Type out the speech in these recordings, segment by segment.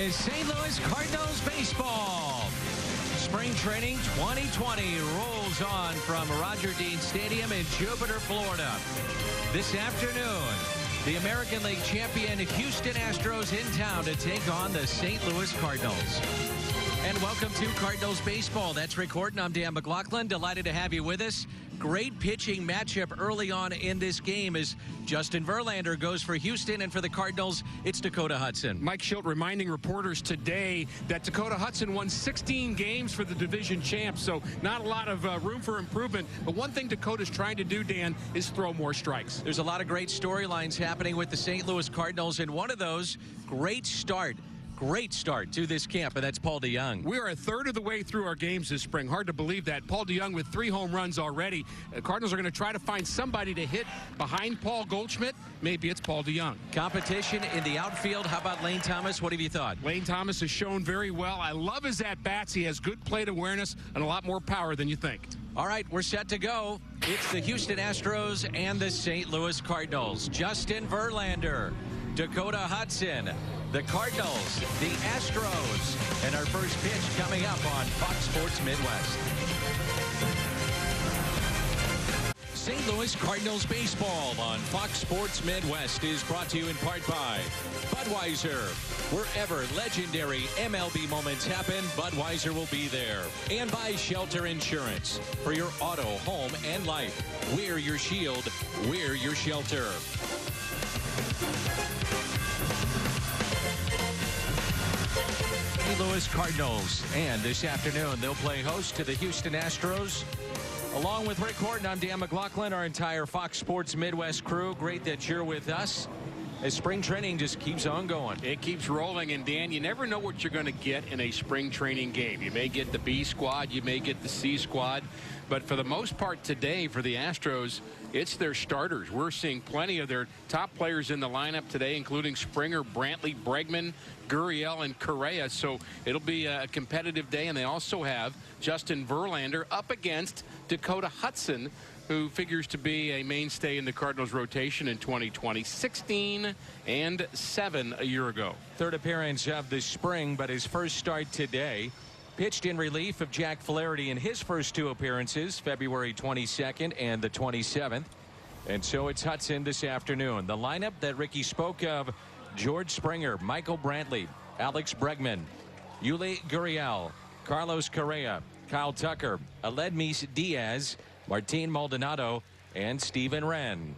is St. Louis Cardinals baseball. Spring training 2020 rolls on from Roger Dean Stadium in Jupiter, Florida. This afternoon, the American League champion Houston Astros in town to take on the St. Louis Cardinals. And welcome to Cardinals baseball. That's Rick Horton. I'm Dan McLaughlin. Delighted to have you with us. Great pitching matchup early on in this game as Justin Verlander goes for Houston, and for the Cardinals, it's Dakota Hudson. Mike Schilt reminding reporters today that Dakota Hudson won 16 games for the division champs, so not a lot of room for improvement. But one thing Dakota's trying to do, Dan, is throw more strikes. There's a lot of great storylines happening with the St. Louis Cardinals, and one of those, great start to this camp, and that's Paul DeJong. We are a third of the way through our games this spring. Hard to believe that. Paul DeJong with 3 home runs already. The Cardinals are going to try to find somebody to hit behind Paul Goldschmidt. Maybe it's Paul DeJong. Competition in the outfield. How about Lane Thomas? What have you thought? Lane Thomas has shown very well. I love his at-bats. He has good plate awareness and a lot more power than you think. All right, we're set to go. It's the Houston Astros and the St. Louis Cardinals. Justin Verlander, Dakota Hudson, the Cardinals, the Astros, and our first pitch coming up on Fox Sports Midwest. St. Louis Cardinals baseball on Fox Sports Midwest is brought to you in part by Budweiser. Wherever legendary MLB moments happen, Budweiser will be there. And by Shelter Insurance. For your auto, home, and life, we're your shield, we're your shelter. St. Louis Cardinals, and this afternoon they'll play host to the Houston Astros. Along with Rick Horton, I'm Dan McLaughlin, our entire Fox Sports Midwest crew. Great that you're with us as spring training just keeps on going. It keeps rolling, and Dan, you never know what you're going to get in a spring training game. You may get the B squad, you may get the C squad, but for the most part today for the Astros, it's their starters. We're seeing plenty of their top players in the lineup today, including Springer, Brantley, Bregman, Gurriel, and Correa. So it'll be a competitive day, and they also have Justin Verlander up against Dakota Hudson, who figures to be a mainstay in the Cardinals rotation in 2020. 16-7 a year ago. Third appearance of the spring, but his first start today. Pitched in relief of Jack Flaherty in his first 2 appearances, February 22nd and the 27th. And so it's Hudson this afternoon. The lineup that Ricky spoke of: George Springer, Michael Brantley, Alex Bregman, Yuli Gurriel, Carlos Correa, Kyle Tucker, Aledmys Diaz, Martin Maldonado, and Steven Wren.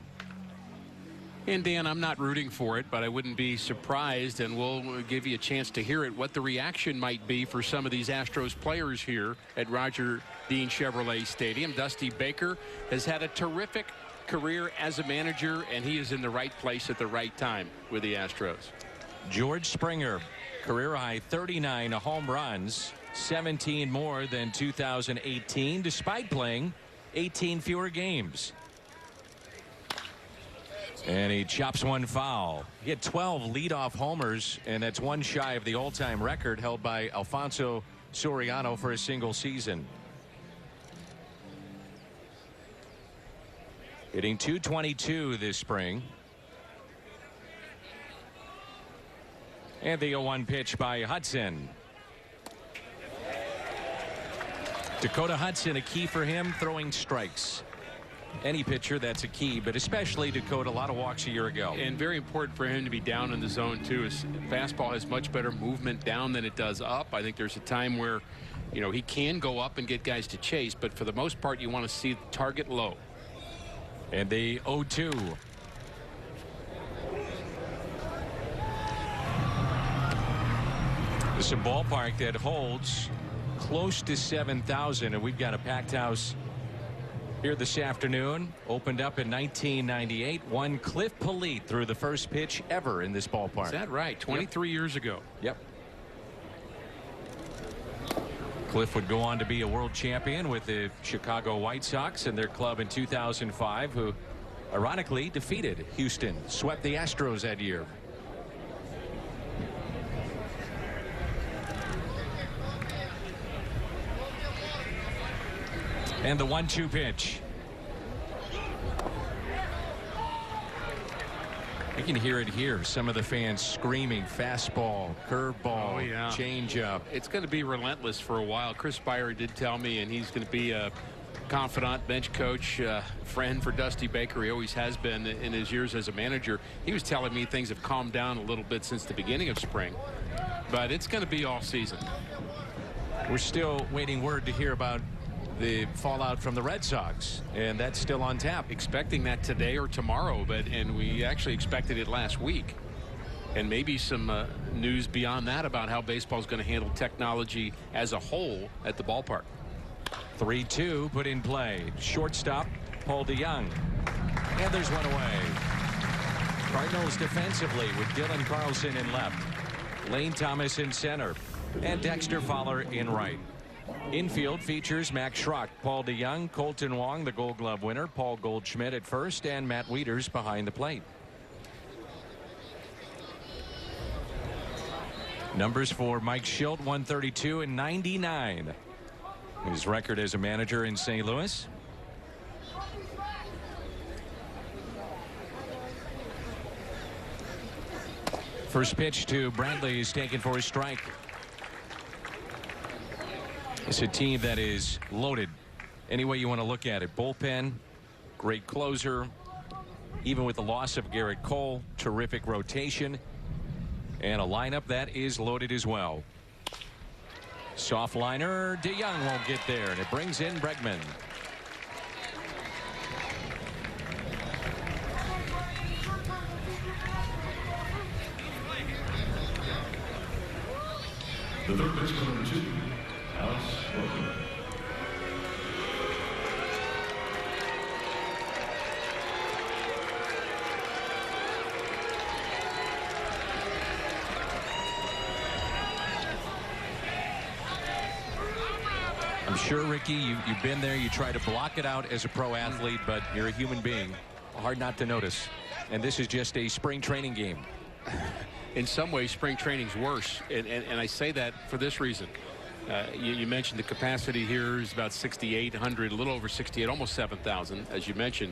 And Dan, I'm not rooting for it, but I wouldn't be surprised, and we'll give you a chance to hear it, what the reaction might be for some of these Astros players here at Roger Dean Chevrolet Stadium. Dusty Baker has had a terrific career as a manager, and he is in the right place at the right time with the Astros. George Springer, career high 39 home runs, 17 more than 2018, despite playing 18 fewer games. And he chops one foul. He had 12 leadoff homers, and that's one shy of the all-time record held by Alfonso Soriano for a single season. Hitting .222 this spring. And the 0-1 pitch by Hudson. Dakota Hudson, a key for him, throwing strikes. Any pitcher, that's a key, but especially Dakota, a lot of walks a year ago. And very important for him to be down in the zone, too. His fastball has much better movement down than it does up. I think there's a time where, you know, he can go up and get guys to chase, but for the most part, you want to see the target low. And the 0-2. It's a ballpark that holds close to 7,000, and we've got a packed house here this afternoon. Opened up in 1998. One Cliff Polite threw the first pitch ever in this ballpark. Is that right? 23 years ago. Yep. Cliff would go on to be a world champion with the Chicago White Sox and their club in 2005, who ironically defeated Houston, swept the Astros that year. And the 1-2 pitch. You can hear it here. Some of the fans screaming fastball, curveball, changeup. It's going to be relentless for a while. Chris Spire did tell me, and he's going to be a confidant, bench coach, friend for Dusty Baker. He always has been in his years as a manager. He was telling me things have calmed down a little bit since the beginning of spring, but it's going to be all season. We're still waiting word to hear about the fallout from the Red Sox, and that's still on tap. Expecting that today or tomorrow, and we actually expected it last week. And maybe some news beyond that about how baseball is going to handle technology as a whole at the ballpark. 3-2 put in play. Shortstop Paul DeYoung, and there's one away. Cardinals defensively with Dylan Carlson in left, Lane Thomas in center, and Dexter Fowler in right. Infield features Max Schrock, Paul DeYoung, Colton Wong, the Gold Glove winner, Paul Goldschmidt at first, and Matt Wieters behind the plate. Numbers for Mike Schilt, 132 and 99. His record as a manager in St. Louis. First pitch to Bradley is taken for a strike. It's a team that is loaded any way you want to look at it. Bullpen, great closer, even with the loss of Garrett Cole, terrific rotation, and a lineup that is loaded as well. Soft liner, DeYoung won't get there, and it brings in Bregman. The third baseman, number 2, Alex Welker. I'm sure, Ricky, you've been there. You try to block it out as a pro athlete, but you're a human being. Hard not to notice. And this is just a spring training game. In some ways, spring training's worse, and I say that for this reason. You mentioned the capacity here is about 6,800, a little over 68, almost 7,000, as you mentioned.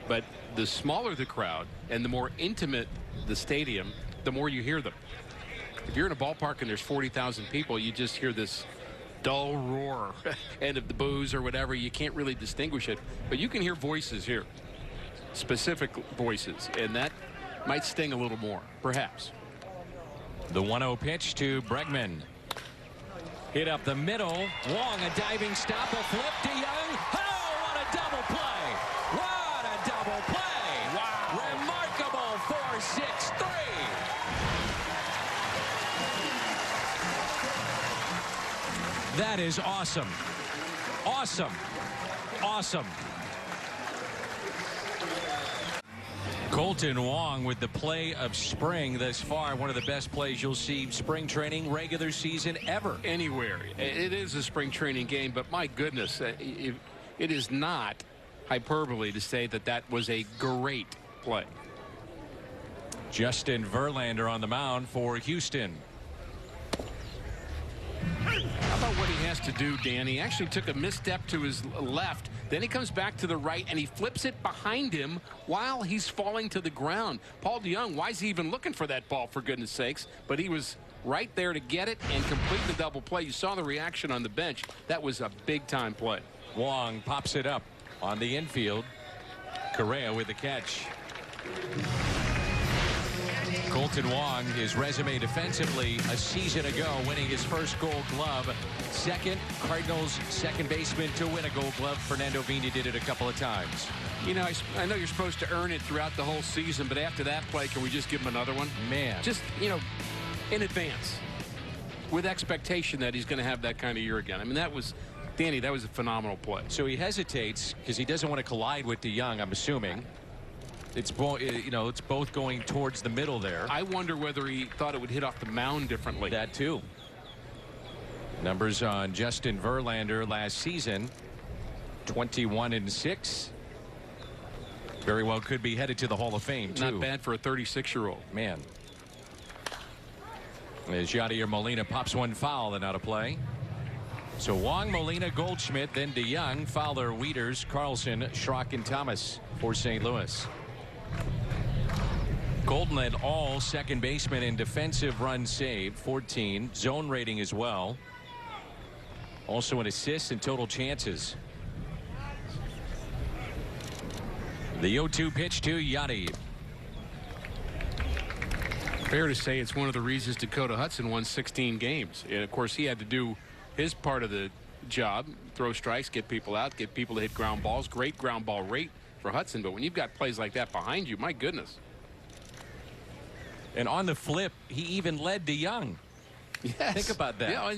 But the smaller the crowd and the more intimate the stadium, the more you hear them. If you're in a ballpark and there's 40,000 people, you just hear this dull roar and of the boos or whatever. You can't really distinguish it, but you can hear voices here, specific voices, and that might sting a little more, perhaps. The 1-0 pitch to Bregman. Hit up the middle. Wong, a diving stop, a flip to Young. Oh, what a double play! What a double play! Wow! Remarkable 4-6-3. That is awesome. Awesome. Awesome. Colton Wong with the play of spring thus far. One of the best plays you'll see spring training, regular season ever. Anywhere. It is a spring training game, but my goodness, it is not hyperbole to say that that was a great play. Justin Verlander on the mound for Houston. How about what he has to do, Dan? He actually took a misstep to his left. Then he comes back to the right, and he flips it behind him while he's falling to the ground. Paul DeYoung, why is he even looking for that ball, for goodness sakes? But he was right there to get it and complete the double play. You saw the reaction on the bench. That was a big-time play. Wong pops it up on the infield. Correa with the catch. Colton Wong, his resume defensively a season ago, winning his first Gold Glove. Second, Cardinals second baseman to win a Gold Glove. Fernando Vina did it a couple of times. You know, I know you're supposed to earn it throughout the whole season, but after that play, can we just give him another one? Man. Just, you know, in advance, with expectation that he's going to have that kind of year again. I mean, that was, Danny, that was a phenomenal play. So he hesitates because he doesn't want to collide with DeYoung, I'm assuming. It's both, you know, it's both going towards the middle there. I wonder whether he thought it would hit off the mound differently. That too. Numbers on Justin Verlander last season, 21-6. Very well could be headed to the Hall of Fame too. Not bad for a 36-year-old. Man. As Yadier Molina pops one foul and out of play. So Wong, Molina, Goldschmidt, then DeYoung, Fowler, Wieters, Carlson, Schrock, and Thomas for St. Louis. Golden led all second basemen in defensive runs saved, 14. Zone rating as well. Also in assists and total chances. The 0-2 pitch to Yachty. Fair to say it's one of the reasons Dakota Hudson won 16 games. And of course, he had to do his part of the job, throw strikes, get people out, get people to hit ground balls. Great ground ball rate for Hudson. But when you've got plays like that behind you, my goodness. And on the flip, he even led DeYoung. Yes. Think about that. Yeah,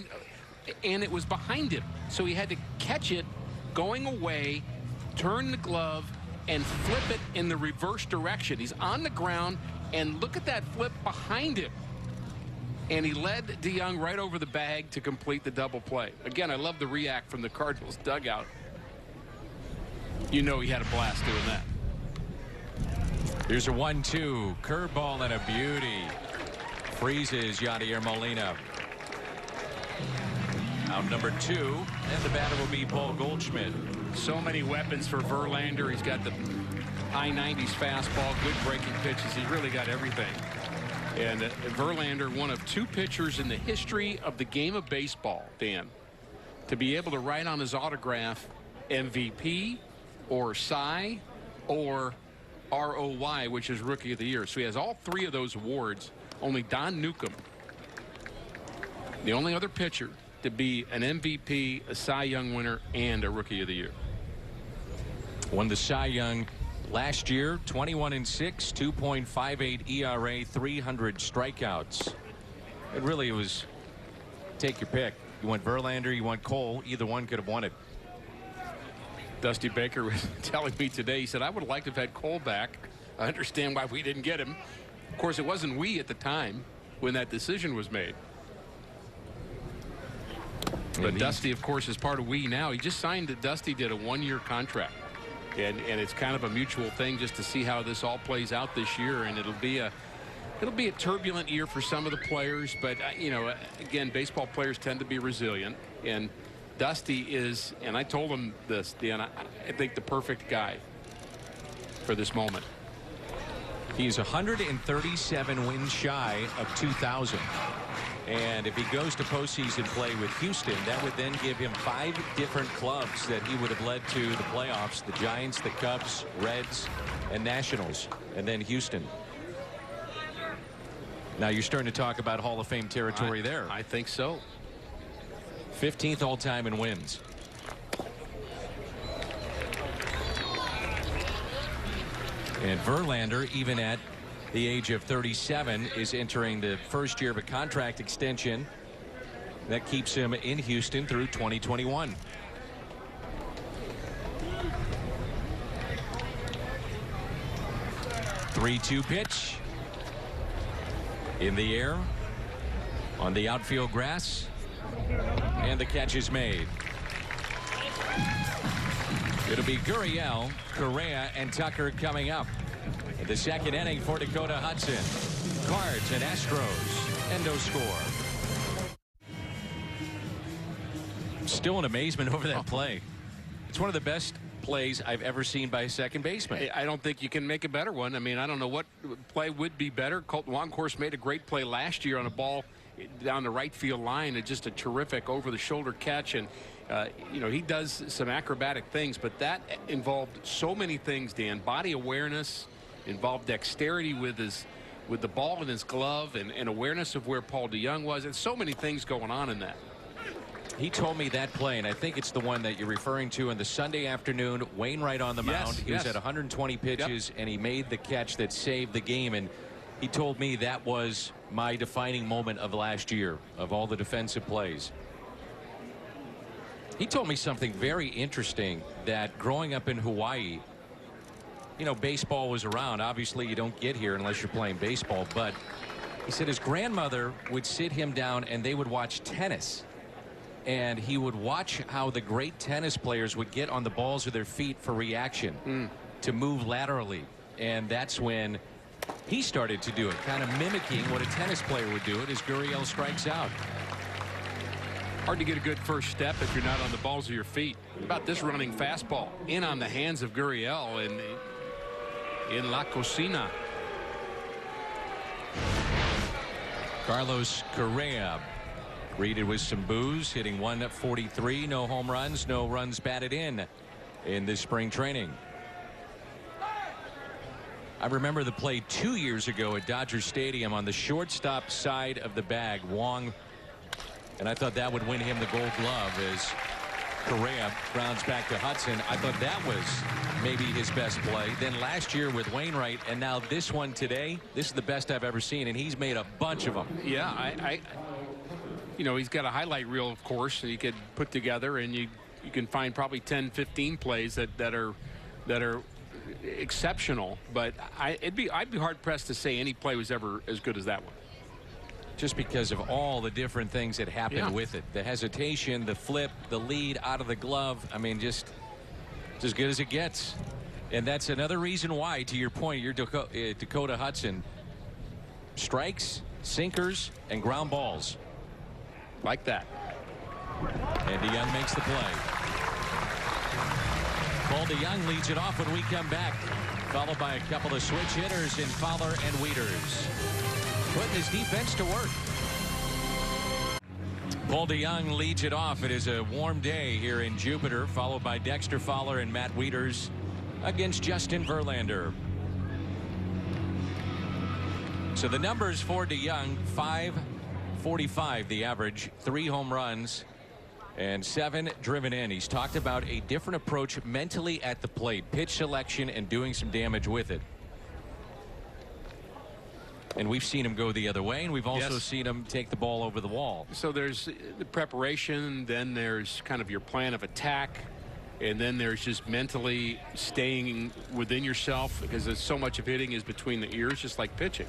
and it was behind him. So he had to catch it going away, turn the glove, and flip it in the reverse direction. He's on the ground, and look at that flip behind him. And he led DeYoung right over the bag to complete the double play. Again, I love the react from the Cardinals dugout. You know he had a blast doing that. Here's a 1-2 curveball and a beauty. Freezes Yadier Molina. Out number 2, and the batter will be Paul Goldschmidt. So many weapons for Verlander. He's got the high 90s fastball, good breaking pitches. He's really got everything. And Verlander, one of 2 pitchers in the history of the game of baseball, Dan, to be able to write on his autograph MVP or Cy or ROY, which is Rookie of the Year. So he has all 3 of those awards. Only Don Newcomb, the only other pitcher to be an MVP, a Cy Young winner, and a Rookie of the Year. Won the Cy Young last year, 21-6, 2.58 ERA, 300 strikeouts. It really was take your pick. You want Verlander, you want Cole, either one could have won it. Dusty Baker was telling me today, he said, I would have liked to have had Cole back. I understand why we didn't get him. Of course, it wasn't we at the time when that decision was made. But Dusty, of course, is part of we now. He just signed it. Dusty did a 1-year contract. And it's kind of a mutual thing just to see how this all plays out this year. And it'll be a turbulent year for some of the players. But, you know, again, baseball players tend to be resilient. And Dusty is, and I told him this, Dan, I think the perfect guy for this moment. He's 137 wins shy of 2,000. And if he goes to postseason play with Houston, that would then give him 5 different clubs that he would have led to the playoffs: the Giants, the Cubs, Reds, and Nationals, and then Houston. Now you're starting to talk about Hall of Fame territory there. I think so. 15th all-time in wins. And Verlander, even at the age of 37, is entering the first year of a contract extension that keeps him in Houston through 2021. Three-two pitch in the air on the outfield grass, and the catch is made. It'll be Gurriel, Correa, and Tucker coming up. The second inning for Dakota Hudson. Cards and Astros. Endo score. Still in amazement over that play. It's one of the best plays I've ever seen by a second baseman. I don't think you can make a better one. I mean, I don't know what play would be better. Colton Wong, of course, made a great play last year on a ball down the right field line. It's just a terrific over-the-shoulder catch. And, you know, he does some acrobatic things. But that involved so many things, Dan. Body awareness, involved dexterity with the ball in his glove, and awareness of where Paul DeYoung was, and so many things going on in that. He told me that play, and I think it's the one that you're referring to, in the Sunday afternoon. Wainwright on the mound. He was at 120 pitches, and he made the catch that saved the game. And he told me that was my defining moment of last year, of all the defensive plays. He told me something very interesting, that growing up in Hawaii, you know, baseball was around. Obviously, you don't get here unless you're playing baseball. But he said his grandmother would sit him down and they would watch tennis. And he would watch how the great tennis players would get on the balls of their feet for reaction, to move laterally. And that's when he started to do it, kind of mimicking what a tennis player would do it as Gurriel strikes out. Hard to get a good first step if you're not on the balls of your feet. What about this running fastball in on the hands of Gurriel and in La Cocina. Carlos Correa greeted with some boos, hitting 143. No home runs, no runs batted in this spring training. I remember the play 2 years ago at Dodger Stadium on the shortstop side of the bag. Wong, and I thought that would win him the Gold Glove as Correa grounds back to Hudson. I thought that was maybe his best play. Then last year with Wainwright, and now this one today. This is the best I've ever seen, and he's made a bunch of them. Yeah, you know, he's got a highlight reel, of course, that you could put together, and you can find probably 10, 15 plays that are exceptional. But I'd be hard pressed to say any play was ever as good as that one. Just because of all the different things that happened with it. The hesitation, the flip, the lead out of the glove. I mean, just as good as it gets. And that's another reason why, to your point, you're Dakota Hudson. Strikes, sinkers, and ground balls. Like that. And DeYoung makes the play. Paul DeYoung leads it off when we come back. Followed by a couple of switch hitters in Fowler and Wieters. Putting his defense to work. Paul DeYoung leads it off. It is a warm day here in Jupiter, followed by Dexter Fowler and Matt Wieters against Justin Verlander. So the numbers for DeYoung: 545 the average, 3 home runs and 7 driven in. He's talked about a different approach mentally at the plate, pitch selection, and doing some damage with it. And we've seen him go the other way, and we've also seen him take the ball over the wall. So there's the preparation, then there's kind of your plan of attack, and then there's just mentally staying within yourself, because there's so much of hitting is between the ears, just like pitching.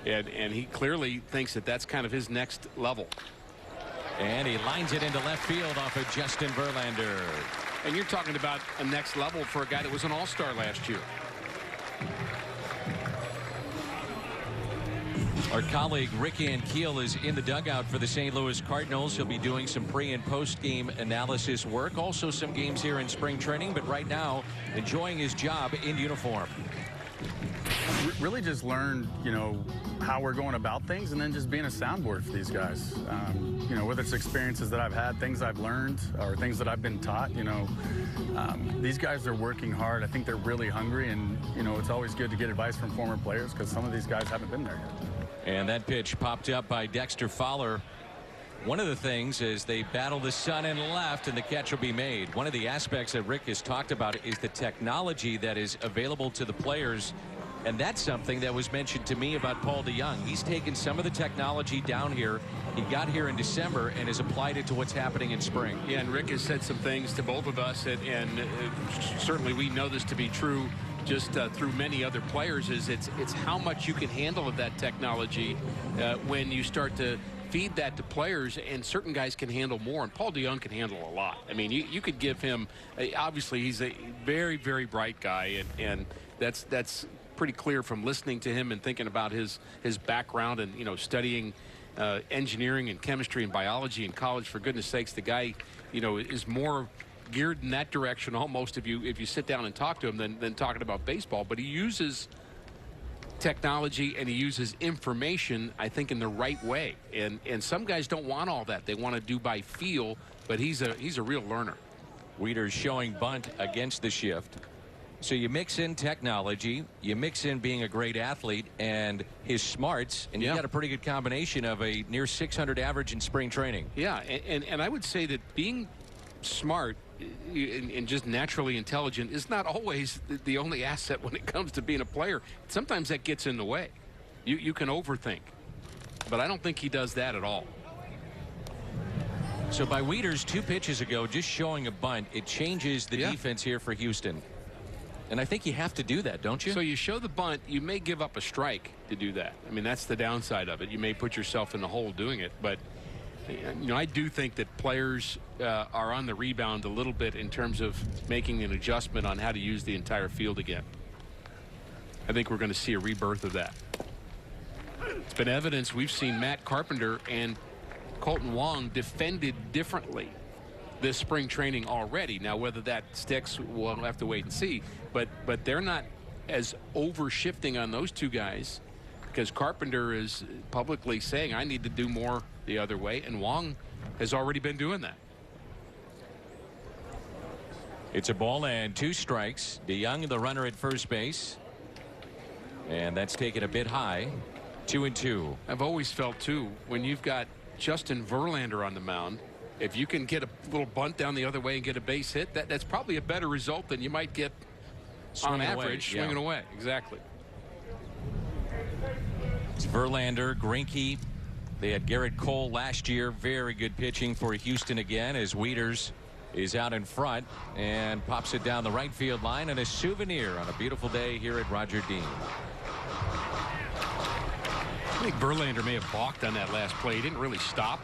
And he clearly thinks that that's kind of his next level. And he lines it into left field off of Justin Verlander. And you're talking about a next level for a guy that was an all-star last year. Our colleague Ricky Ankiel is in the dugout for the St. Louis Cardinals. He'll be doing some pre and post game analysis work, also some games here in spring training, but right now enjoying his job in uniform. Really just learned, you know, how we're going about things, and then just being a soundboard for these guys. You know, whether it's experiences that I've had, things I've learned, or things that I've been taught, you know, these guys are working hard. I think they're really hungry, and, you know, it's always good to get advice from former players, because some of these guys haven't been there yet. And that pitch popped up by Dexter Fowler. One of the things is they battle the sun and left, and the catch will be made. One of the aspects that Rick has talked about is the technology that is available to the players. And that's something that was mentioned to me about Paul DeYoung. He's taken some of the technology down here. He got here in December and has applied it to what's happening in spring. Yeah, and Rick has said some things to both of us, and certainly we know this to be true just through many other players, is it's how much you can handle of that technology when you start to feed that to players, and certain guys can handle more, and Paul DeYoung can handle a lot. I mean, you could give him, obviously he's a very, very bright guy, and that's pretty clear from listening to him and thinking about his background, and, you know, studying engineering and chemistry and biology in college. For goodness sakes, the guy, you know, is more geared in that direction almost if you sit down and talk to him than talking about baseball. But he uses technology and he uses information, I think, in the right way, and some guys don't want all that. They want to do by feel, but he's a real learner. Wieters showing bunt against the shift. So you mix in technology, you mix in being a great athlete and his smarts, and you got a pretty good combination of a near 600 average in spring training. Yeah, and I would say that being smart and just naturally intelligent is not always the only asset when it comes to being a player. Sometimes that gets in the way. You can overthink, but I don't think he does that at all. So by Wieters 2 pitches ago, just showing a bunt, it changes the defense here for Houston. And I think you have to do that, don't you? So you show the bunt, you may give up a strike to do that. I mean, that's the downside of it. You may put yourself in the hole doing it, but you know, I do think that players are on the rebound a little bit in terms of making an adjustment on how to use the entire field again. I think we're going to see a rebirth of that. It's been evidence. We've seen Matt Carpenter and Colton Wong defended differently this spring training already. Now, whether that sticks, we'll have to wait and see. But they're not as over shifting on those two guys because Carpenter is publicly saying I need to do more the other way, and Wong has already been doing that. It's a ball and 2 strikes. DeYoung, the runner at first base, and that's taken a bit high. 2-2. I've always felt too, when you've got Justin Verlander on the mound, if you can get a little bunt down the other way and get a base hit, that's probably a better result than you might get on average swinging away. Exactly. It's Verlander, Greinke. They had Garrett Cole last year. Very good pitching for Houston again, as Wieters is out in front and pops it down the right field line, and a souvenir on a beautiful day here at Roger Dean. I think Verlander may have balked on that last play. He didn't really stop.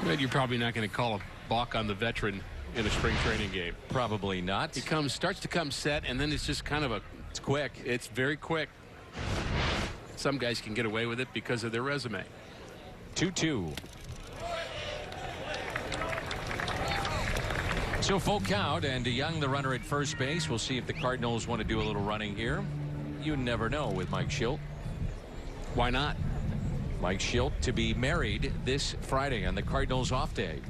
But you're probably not going to call a balk on the veteran in a spring training game. Probably not. He starts to come set, and then it's just kind of it's quick. It's very quick. Some guys can get away with it because of their resume. 2-2. So full count, and DeYoung, the runner at first base. We'll see if the Cardinals want to do a little running here. You never know with Mike Shildt. Why not? Mike Shildt to be married this Friday on the Cardinals off day.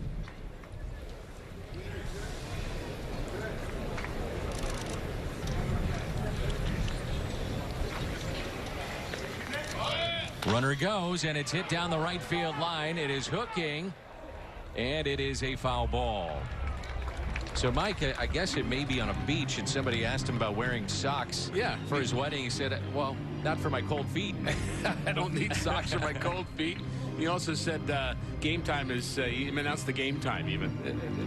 Runner goes, and it's hit down the right field line. It is hooking, and it is a foul ball. So, Mike, I guess it may be on a beach, and somebody asked him about wearing socks for his wedding. He said, well, not for my cold feet. I don't need socks for my cold feet. He also said game time is, he announced the game time even.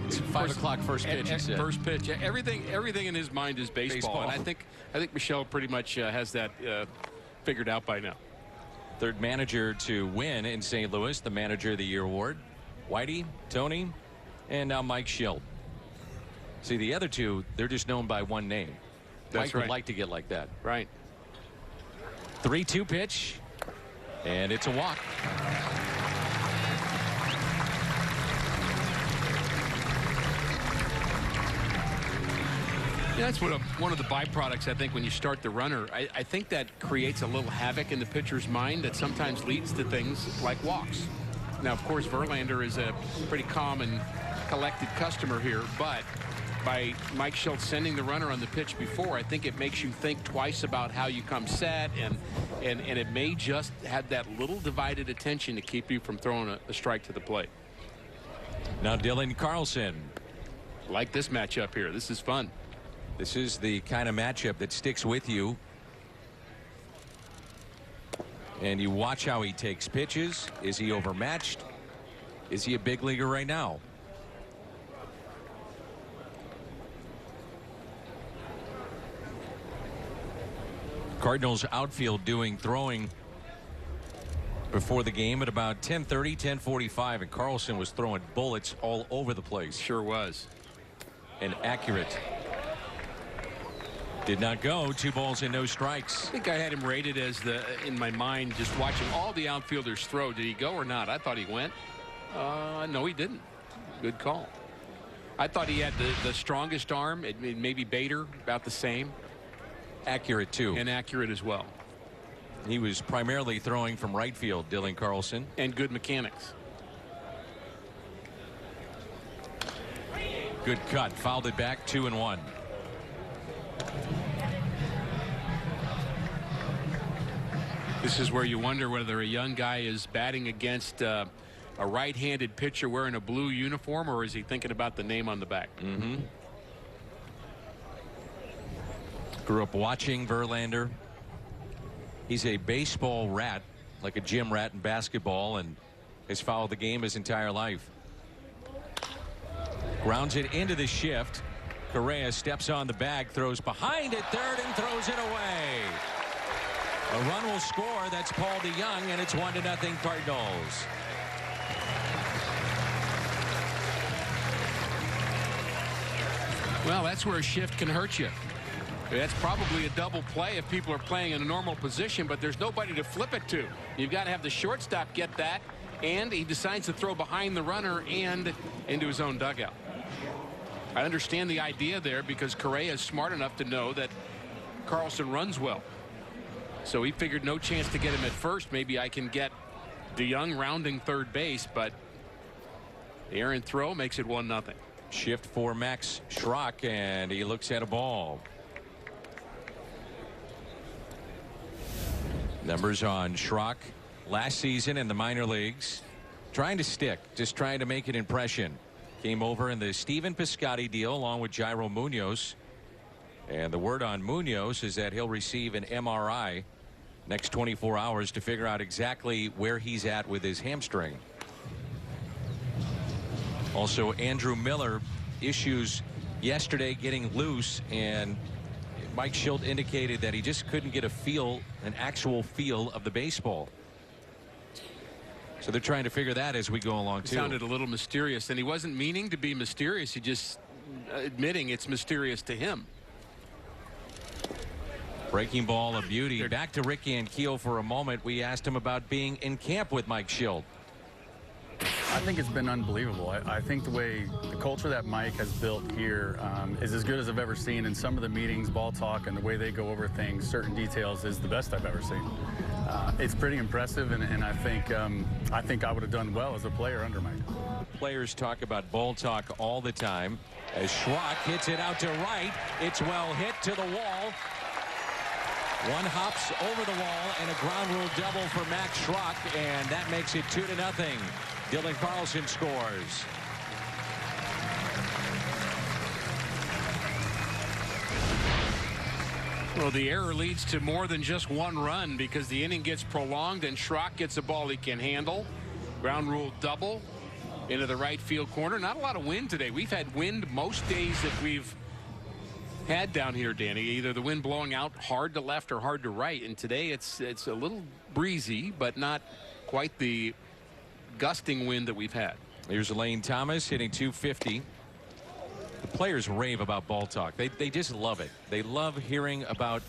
It's 5 o'clock first pitch, he said. First pitch. Everything in his mind is baseball. And I think Michelle pretty much has that figured out by now. Third manager to win in St. Louis, the Manager of the Year award. Whitey, Tony, and now Mike Shildt. See, the other two, they're just known by one name. That's Mike right. would like to get like that. Right. 3-2 pitch, and it's a walk. Yeah, that's what one of the byproducts, I think, when you start the runner. I think that creates a little havoc in the pitcher's mind that sometimes leads to things like walks. Now, of course, Verlander is a pretty calm and collected customer here, but by Mike Shildt sending the runner on the pitch before, I think it makes you think twice about how you come set, and it may just have that little divided attention to keep you from throwing a strike to the plate. Now Dylan Carlson. Like this matchup here. This is fun. This is the kind of matchup that sticks with you. And you watch how he takes pitches. Is he overmatched? Is he a big leaguer right now? Cardinals outfield doing throwing before the game at about 10:30, 10:45, and Carlson was throwing bullets all over the place. Sure was. And accurate. Did not go. 2 balls and no strikes. I think I had him rated as in my mind, just watching all the outfielders throw. Did he go or not? I thought he went. No, he didn't. Good call. I thought he had the strongest arm. Maybe Bader about the same. Accurate too. And accurate as well. He was primarily throwing from right field, Dylan Carlson. And good mechanics. Good cut. Fouled it back. 2-1. This is where you wonder whether a young guy is batting against a right-handed pitcher wearing a blue uniform, or is he thinking about the name on the back? Mm-hmm. Grew up watching Verlander. He's a baseball rat, like a gym rat in basketball, and has followed the game his entire life. Grounds it into the shift. Correa steps on the bag, throws behind at third, and throws it away. A run will score. That's Paul DeYoung, and it's 1-0 Cardinals. Well, that's where a shift can hurt you. That's probably a double play if people are playing in a normal position, but there's nobody to flip it to. You've got to have the shortstop get that, and he decides to throw behind the runner and into his own dugout. I understand the idea there because Correa is smart enough to know that Carlson runs well. So he figured no chance to get him at first. Maybe I can get DeYoung rounding third base, but the errant throw makes it 1-0. Shift for Max Schrock, and he looks at a ball. Numbers on Schrock last season in the minor leagues. Trying to stick, just trying to make an impression. Came over in the Steven Piscotty deal along with Jairo Munoz. And the word on Munoz is that he'll receive an MRI next 24 hours to figure out exactly where he's at with his hamstring. Also, Andrew Miller issues yesterday getting loose, and Mike Schilt indicated that he just couldn't get a feel, an actual feel of the baseball. So they're trying to figure that as we go along, too. It sounded a little mysterious, and he wasn't meaning to be mysterious. He just admitting it's mysterious to him. Breaking ball of beauty. Back to Rick Ankiel for a moment. We asked him about being in camp with Mike Schilt. I think it's been unbelievable. I think the culture that Mike has built here is as good as I've ever seen. In some of the meetings, ball talk, and the way they go over things, certain details, is the best I've ever seen. It's pretty impressive, and I think I would have done well as a player under Mike. Players talk about ball talk all the time. As Schrock hits it out to right, it's well hit to the wall. One hops over the wall, and a ground rule double for Max Schrock, and that makes it 2-0. Dylan Carlson scores. Well, the error leads to more than just one run because the inning gets prolonged and Schrock gets a ball he can handle. Ground rule double into the right field corner. Not a lot of wind today. We've had wind most days that we've had down here, Danny. Either the wind blowing out hard to left or hard to right, and today it's a little breezy, but not quite the gusting wind that we've had. Here's Lane Thomas hitting .250. The players rave about ball talk. They just love it. They love hearing about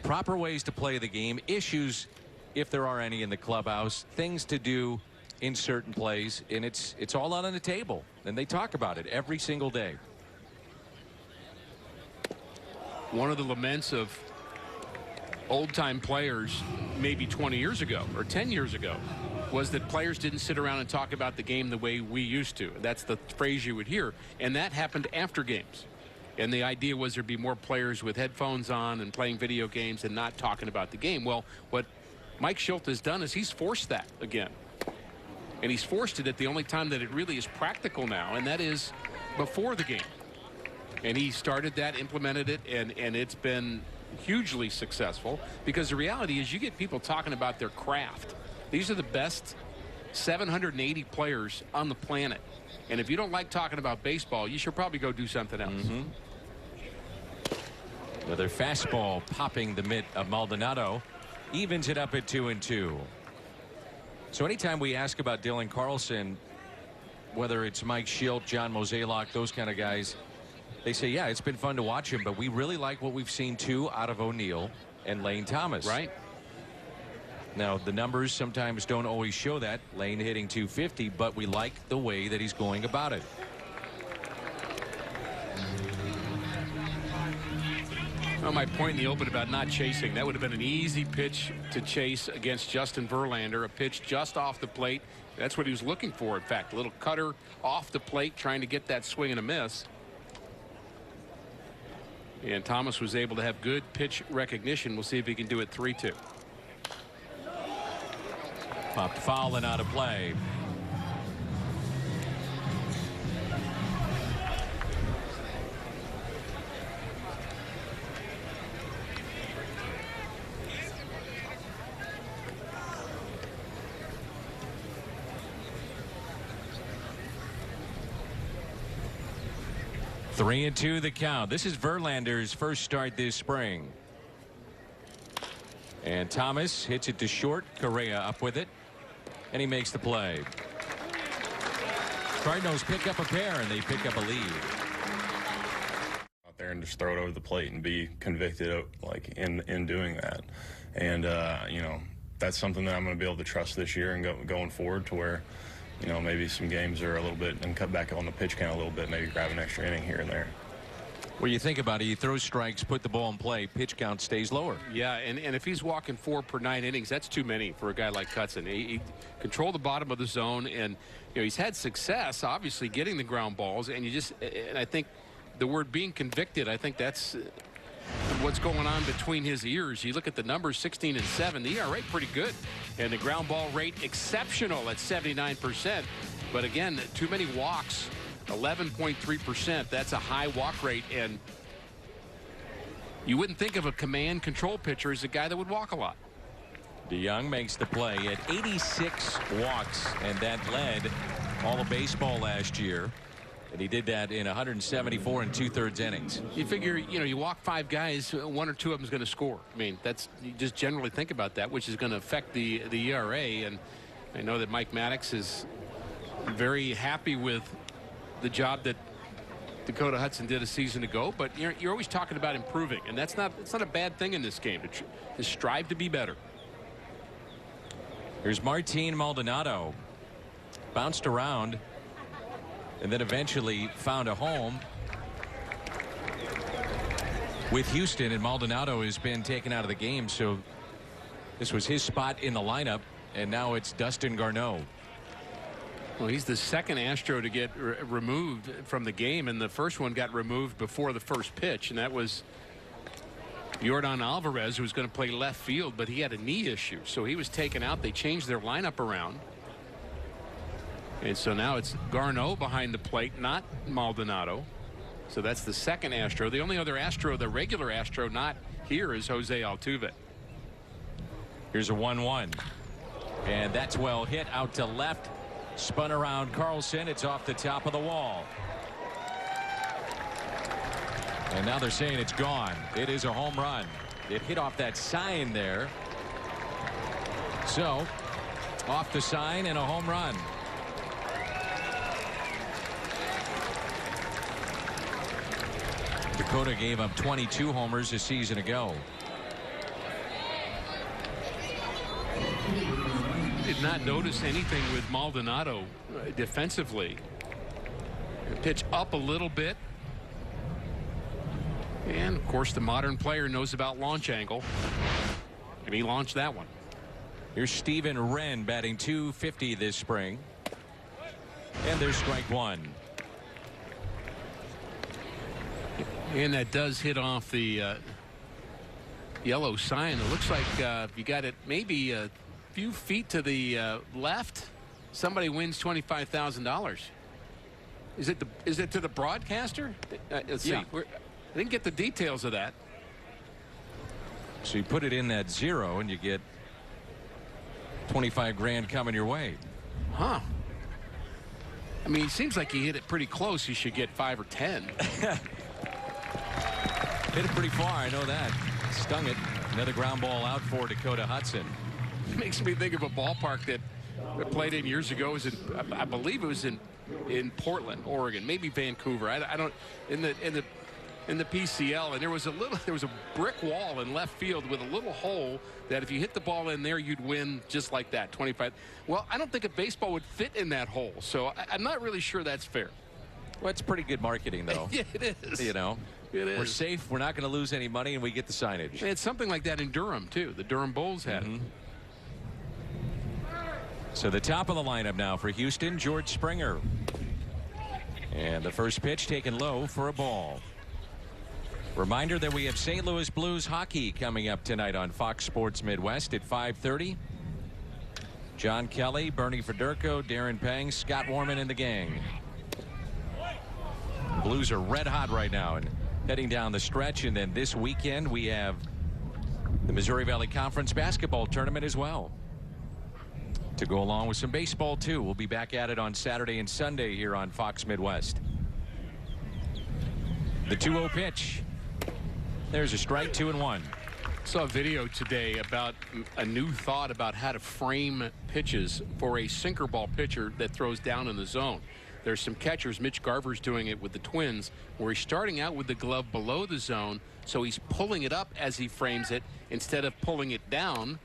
proper ways to play the game, issues if there are any in the clubhouse, things to do in certain plays, and it's all out on the table, and they talk about it every single day. One of the laments of old-time players maybe 20 years ago or 10 years ago was that players didn't sit around and talk about the game the way we used to. That's the phrase you would hear, and that happened after games. And the idea was there'd be more players with headphones on and playing video games and not talking about the game. Well, what Mike Schilt has done is he's forced that again. And he's forced it at the only time that it really is practical now, and that is before the game. And he started that, implemented it, and it's been hugely successful because the reality is you get people talking about their craft. These are the best 780 players on the planet. And if you don't like talking about baseball, you should probably go do something else. Another fastball popping the mitt of Maldonado. Evens it up at 2-2. So anytime we ask about Dylan Carlson, whether it's Mike Schilt, John Mozeliak, those kind of guys, they say, yeah, it's been fun to watch him, but we really like what we've seen, too, out of O'Neill and Lane Thomas. Right. Now, the numbers sometimes don't always show that. Lane hitting .250, but we like the way that he's going about it. Well, my point in the open about not chasing, that would have been an easy pitch to chase against Justin Verlander, a pitch just off the plate. That's what he was looking for, in fact. A little cutter off the plate, trying to get that swing and a miss. And Thomas was able to have good pitch recognition. We'll see if he can do it 3-2. Popped foul and out of play. Three and two the count. This is Verlander's first start this spring. And Thomas hits it to short. Correa up with it. And he makes the play. Cardinals pick up a pair, and they pick up a lead. Out there and just throw it over the plate and be convicted of, like, in doing that. And, you know, that's something that I'm going to be able to trust this year and going forward to where, you know, maybe some games are a little bit and cut back on the pitch count a little bit, maybe grab an extra inning here and there. Well, you think about it, he throws strikes, put the ball in play, pitch count stays lower. Yeah, and if he's walking 4 per 9 innings, that's too many for a guy like Hudson. He controlled the bottom of the zone, and you know he's had success, obviously, getting the ground balls. And I think the word being convicted, I think that's what's going on between his ears. You look at the numbers, 16 and 7, the ERA pretty good, and the ground ball rate exceptional at 79%. But again, too many walks. 11.3%. That's a high walk rate, and you wouldn't think of a command control pitcher as a guy that would walk a lot. DeYoung makes the play at 86 walks, and that led all of baseball last year. And he did that in 174 and 2/3 innings. You figure, you know, you walk 5 guys, 1 or 2 of them is going to score. I mean, that's, you just generally think about that, which is going to affect the ERA. And I know that Mike Maddox is very happy with the job that Dakota Hudson did a season ago, but you're always talking about improving, and it's not a bad thing in this game to strive to be better. Here's Martin Maldonado, bounced around and then eventually found a home with Houston, and Maldonado has been taken out of the game, so this was his spot in the lineup, and now it's Dustin Garneau. Well, he's the second Astro to get removed from the game, and the first one got removed before the first pitch, and that was Yordan Alvarez, who was going to play left field, but he had a knee issue, so he was taken out. They changed their lineup around, and so now it's Garneau behind the plate, not Maldonado. So that's the second Astro. The only other Astro, the regular Astro not here, is Jose Altuve. Here's a 1-1, and that's well hit out to left. Spun around Carlson. It's off the top of the wall. And now they're saying it's gone. It is a home run. It hit off that sign there. So off the sign and a home run. Dakota gave up 22 homers a season ago. Did not notice anything with Maldonado defensively. Pitch up a little bit, and of course the modern player knows about launch angle, and he launched that one. Here's Steven Wren batting .250 this spring, and there's strike one. And that does hit off the yellow sign. It looks like you got it maybe a few feet to the left. Somebody wins $25,000. Is it to the broadcaster? Let's see. Yeah. I didn't get the details of that. So you put it in that 0 and you get 25 grand coming your way. Huh. I mean, it seems like he hit it pretty close. He should get 5 or 10. Hit it pretty far, I know that. Stung it. Another ground ball out for Dakota Hudson. Makes me think of a ballpark that I played in years ago. It was I believe it was in Portland, Oregon, maybe Vancouver. I don't in the PCL, and there was a brick wall in left field with a little hole that if you hit the ball in there, you'd win just like that, 25. Well, I don't think a baseball would fit in that hole, so I'm not really sure that's fair. Well, it's pretty good marketing, though. Yeah, it is. You know, it we're is. safe. We're not going to lose any money, and we get the signage. It's something like that in Durham too. The Durham Bulls had it. So the top of the lineup now for Houston, George Springer. And the first pitch taken low for a ball. Reminder that we have St. Louis Blues hockey coming up tonight on Fox Sports Midwest at 5:30. John Kelly, Bernie Federko, Darren Pang, Scott Warman, and the gang. The Blues are red hot right now and heading down the stretch. And then this weekend we have the Missouri Valley Conference basketball tournament as well, to go along with some baseball too. We'll be back at it on Saturday and Sunday here on Fox Midwest. The 2-0 pitch. There's a strike, 2-1. Saw a video today about a new thought about how to frame pitches for a sinker ball pitcher that throws down in the zone. There's some catchers. Mitch Garver's doing it with the Twins, where he's starting out with the glove below the zone, so he's pulling it up as he frames it instead of pulling it down.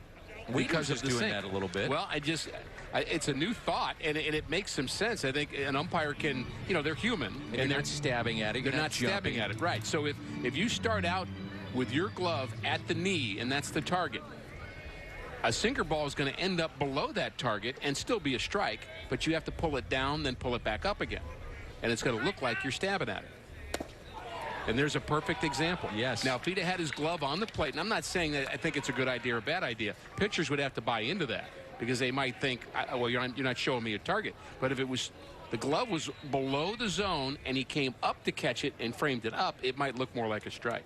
because is of the doing sink. that a little bit. Well, it's a new thought, and it makes some sense. I think an umpire can, they're human, and they're not stabbing at it. They're not stabbing at it, right? So if you start out with your glove at the knee, and that's the target, a sinker ball is going to end up below that target and still be a strike, but you have to pull it down, then pull it back up again, and it's going to look like you're stabbing at it. And there's a perfect example. Yes. Now, if he'd have had his glove on the plate, and I'm not saying that I think it's a good idea or a bad idea, pitchers would have to buy into that because they might think, well, you're not showing me a target. But if the glove was below the zone and he came up to catch it and framed it up, it might look more like a strike.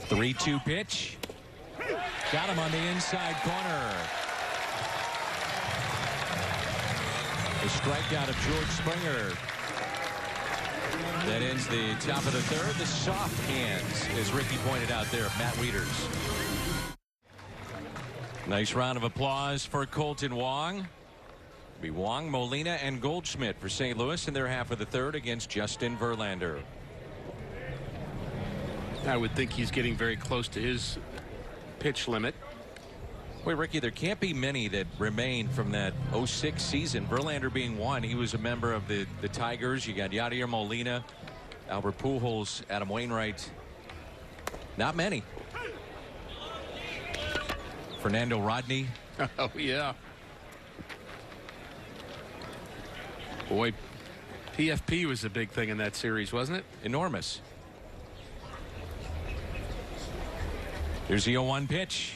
3-2 pitch. Got him on the inside corner. The strikeout of George Springer. That ends the top of the third. The soft hands, as Ricky pointed out there, of Matt Wieters. Nice round of applause for Colton Wong. It'll be Wong, Molina, and Goldschmidt for St. Louis in their half of the third against Justin Verlander. I would think he's getting very close to his pitch limit. Wait, Ricky, there can't be many that remain from that 06 season. Verlander being one. He was a member of the Tigers. You got Yadier Molina, Albert Pujols, Adam Wainwright. Not many. Fernando Rodney. Oh, yeah. Boy, PFP was a big thing in that series, wasn't it? Enormous. Here's the 0-1 pitch.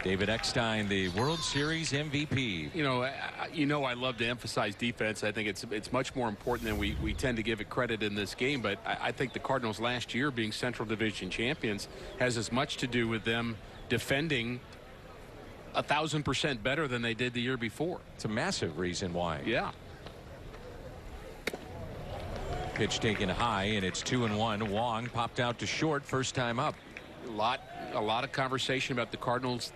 David Eckstein, the World Series MVP. I love to emphasize defense. I think it's much more important than we tend to give it credit in this game. But I think the Cardinals last year being Central Division champions has as much to do with them defending 1,000% better than they did the year before. It's a massive reason why. Yeah. Pitch taken high, and it's 2-1. Wong popped out to short first time up. A lot of conversation about the Cardinals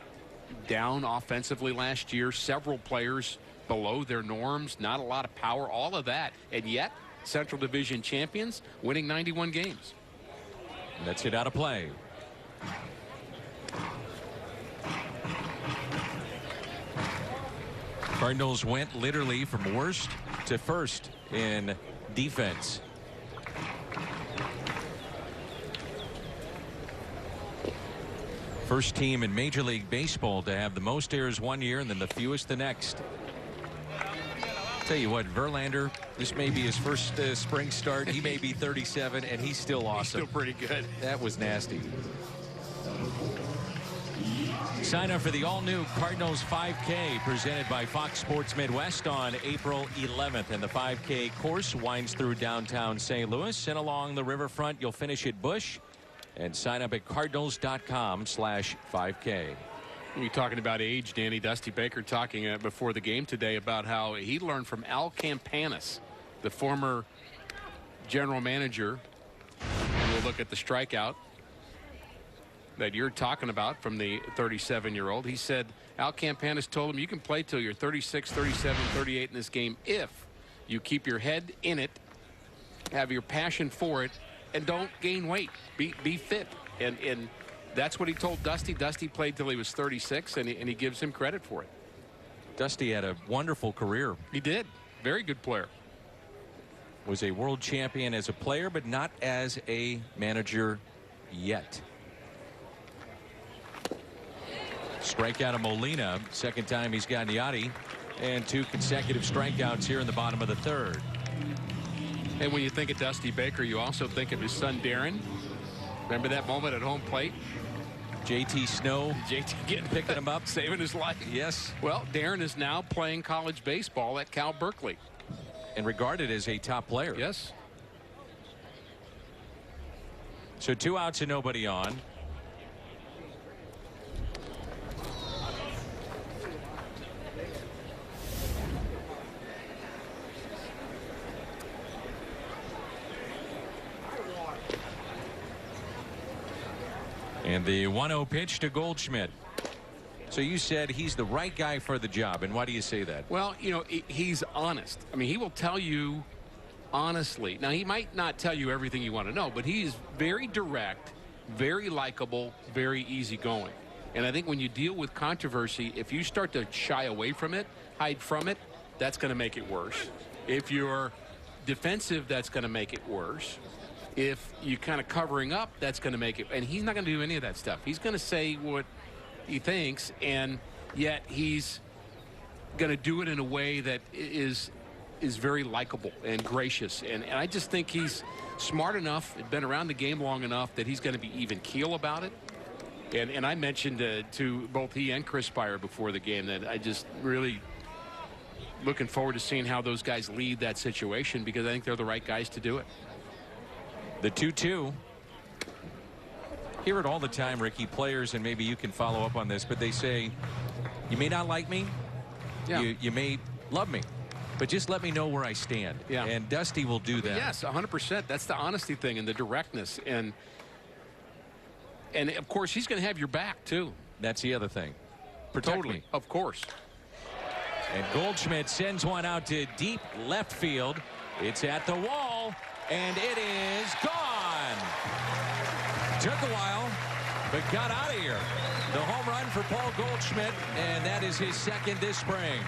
down offensively last year. Several players below their norms. Not a lot of power. All of that. And yet, Central Division champions winning 91 games. And that's it out of play. Cardinals went literally from worst to first in defense. First team in Major League Baseball to have the most errors one year and then the fewest the next. Tell you what, Verlander, this may be his first spring start. He may be 37, and he's still awesome. He's still pretty good. That was nasty. Sign up for the all-new Cardinals 5K presented by Fox Sports Midwest on April 11th. And the 5K course winds through downtown St. Louis, and along the riverfront, you'll finish at Busch. And sign up at cardinals.com/5K. You're talking about age, Danny. Dusty Baker talking before the game today about how he learned from Al Campanis, the former general manager. And we'll look at the strikeout that you're talking about from the 37-year-old. He said Al Campanis told him you can play till you're 36, 37, 38 in this game if you keep your head in it, have your passion for it, and don't gain weight. Be fit. And that's what he told Dusty. Dusty played till he was 36, and he gives him credit for it. Dusty had a wonderful career. He did. Very good player. Was a world champion as a player, but not as a manager yet. Strikeout of Molina. Second time he's gotten Yachty. And 2 consecutive strikeouts here in the bottom of the third. And when you think of Dusty Baker, you also think of his son Darren. Remember that moment at home plate? JT Snow. JT picking him up. Saving his life. Yes. Well, Darren is now playing college baseball at Cal Berkeley. And regarded as a top player. Yes. So 2 outs and nobody on. And the 1-0 pitch to Goldschmidt. So you said he's the right guy for the job. And why do you say that? Well, he's honest. I mean, he will tell you honestly. Now, he might not tell you everything you want to know, but he's very direct. very likable, very easygoing. And I think when you deal with controversy, if you start to shy away from it, hide from it, that's going to make it worse. If you're defensive, that's going to make it worse. If you're kind of covering up, that's going to make it. And he's not going to do any of that stuff. He's going to say what he thinks, and yet he's going to do it in a way that is very likable and gracious. And I just think he's smart enough, been around the game long enough, that he's going to be even keel about it. And I mentioned to both he and Chris Spire before the game that I just really looking forward to seeing how those guys lead that situation, because I think they're the right guys to do it. The 2-2. Hear it all the time, Ricky. Players, and maybe you can follow up on this, but they say, you may not like me, yeah. you may love me, but just let me know where I stand. Yeah. And Dusty will do that. Yes, 100%. That's the honesty thing and the directness. And of course, he's going to have your back, too. That's the other thing. Protect me. Of course. And Goldschmidt sends one out to deep left field. It's at the wall, and it is gone. Took a while, but got out of here. The home run for Paul Goldschmidt, and that is his second this spring.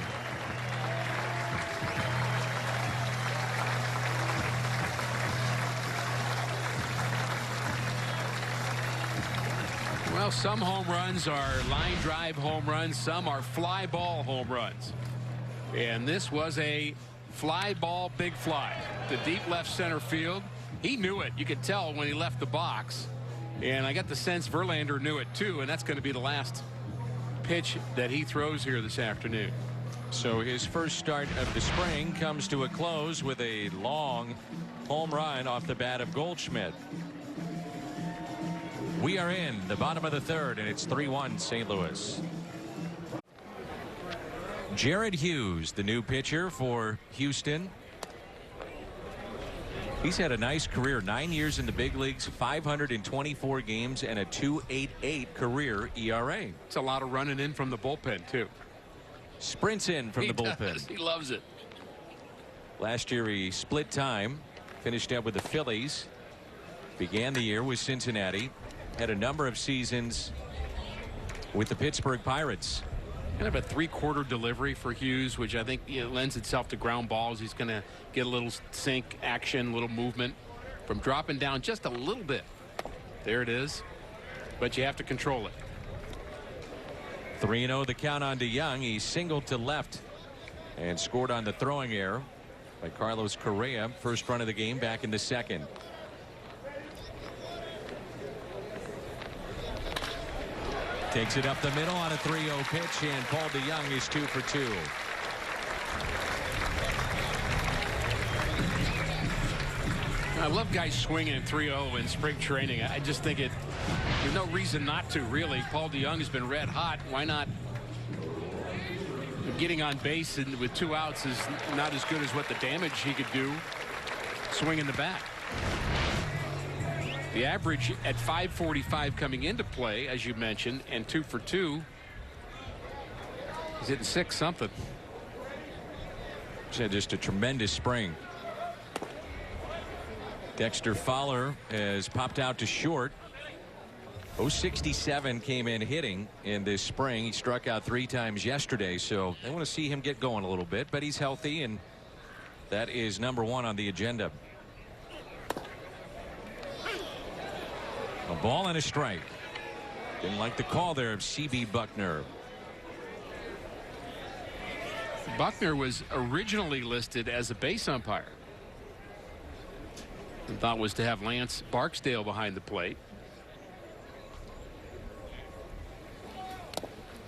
Well, some home runs are line drive home runs. Some are fly ball home runs. And this was a fly ball, big fly. The deep left center field. He knew it. You could tell when he left the box. And I got the sense Verlander knew it too. And that's going to be the last pitch that he throws here this afternoon. So his first start of the spring comes to a close with a long home run off the bat of Goldschmidt. We are in the bottom of the third, and it's 3-1 St. Louis. Jared Hughes, the new pitcher for Houston. He's had a nice career, 9 years in the big leagues, 524 games, and a 2.88 career ERA. It's a lot of running in from the bullpen, too. Sprints in from the bullpen. Does. He loves it. Last year he split time, finished up with the Phillies, began the year with Cincinnati, had a number of seasons with the Pittsburgh Pirates. Kind of a three-quarter delivery for Hughes, which I think lends itself to ground balls. He's going to get a little sink action, a little movement from dropping down just a little bit. There it is. But you have to control it. 3-0 the count on DeYoung. He singled to left and scored on the throwing error by Carlos Correa. First run of the game back in the second. Takes it up the middle on a 3-0 pitch, and Paul DeYoung is 2 for 2. I love guys swinging 3-0 in spring training. I just think there's no reason not to, really. Paul DeYoung has been red hot. Why not? Getting on base and with 2 outs is not as good as what the damage he could do swinging the bat. The average at 545 coming into play, as you mentioned, and 2 for 2. He's hitting 6 something. He's had just a tremendous spring. Dexter Fowler has popped out to short. 067 came in hitting in this spring. He struck out 3 times yesterday, so they want to see him get going a little bit, but he's healthy, and that is number 1 on the agenda. A ball and a strike. Didn't like the call there of C.B. Buckner. Buckner was originally listed as a base umpire. The thought was to have Lance Barksdale behind the plate.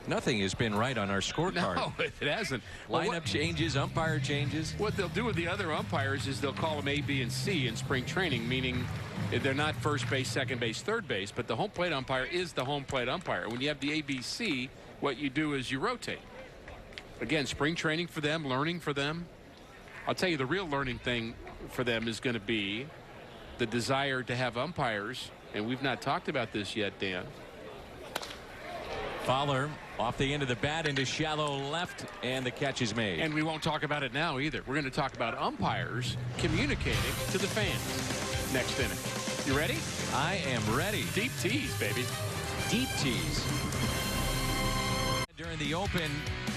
Nothing has been right on our scorecard. No, it hasn't. Lineup changes, umpire changes. What they'll do with the other umpires is they'll call them A, B, and C in spring training, meaning they're not first base, second base, third base, but the home plate umpire is the home plate umpire. When you have the A, B, C, what you do is you rotate. Again, spring training for them, learning for them. I'll tell you, the real learning thing for them is going to be the desire to have umpires, and we've not talked about this yet, Dan. Fowler off the end of the bat into shallow left, and the catch is made. And we won't talk about it now either. We're going to talk about umpires communicating to the fans next inning. You ready? I am ready. Deep tease, baby. Deep tease. During the open,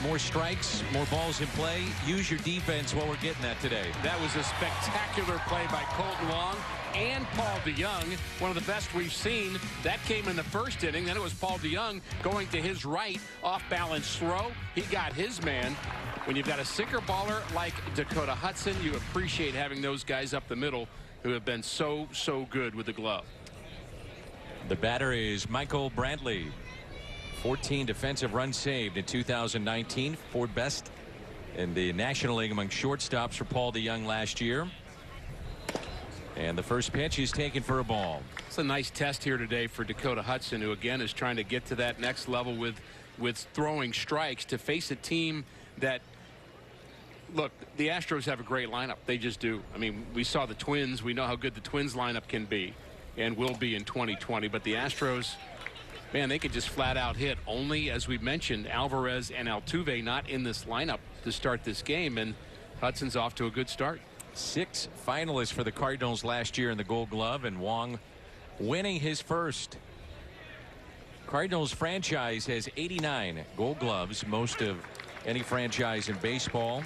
more strikes, more balls in play. Use your defense while we're getting that today. That was a spectacular play by Colton Wong and Paul DeYoung, one of the best we've seen. That came in the first inning. Then it was Paul DeYoung going to his right, off-balance throw. He got his man. When you've got a sinker baller like Dakota Hudson, you appreciate having those guys up the middle who have been so good with the glove. The batter is Michael Brantley. 14 defensive runs saved in 2019. Fourth best in the National League among shortstops for Paul DeYoung last year. And the first pitch is taken for a ball. It's a nice test here today for Dakota Hudson, who again is trying to get to that next level with throwing strikes to face a team that, look, the Astros have a great lineup. They just do. I mean, we saw the Twins. We know how good the Twins lineup can be and will be in 2020. But the Astros, man, they could just flat out hit. Only, as we mentioned, Alvarez and Altuve not in this lineup to start this game, and Hudson's off to a good start. 6 finalists for the Cardinals last year in the Gold Glove, and Wong winning his first. Cardinals franchise has 89 Gold Gloves, most of any franchise in baseball.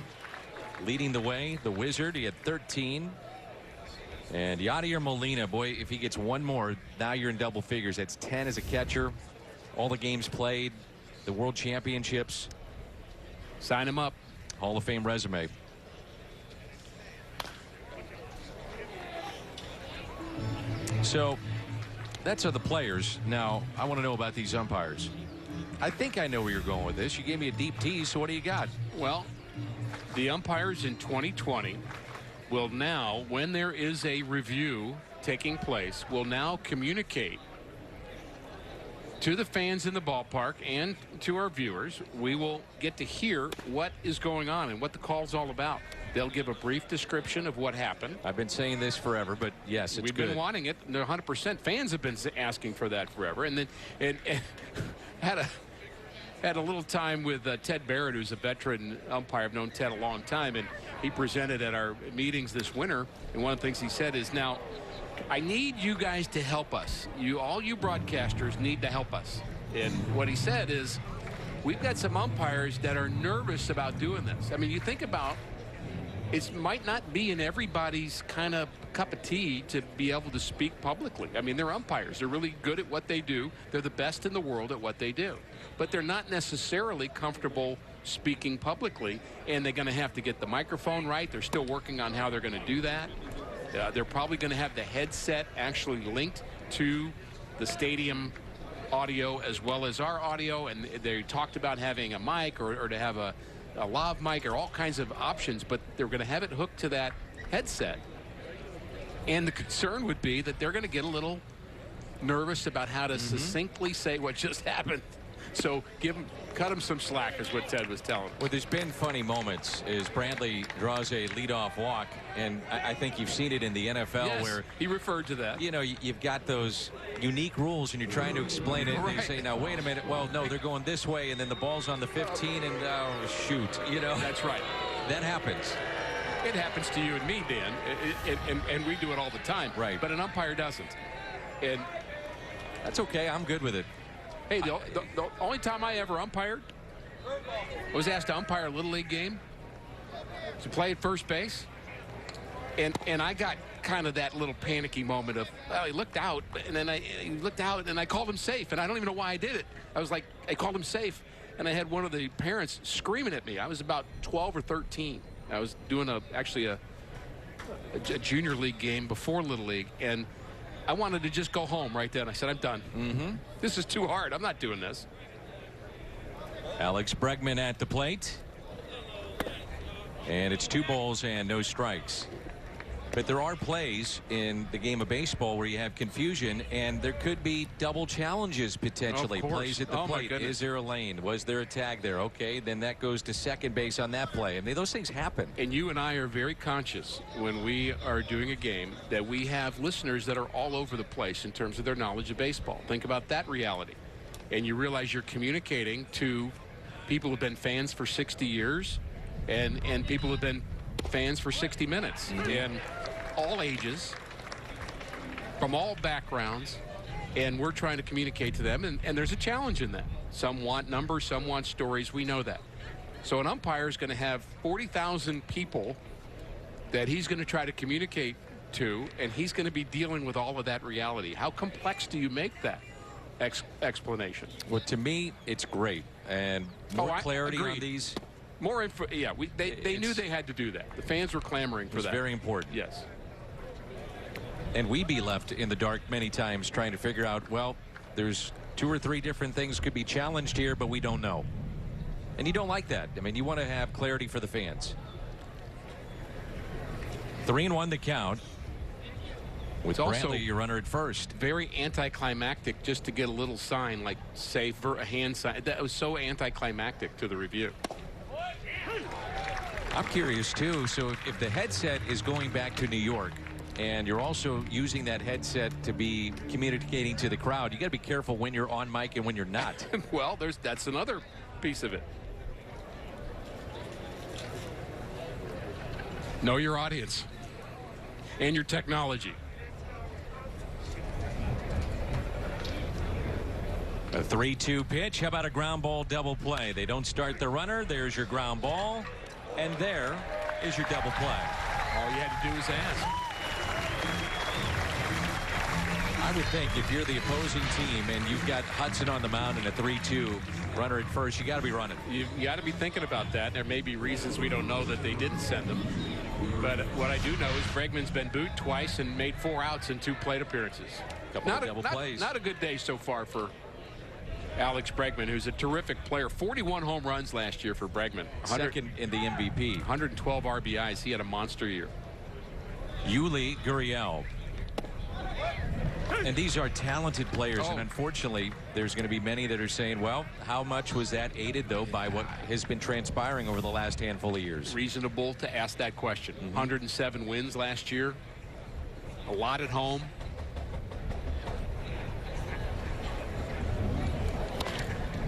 Leading the way, the Wizard, he had 13. And Yadier Molina, boy, if he gets one more, now you're in double figures. That's 10 as a catcher. All the games played, the World Championships. Sign him up. Hall of Fame resume. So that's the players. Now, I want to know about these umpires. I think I know where you're going with this. You gave me a deep tease, so what do you got? Well, the umpires in 2020 will now, when there is a review taking place, will now communicate to the fans in the ballpark and to our viewers. We will get to hear what is going on and what the call's all about. They'll give a brief description of what happened. I've been saying this forever, but yes, it's We've good. been wanting it. 100% fans have been asking for that forever. And then and had a little time with Ted Barrett, who's a veteran umpire. I've known Ted a long time, and he presented at our meetings this winter. And one of the things he said is, now, I need you guys to help us. All you broadcasters need to help us. And what he said is, we've got some umpires that are nervous about doing this. I mean, you think about, it might not be in everybody's kind of cup of tea to be able to speak publicly. I mean, they're umpires. They're really good at what they do. They're the best in the world at what they do. But they're not necessarily comfortable speaking publicly, and they're going to have to get the microphone right. They're still working on how they're going to do that. They're probably going to have the headset actually linked to the stadium audio as well as our audio, and they talked about having a mic or to have a lav mic or all kinds of options, but they're going to have it hooked to that headset. And the concern would be that they're going to get a little nervous about how to succinctly say what just happened. So cut him some slack, is what Ted was telling. Well, there's been funny moments as Brantley draws a leadoff walk, and I think you've seen it in the NFL. Yes, where he referred to that. You know, you've got those unique rules, and you're trying to explain it, and you say, now, wait a minute. Well, no, they're going this way, and then the ball's on the 15, and oh, shoot. You know, that's right. That happens. It happens to you and me, Dan, and we do it all the time. Right. But an umpire doesn't. And that's okay. I'm good with it. Hey, the only time I ever umpired, I was asked to umpire a Little League game to play at first base. And I got kind of that little panicky moment of, well, he looked out, and then he looked out, and I called him safe, and I don't even know why I did it. I was like, I called him safe, and I had one of the parents screaming at me. I was about 12 or 13. I was doing actually a junior league game before Little League, and I wanted to just go home right then. I said, I'm done. This is too hard. I'm not doing this. Alex Bregman at the plate. And it's 2 balls and no strikes. But there are plays in the game of baseball where you have confusion, and there could be double challenges potentially. Plays at the plate. Is there a lane? Was there a tag there? Okay, then that goes to second base on that play. I mean, those things happen. And you and I are very conscious when we are doing a game that we have listeners that are all over the place in terms of their knowledge of baseball. Think about that reality. And you realize you're communicating to people who have been fans for 60 years and people who have been fans for 60 minutes. And all ages. from all backgrounds, and we're trying to communicate to them, and there's a challenge in that. Some want numbers, some want stories. We know that. So an umpire is going to have 40,000 people that he's going to try to communicate to, and he's going to be dealing with all of that reality. How complex do you make that explanation? Well, to me, it's great. And more clarity on these. More info. Yeah, they knew they had to do that. The fans were clamoring for that. It's very important. Yes. And we be left in the dark many times trying to figure out, well, there's 2 or 3 different things could be challenged here, but we don't know. And you don't like that. I mean, you want to have clarity for the fans. 3-1 the count. With Bradley, your runner at first. Very anticlimactic just to get a little sign, like, say, for a hand sign. That was so anticlimactic to the review. I'm curious, too. So if the headset is going back to New York, and you're also using that headset to be communicating to the crowd, you got to be careful when you're on mic and when you're not. Well, that's another piece of it. Know your audience and your technology. A 3-2 pitch. How about a ground ball double play? They don't start the runner. There's your ground ball. And there is your double play. All you had to do was ask. I would think if you're the opposing team and you've got Hudson on the mound and a 3-2 runner at first, you got to be running. You got to be thinking about that. There may be reasons we don't know that they didn't send them. But what I do know is Bregman's been booed twice and made 4 outs in 2 plate appearances. Not a good day so far for Alex Bregman, who's a terrific player. 41 home runs last year for Bregman. Second in the MVP. 112 RBIs. He had a monster year. Yuli Gurriel. And these are talented players, and unfortunately, there's going to be many that are saying, well, how much was that aided, though, by what has been transpiring over the last handful of years? Reasonable to ask that question. 107 wins last year. A lot at home.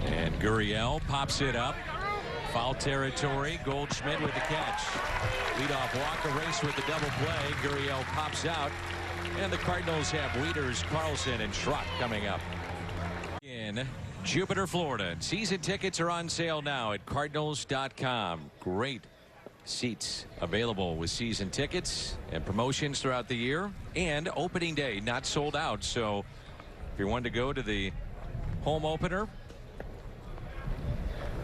And Gurriel pops it up. Foul territory. Goldschmidt with the catch. Leadoff walk, a race with the double play. Gurriel pops out. And the Cardinals have Wieters, Carlson, and Schrock coming up. In Jupiter, Florida. Season tickets are on sale now at Cardinals.com. Great seats available with season tickets and promotions throughout the year. And opening day, not sold out. So if you wanted to go to the home opener,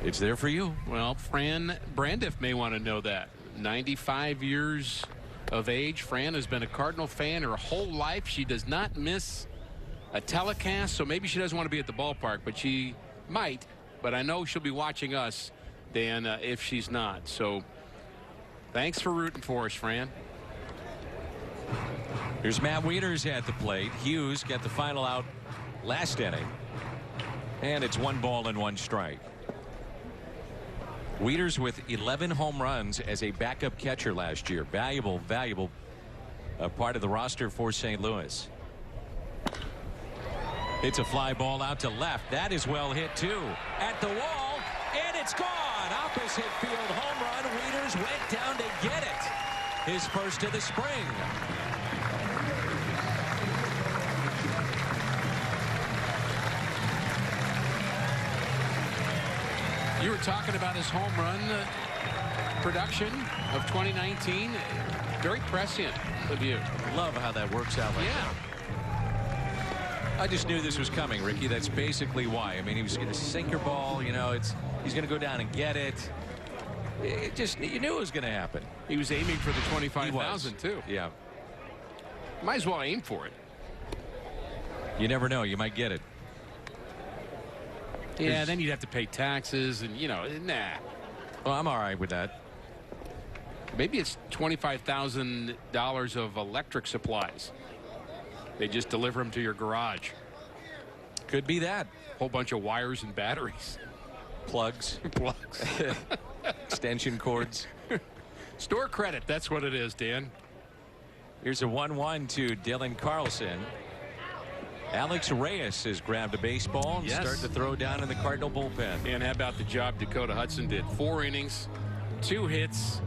it's there for you. Well, Fran Brandiff may want to know that. 95 years of age. Fran has been a Cardinal fan her whole life. She does not miss a telecast, so maybe she doesn't want to be at the ballpark, but she might. But I know she'll be watching us, Dan, if she's not. So thanks for rooting for us, Fran. Here's Matt Wieters at the plate. Hughes got the final out last inning. And it's 1 ball and 1 strike. Wieters with 11 home runs as a backup catcher last year. Valuable part of the roster for St. Louis. It's a fly ball out to left. That is well hit too. At the wall, and it's gone. Opposite field home run. Wieters went down to get it. His first of the spring. You were talking about his home run production of 2019. Very prescient of you. Love how that works out like that. I just knew this was coming, Ricky. That's basically why. I mean, he was going to sinker ball. You know, he's going to go down and get it. It just, you knew it was going to happen. He was aiming for the 25,000 too. Yeah. Might as well aim for it. You never know. You might get it. Yeah, then you'd have to pay taxes and, you know, nah. Well, I'm all right with that. Maybe it's $25,000 of electric supplies. They just deliver them to your garage. Could be that. Whole bunch of wires and batteries. Plugs. Plugs. Extension cords. Store credit. That's what it is, Dan. Here's a 1-1 to Dylan Carlson. Alex Reyes has grabbed a baseball and started to throw down in the Cardinal bullpen. And how about the job Dakota Hudson did? 4 innings, 2 hits.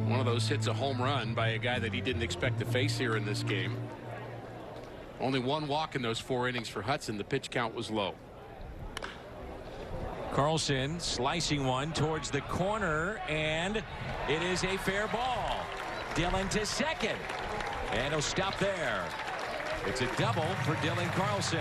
One of those hits a home run by a guy that he didn't expect to face here in this game. Only one walk in those 4 innings for Hudson. The pitch count was low. Carlson slicing one towards the corner, and it is a fair ball. Dillon to second, and he'll stop there. It's a double for Dylan Carlson.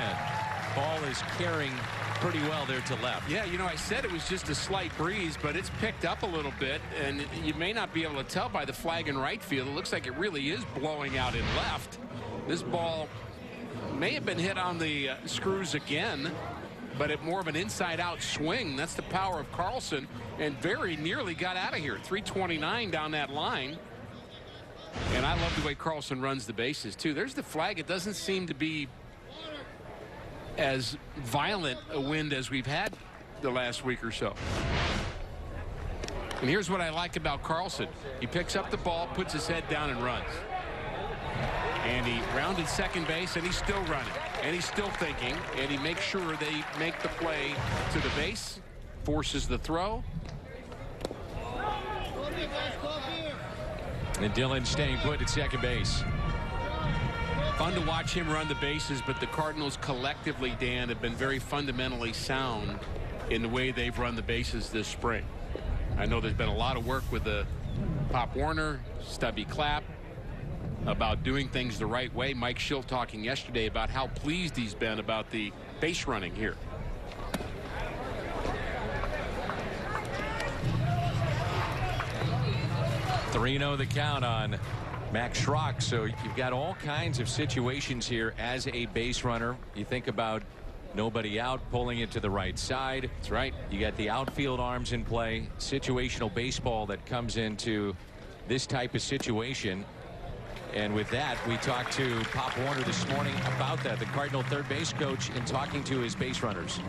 Ball is carrying pretty well there to left. Yeah, you know, I said it was just a slight breeze, but it's picked up a little bit, and you may not be able to tell by the flag in right field. It looks like it really is blowing out in left. This ball may have been hit on the screws again, but it more of an inside-out swing. That's the power of Carlson, and very nearly got out of here. 329 down that line. And I love the way Carlson runs the bases, too. There's the flag. It doesn't seem to be as violent a wind as we've had the last week or so. And here's what I like about Carlson. He picks up the ball, puts his head down, and runs. And he rounded second base, and he's still running. And he's still thinking, and he makes sure they make the play to the base, forces the throw. And Dillon staying put at second base. Fun to watch him run the bases, but the Cardinals collectively, Dan, have been very fundamentally sound in the way they've run the bases this spring. I know there's been a lot of work with the Pop Warner, Stubby Clapp, about doing things the right way. Mike Schill talking yesterday about how pleased he's been about the base running here. Three-0 the count on Max Schrock. So you've got all kinds of situations here as a base runner. You think about nobody out, pulling it to the right side. That's right. You got the outfield arms in play. Situational baseball that comes into this type of situation. And with that, we talked to Pop Warner this morning about that, the Cardinal third base coach, in talking to his base runners.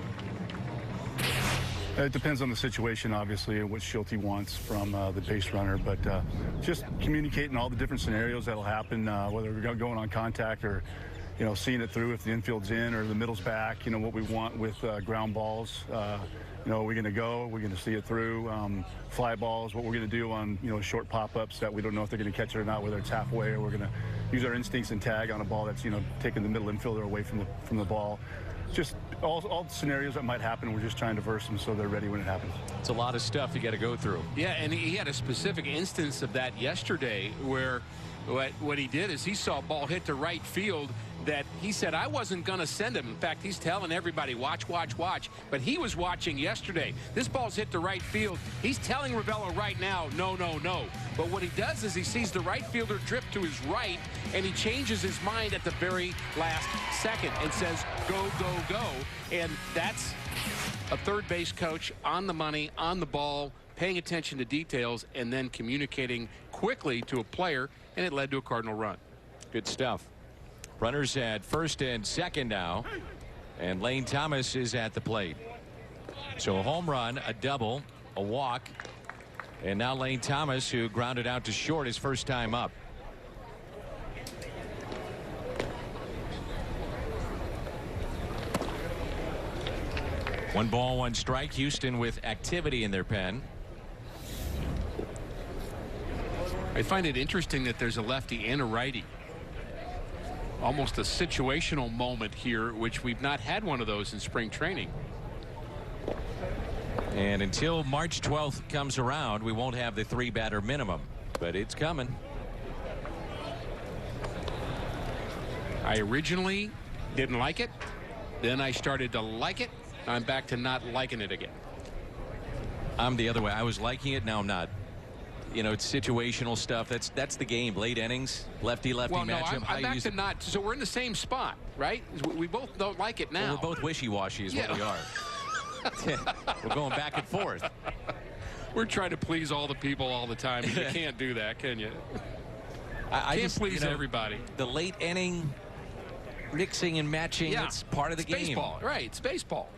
It depends on the situation, obviously, and what Schulte wants from the base runner. But just communicating all the different scenarios that'll happen, whether we're going on contact or, you know, seeing it through if the infield's in or the middle's back. You know, what we want with ground balls. You know, we're going to go. We're going to see it through. Fly balls, what we're going to do on, you know, short pop-ups that we don't know if they're going to catch it or not, whether it's halfway, or we're going to use our instincts and tag on a ball that's, you know, taking the middle infielder away from the ball. Just all scenarios that might happen. We're just trying to verse them so they're ready when it happens. It's a lot of stuff you got to go through. Yeah, and he had a specific instance of that yesterday where what he did is he saw a ball hit to right field that he said, I wasn't going to send him. In fact, he's telling everybody, watch, watch, watch. But he was watching yesterday. This ball's hit to right field. He's telling Ravello right now, no, no, no. But what he does is he sees the right fielder drip to his right, and he changes his mind at the very last second and says, go, go, go. And that's a third base coach on the money, on the ball, paying attention to details, and then communicating quickly to a player, and it led to a Cardinal run. Good stuff. Runners at first and second now, and Lane Thomas is at the plate. So a home run, a double, a walk, and now Lane Thomas, who grounded out to short his first time up. One ball, one strike. Houston with activity in their pen. I find it interesting that there's a lefty and a righty. Almost a situational moment here, which we've not had one of those in spring training. And until March 12th comes around, we won't have the 3-batter minimum, but it's coming. I originally didn't like it. Then I started to like it. I'm back to not liking it again. I'm the other way. I was liking it. Now I'm not. You know, it's situational stuff. That's the game. Late innings, lefty-lefty matchup. I'm back to not. So we're in the same spot, right? We both don't like it now. Well, we're both wishy-washy is what we are. We're going back and forth. We're trying to please all the people all the time. And you can't do that, can you? I can't just please everybody. The late inning mixing and matching, it's part of the game. Baseball, right? It's baseball.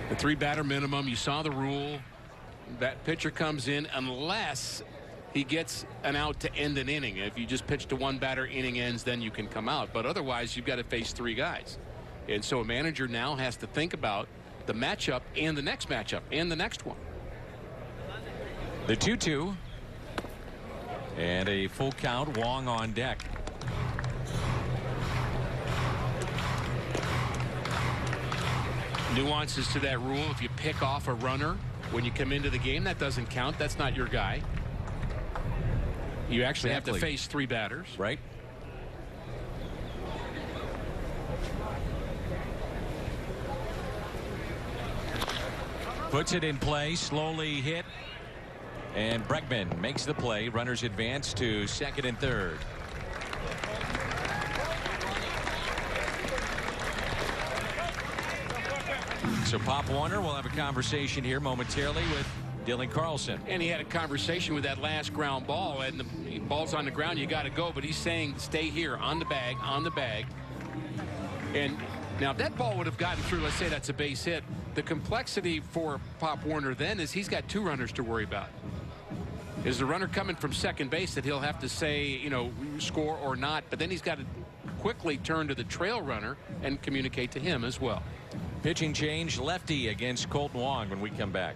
The 3-batter minimum. You saw the rule. That pitcher comes in unless he gets an out to end an inning. If you just pitch to one batter, inning ends, then you can come out. But otherwise, you've got to face 3 guys. And so a manager now has to think about the matchup and the next matchup and the next one. The 2-2. And a full count. Wong on deck. nuances to that rule. If you pick off a runner when you come into the game, that doesn't count. That's not your guy. You actually have to face 3 batters. Right. Puts it in play, slowly hit, and Bregman makes the play. Runners advance to second and third. So Pop Warner will have a conversation here momentarily with Dylan Carlson. And he had a conversation with that last ground ball, and the ball's on the ground, you got to go, but he's saying stay here on the bag, on the bag. And now if that ball would have gotten through, let's say that's a base hit, the complexity for Pop Warner then is he's got 2 runners to worry about. Is the runner coming from second base that he'll have to say, you know, score or not, but then he's got to quickly turn to the trail runner and communicate to him as well. Pitching change, lefty against Colton Wong when we come back.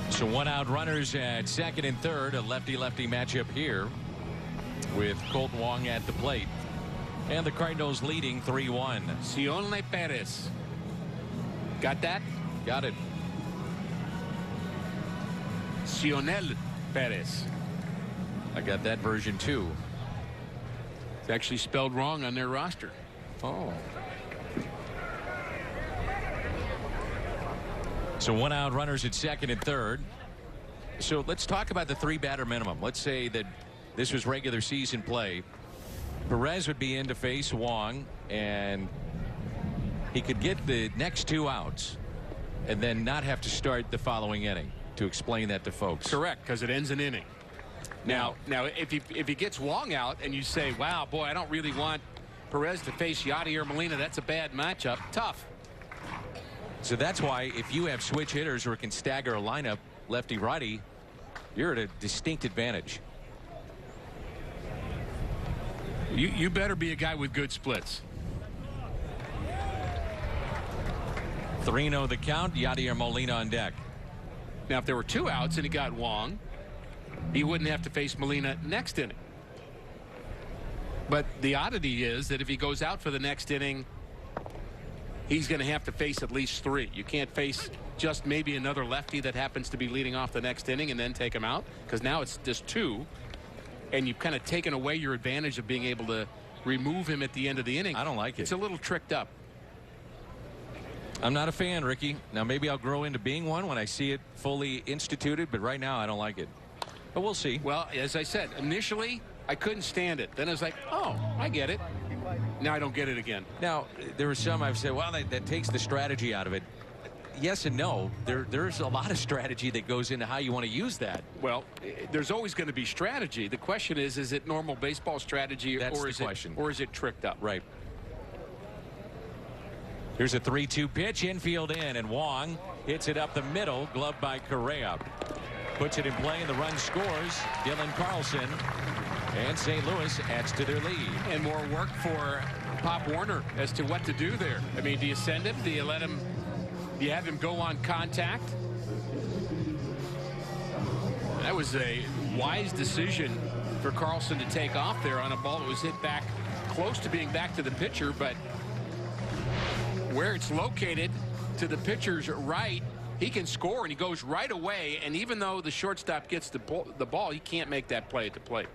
So 1 out runners at second and third, a lefty-lefty matchup here with Colton Wong at the plate. And the Cardinals leading 3-1. Sionel Perez. Got that? Got it. Sionel Perez. I got that version too. It's actually spelled wrong on their roster. Oh. So 1 out runners at second and third. So let's talk about the 3-batter minimum. Let's say that this was regular season play. Perez would be in to face Wong, and he could get the next 2 outs and then not have to start the following inning. To explain that to folks. Correct, because it ends an inning. Now if he gets Wong out and you say, wow, boy, I don't really want Perez to face Yadier Molina, that's a bad matchup. Tough. So that's why if you have switch hitters or can stagger a lineup lefty-righty, you're at a distinct advantage. You better be a guy with good splits. 3-0 the count. Yadier Molina on deck. Now, if there were 2 outs and he got Wong, he wouldn't have to face Molina next inning. But the oddity is that if he goes out for the next inning, he's going to have to face at least 3. You can't face just maybe another lefty that happens to be leading off the next inning and then take him out, because now it's just 2. And you've kind of taken away your advantage of being able to remove him at the end of the inning. I don't like it. It's a little tricked up. I'm not a fan, Ricky. Now maybe I'll grow into being one when I see it fully instituted, but right now I don't like it. But we'll see. Well, as I said, initially I couldn't stand it. Then I was like, oh, I get it. Now I don't get it again. Now there were some I've said, well, that takes the strategy out of it. Yes and no. There's a lot of strategy that goes into how you want to use that. Well, there's always going to be strategy. The question is it normal baseball strategy? That's or the is question. Or is it tricked up? Right. Here's a 3-2 pitch, infield in, and Wong hits it up the middle, gloved by Correa. Puts it in play, and the run scores. Dylan Carlson, and St. Louis adds to their lead. And more work for Pop Warner as to what to do there. I mean, do you send him? Do you let him? Do you have him go on contact? That was a wise decision for Carlson to take off there on a ball that was hit back close to being back to the pitcher, but where it's located to the pitcher's right, he can score, and he goes right away. And even though the shortstop gets the ball, he can't make that play at the plate,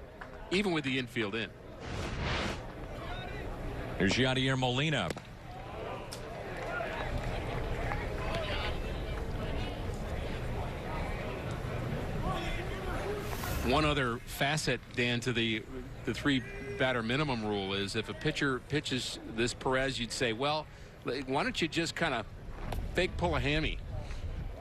even with the infield in. Here's Yadier Molina. One other facet, Dan, to the 3-batter minimum rule is if a pitcher pitches this Perez, you'd say, well, why don't you just kind of fake pull a hammy?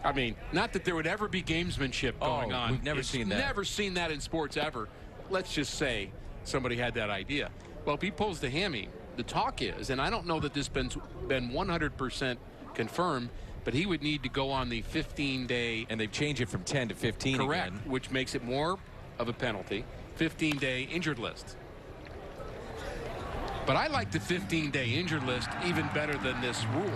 I mean, not that there would ever be gamesmanship going on. We've never seen that. Never seen that in sports ever. Let's just say somebody had that idea. Well, if he pulls the hammy, the talk is, and I don't know that this has been 100% confirmed, but he would need to go on the 15-day. And they've changed it from 10 to 15 correct, again. which makes it more of a penalty. 15-day injured list. But I like the 15-day injured list even better than this rule,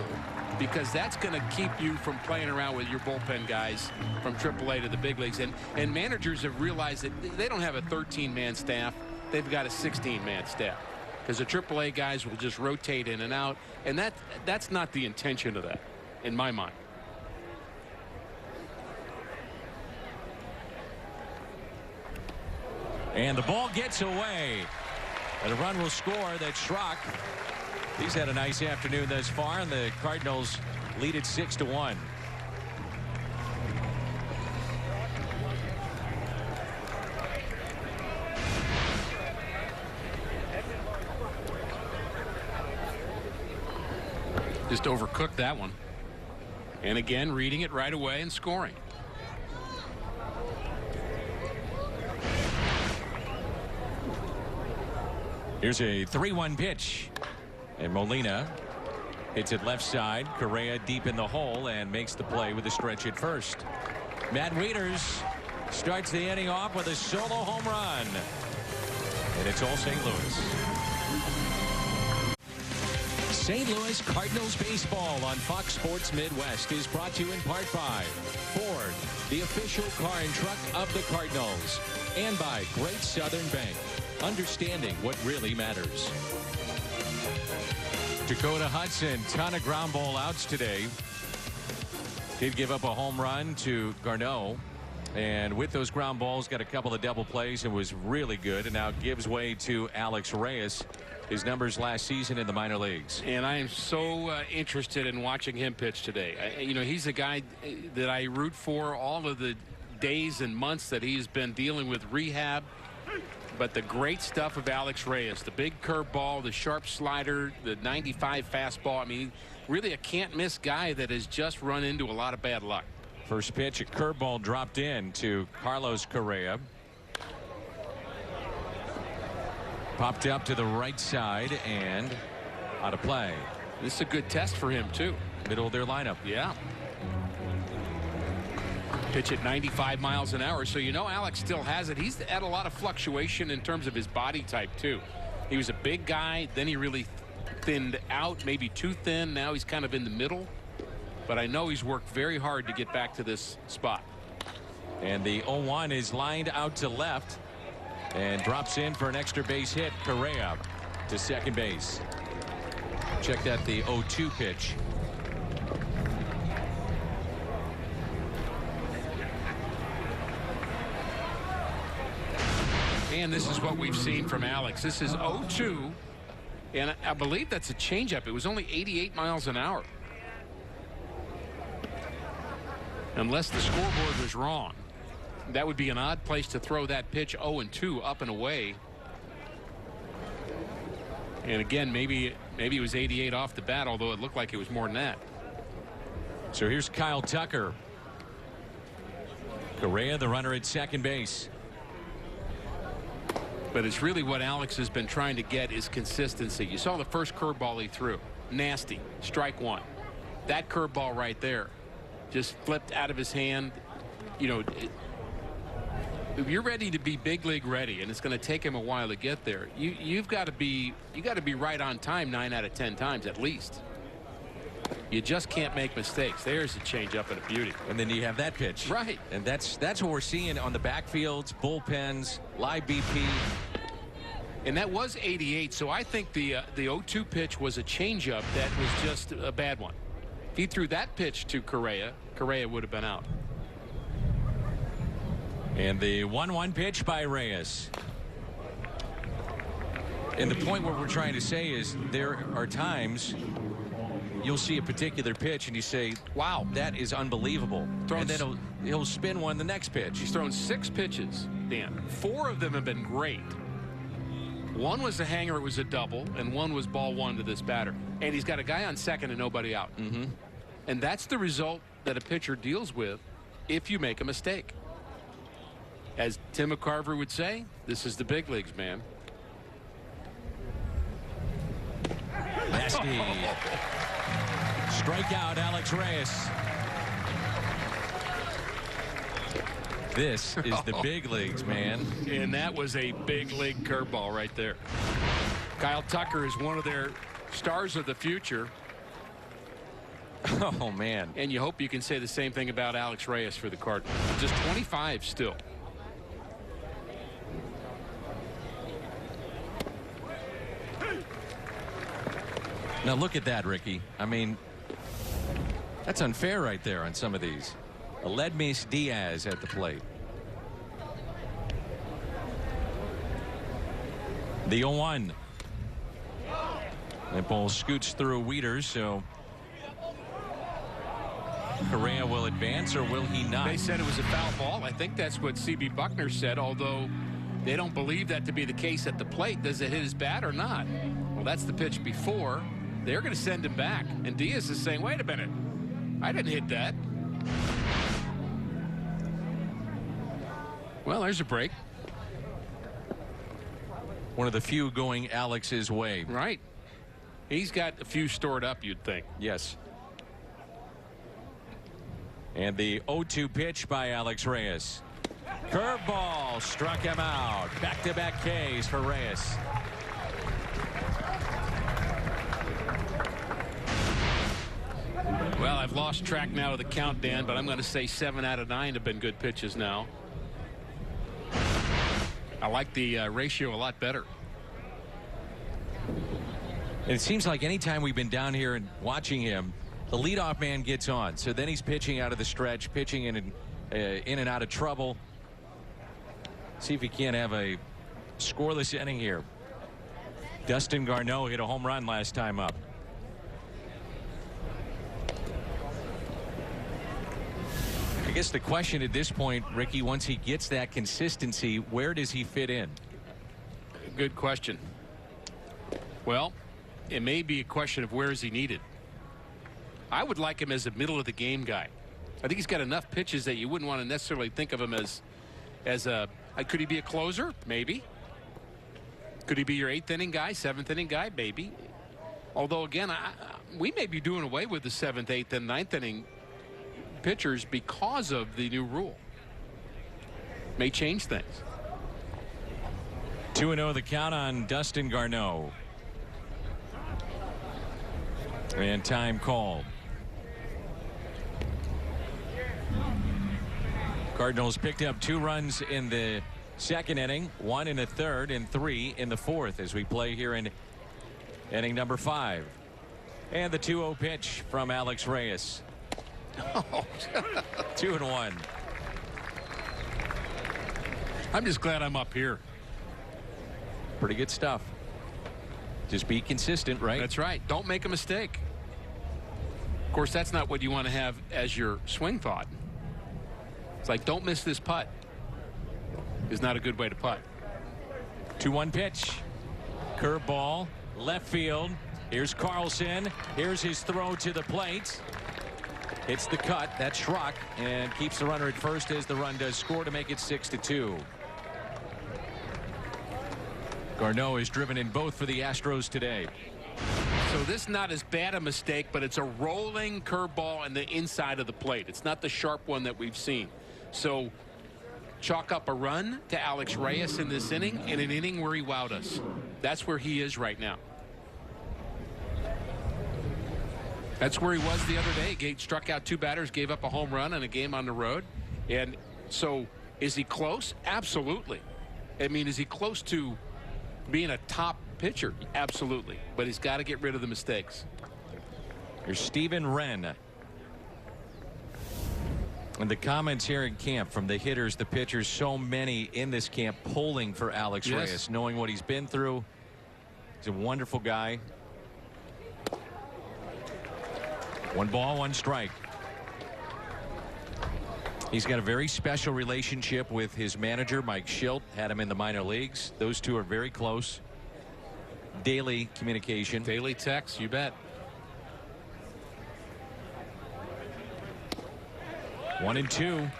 because that's going to keep you from playing around with your bullpen guys from AAA to the big leagues. And managers have realized that they don't have a 13-man staff. They've got a 16-man staff. because the AAA guys will just rotate in and out, and that's not the intention of that, in my mind. And the ball gets away. And a run will score. That's Schrock. He's had a nice afternoon thus far, and the Cardinals lead it 6-1. Just overcooked that one. And again, reading it right away and scoring. Here's a 3-1 pitch. And Molina hits it left side. Correa deep in the hole and makes the play with a stretch at first. Matt Wieters starts the inning off with a solo home run. And it's all St. Louis. St. Louis Cardinals baseball on Fox Sports Midwest is brought to you in part by Ford, the official car and truck of the Cardinals, and by Great Southern Bank, understanding what really matters. Dakota Hudson, ton of ground ball outs today. Did give up a home run to Garneau, and with those ground balls got a couple of double plays and was really good, and now gives way to Alex Reyes. His numbers last season in the minor leagues. And I am so interested in watching him pitch today. You know, he's a guy that I root for all of the days and months that he's been dealing with rehab. But the great stuff of Alex Reyes, the big curveball, the sharp slider, the 95 fastball. I mean, really a can't miss guy that has just run into a lot of bad luck. First pitch, a curveball dropped in to Carlos Correa. Popped up to the right side and out of play. This is a good test for him, too. Middle of their lineup. Yeah. Pitch at 95 miles an hour. So, you know, Alex still has it. He's had a lot of fluctuation in terms of his body type, too. He was a big guy. Then he really thinned out, maybe too thin. Now he's kind of in the middle. But I know he's worked very hard to get back to this spot. And the 0-1 is lined out to left. And drops in for an extra base hit. Correa to second base. Check that, the 0-2 pitch. And this is what we've seen from Alex. This is 0-2. And I believe that's a changeup. It was only 88 miles an hour. Unless the scoreboard was wrong. That would be an odd place to throw that pitch. 0-2 up and away. And again, maybe it was 88 off the bat, although it looked like it was more than that. So here's Kyle Tucker. Correa, the runner at second base. But it's really what Alex has been trying to get is consistency. You saw the first curveball he threw. Nasty. Strike one. That curveball right there just flipped out of his hand. You know, if you're ready to be big league ready, and it's going to take him a while to get there, you've got to be right on time 9 out of 10 times at least. You just can't make mistakes. There's a changeup and a beauty. And then you have that pitch. Right. And that's what we're seeing on the backfields, bullpens, live BP. And that was 88, so I think the 0-2 pitch was a changeup that was just a bad one. If he threw that pitch to Correa, Correa would have been out. And the 1-1 pitch by Reyes. And the point what we're trying to say is there are times you'll see a particular pitch and you say, wow, that is unbelievable. And then he'll spin one the next pitch. He's thrown 6 pitches, Dan. 4 of them have been great. One was a hanger, it was a double, and one was ball one to this batter. And he's got a guy on second and nobody out. And that's the result that a pitcher deals with if you make a mistake. As Tim McCarver would say, this is the big leagues, man. Nasty. Strikeout, Alex Reyes. This is the big leagues, man. And that was a big league curveball right there. Kyle Tucker is one of their stars of the future. Oh, man. And you hope you can say the same thing about Alex Reyes for the Cardinals. Just 25 still. Now look at that, Ricky. I mean, that's unfair right there on some of these. Aledmys Diaz at the plate. The 0-1. That ball scoots through Wieters, so Correa will advance, or will he not? They said it was a foul ball. I think that's what C.B. Buckner said, although they don't believe that to be the case at the plate. Does it hit his bat or not? Well, that's the pitch before. They're going to send him back. And Diaz is saying, wait a minute, I didn't hit that. Well, there's a break. One of the few going Alex's way. Right. He's got a few stored up, you'd think. Yes. And the 0-2 pitch by Alex Reyes. Curveball struck him out. Back-to-back Ks for Reyes. Well, I've lost track now of the count, Dan, but I'm going to say 7 out of 9 have been good pitches now. I like the ratio a lot better. It seems like anytime we've been down here and watching him, the leadoff man gets on. So then he's pitching out of the stretch, pitching in and out of trouble. See if he can't have a scoreless inning here. Dustin Garneau hit a home run last time up. I guess the question at this point, Ricky, once he gets that consistency, where does he fit in? Good question. Well, it may be a question of where is he needed. I would like him as a middle of the game guy. I think he's got enough pitches that you wouldn't want to necessarily think of him as a could he be a closer? Maybe. Could he be your 8th inning guy, 7th inning guy? Maybe. Although again, we may be doing away with the 7th, 8th, and 9th inning pitchers because of the new rule. May change things. 2-0 the count on Dustin Garneau. And time called. Cardinals picked up 2 runs in the 2nd inning, 1 in the 3rd, and 3 in the 4th as we play here in inning number 5. And the 2-0 pitch from Alex Reyes. 2-1. I'm just glad I'm up here. Pretty good stuff. Just be consistent, right? That's right. Don't make a mistake. Of course, that's not what you want to have as your swing thought. It's like, don't miss this putt. Is not a good way to putt. 2-1 pitch. Curveball, left field. Here's Carlson. Here's his throw to the plate. Hits the cut. That's Schrock, and keeps the runner at first as the run does score to make it 6-2. Garneau is driven in both for the Astros today. So this not as bad a mistake, but it's a rolling curveball on the inside of the plate. It's not the sharp one that we've seen. So chalk up a run to Alex Reyes in this inning, in an inning where he wowed us. That's where he is right now. That's where he was the other day. He struck out 2 batters, gave up a home run in a game on the road. And so is he close? Absolutely. I mean, is he close to being a top pitcher? Absolutely. But he's got to get rid of the mistakes. Here's Steven Wren. And the comments here in camp from the hitters, the pitchers, so many in this camp pulling for Alex Reyes, knowing what he's been through. He's a wonderful guy. 1 ball, 1 strike. He's got a very special relationship with his manager, Mike Schilt. Had him in the minor leagues. Those two are very close. Daily communication. Daily text, you bet. 1-2.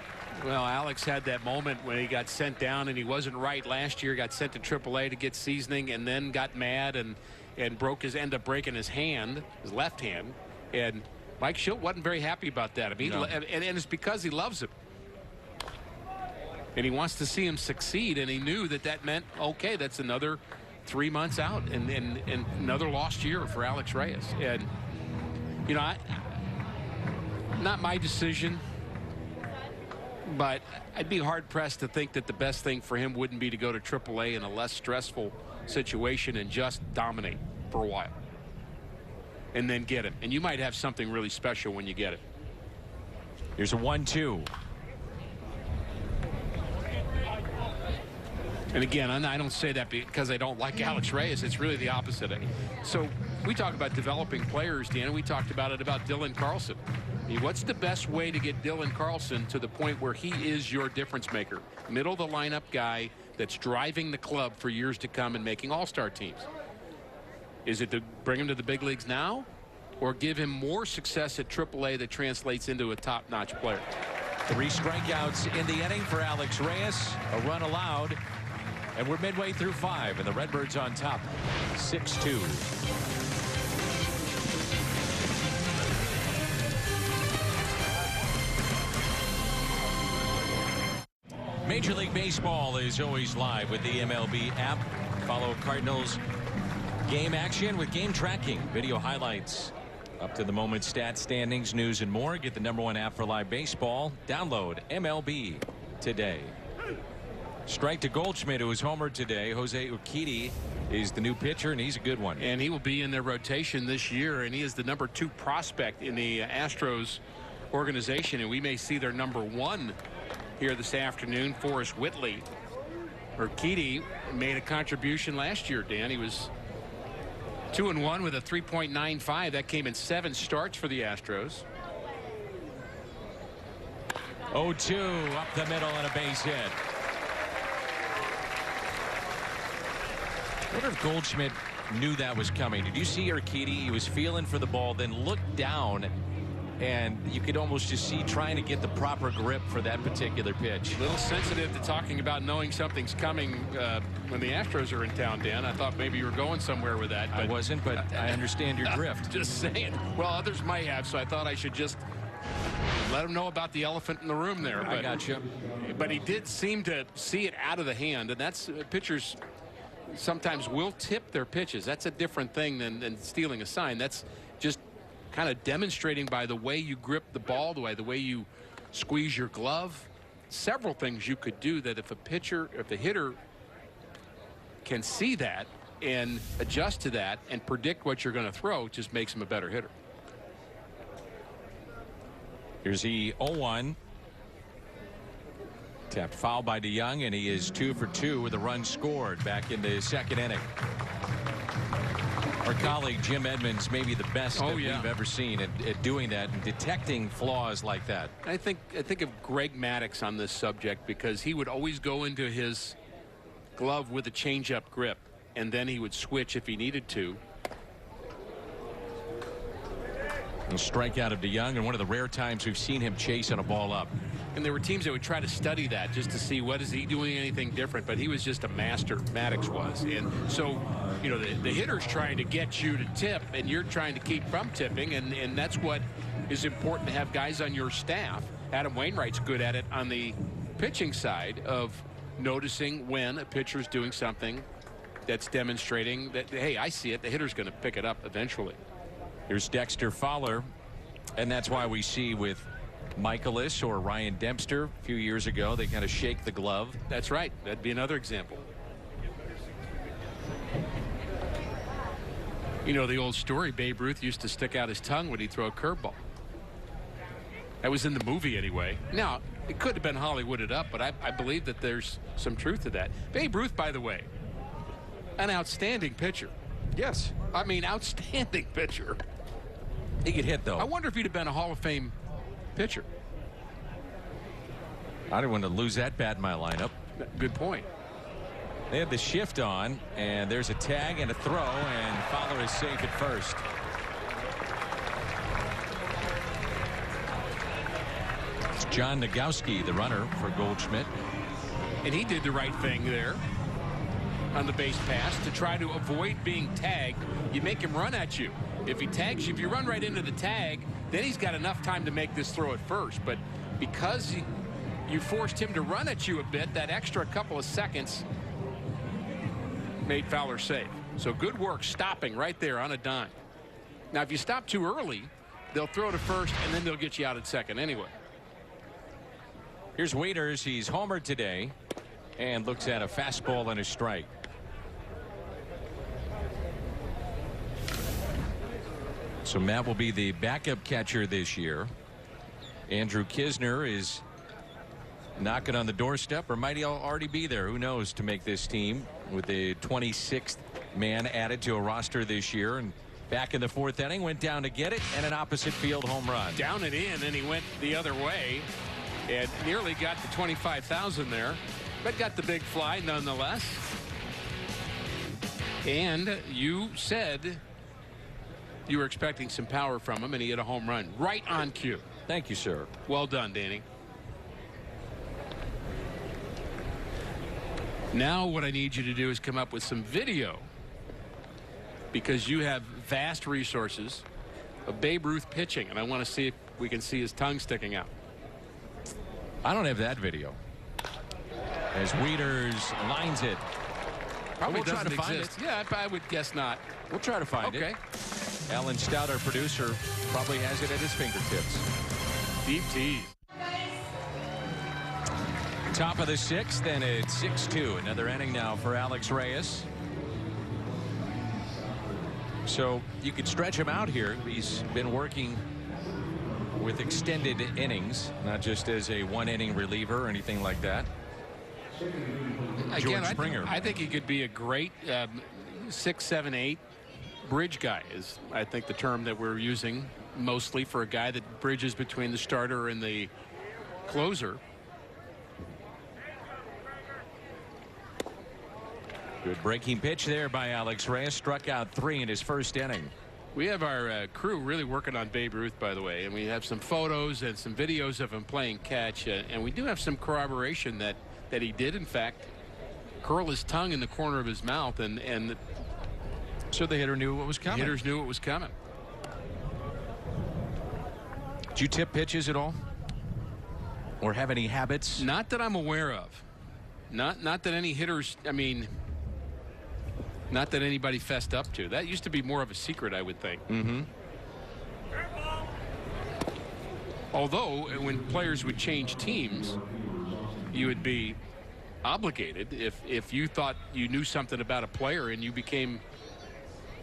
Well, Alex had that moment when he got sent down and he wasn't right last year. Got sent to AAA to get seasoning and then got mad and ended up breaking his hand, his left hand. And Mike Schilt wasn't very happy about that. I mean, no. and it's because he loves him. And he wants to see him succeed. And he knew that meant, okay, that's another 3 months out and another lost year for Alex Reyes. And, you know, not my decision. But I'd be hard-pressed to think that the best thing for him wouldn't be to go to AAA in a less stressful situation and just dominate for a while. and then get him. And you might have something really special when you get it. Here's a 1-2. And again, I don't say that because I don't like Alex Reyes. It's really the opposite. So we talk about developing players, Dan. We talked about it about Dylan Carlson. I mean, what's the best way to get Dylan Carlson to the point where he is your difference maker? Middle of the lineup guy that's driving the club for years to come and making all-star teams. Is it to bring him to the big leagues now, or give him more success at AAA that translates into a top-notch player? 3 strikeouts in the inning for Alex Reyes. A run allowed. And we're midway through 5, and the Redbirds on top, 6-2. Major League Baseball is always live with the MLB app. Follow Cardinals game action with game tracking, video highlights, up to the moment stats, standings, news, and more. Get the #1 app for live baseball. Download MLB today. Strike to Goldschmidt, who was homered today. Jose Urquidy is the new pitcher, and he's a good one. And he will be in their rotation this year, and he is the #2 prospect in the Astros organization, and we may see their #1 here this afternoon. Forrest Whitley. Urquidy made a contribution last year, Dan. He was 2-1 with a 3.95. That came in 7 starts for the Astros. 0-2 up the middle and a base hit. I wonder if Goldschmidt knew that was coming. Did you see Urquidy? He was feeling for the ball, then looked down, and you could almost just see trying to get the proper grip for that particular pitch. A little sensitive to talking about knowing something's coming when the Astros are in town, Dan. I thought maybe you were going somewhere with that. I wasn't, but I understand your drift. Just saying. Well, others might have, so I thought I should just let him know about the elephant in the room there. I got you. But he did seem to see it out of the hand, and that's pitchers sometimes will tip their pitches. That's a different thing than stealing a sign. That's just kind of demonstrating by the way you grip the ball, the way you squeeze your glove. Several things you could do that if the hitter can see that and adjust to that and predict what you're going to throw, it just makes him a better hitter. Here's the 0-1. Tapped foul by DeYoung, and he is 2 for 2 with a run scored back in the 2nd inning. Our colleague Jim Edmonds may be the best that we've ever seen at doing that and detecting flaws like that. I think of Greg Maddux on this subject, because he would always go into his glove with a changeup grip, and then he would switch if he needed to. A strikeout of DeYoung, and one of the rare times we've seen him chasing a ball up. And there were teams that would try to study that just to see what is he doing anything different, but he was just a master. Maddux was. And so, you know, the hitter's trying to get you to tip, and you're trying to keep from tipping, and that's what is important to have guys on your staff. Adam Wainwright's good at it on the pitching side of noticing when a pitcher's doing something that's demonstrating that, hey, I see it, the hitter's going to pick it up eventually. Here's Dexter Fowler, and that's why we see with Michaelis or Ryan Dempster a few years ago, they kind of shake the glove. That's right. That'd be another example. You know the old story, Babe Ruth used to stick out his tongue when he'd throw a curveball. That was in the movie anyway. Now, it could have been Hollywooded up, but I believe that there's some truth to that. Babe Ruth, by the way, an outstanding pitcher. Yes. I mean, outstanding pitcher. He could hit, though. I wonder if he'd have been a Hall of Fame pitcher. I didn't want to lose that bat in my lineup. Good point. They had the shift on, and there's a tag and a throw, and Fowler is safe at first. It's John Nagowski, the runner for Goldschmidt. And he did the right thing there on the base pass to try to avoid being tagged. You make him run at you. If he tags you, if you run right into the tag, then he's got enough time to make this throw at first. But because you forced him to run at you a bit, that extra couple of seconds made Fowler safe. So good work stopping right there on a dime. Now, if you stop too early, they'll throw to first, and then they'll get you out at second anyway. Here's Waiters. He's homered today and looks at a fastball and a strike. So Matt will be the backup catcher this year. Andrew Kisner is knocking on the doorstep, or might he already be there? Who knows, to make this team with the 26th man added to a roster this year. And back in the 4th inning, went down to get it, and an opposite field home run. Down and in, and he went the other way and nearly got to 25,000 there, but got the big fly nonetheless. And you said you were expecting some power from him, and he hit a home run right on cue. Thank you, sir. Well done, Danny. Now what I need you to do is come up with some video, because you have vast resources of Babe Ruth pitching, and I want to see if we can see his tongue sticking out. I don't have that video. As Wieters lines it. Probably we'll try doesn't to find exist. it. Yeah, I would guess not. We'll try to find it. Okay. Alan Stout, our producer, probably has it at his fingertips. Deep tease. Top of the 6th, and it's 6-2. Another inning now for Alex Reyes. So you could stretch him out here. He's been working with extended innings, not just as a 1-inning reliever or anything like that. Again, George Springer. I think he could be a great 6, 7, 8 bridge guy, is I think the term that we're using mostly for a guy that bridges between the starter and the closer. Good breaking pitch there by Alex Reyes. Struck out 3 in his first inning. We have our crew really working on Babe Ruth, by the way, and we have some photos and some videos of him playing catch, and we do have some corroboration that he did in fact curl his tongue in the corner of his mouth, and so the hitter knew what was coming. Hitters knew what was coming. Did you tip pitches at all, or have any habits? Not that I'm aware of. Not that any hitters, I mean, not that anybody fessed up to. That used to be more of a secret, I would think. Mm-hmm. Although when players would change teams, you would be obligated, if you thought you knew something about a player and you became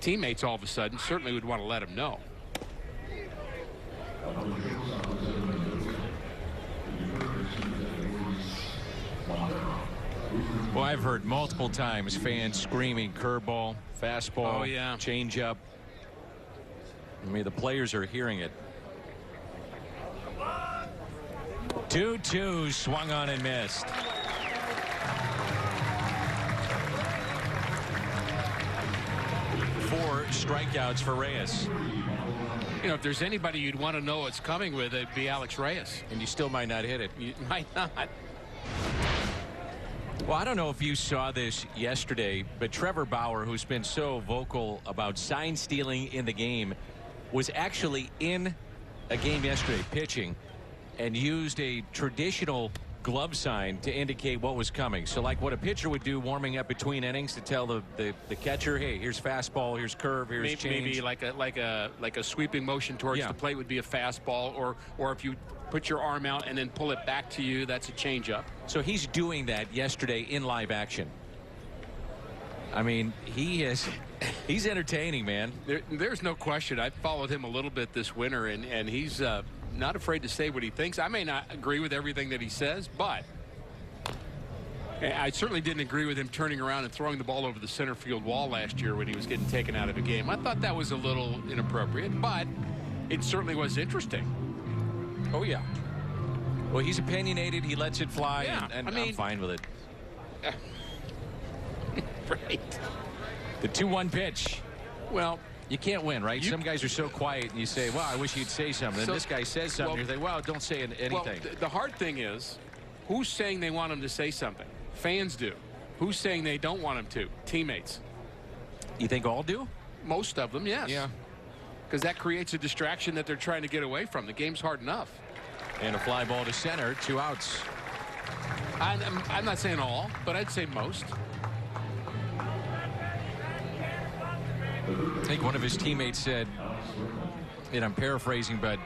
teammates all of a sudden, certainly would want to let him know. Well, I've heard multiple times fans screaming curveball, fastball, oh, yeah, changeup. I mean, the players are hearing it. 2-2, swung on and missed. Four strikeouts for Reyes. You know, if there's anybody you'd want to know what's coming with, it'd be Alex Reyes. And you still might not hit it. You might not. Well, I don't know if you saw this yesterday, but Trevor Bauer, who's been so vocal about sign stealing in the game, was actually in a game yesterday pitching and used a traditional glove sign to indicate what was coming. So like what a pitcher would do warming up between innings to tell the catcher, hey, here's fastball, here's curve, here's change. Maybe like a sweeping motion towards the plate would be a fastball, or if you put your arm out and then pull it back to you, that's a changeup. So he's doing that yesterday in live action. I mean, he's entertaining, man. There's no question. I've followed him a little bit this winter, and he's not afraid to say what he thinks. I may not agree with everything that he says, but I certainly didn't agree with him turning around and throwing the ball over the center field wall last year when he was getting taken out of a game. I thought that was a little inappropriate, but it certainly was interesting. Oh, yeah. Well, he's opinionated. He lets it fly, yeah, and I mean, I'm fine with it. Right. The 2-1 pitch. Well, you can't win, right? Some guys are so quiet, and you say, well, I wish you'd say something. And this guy says something, you say, well, don't say anything. Well, the hard thing is, who's saying they want him to say something? Fans do. Who's saying they don't want him to? Teammates. You think all do? Most of them, yes. Yeah. Because that creates a distraction that they're trying to get away from. The game's hard enough. And a fly ball to center, 2 outs. I'm not saying all, but I'd say most. I think one of his teammates said, and I'm paraphrasing, but,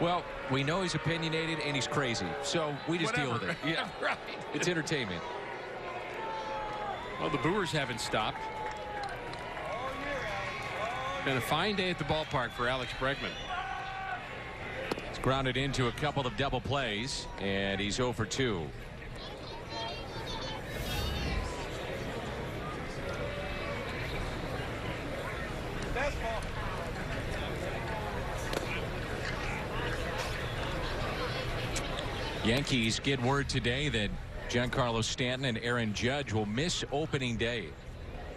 well, we know he's opinionated and he's crazy, so we just deal with it. Yeah, right. It's entertainment. Well, the booers haven't stopped. Been a fine day at the ballpark for Alex Bregman. It's grounded into a couple of double plays, and he's 0 for 2. Yankees get word today that Giancarlo Stanton and Aaron Judge will miss opening day.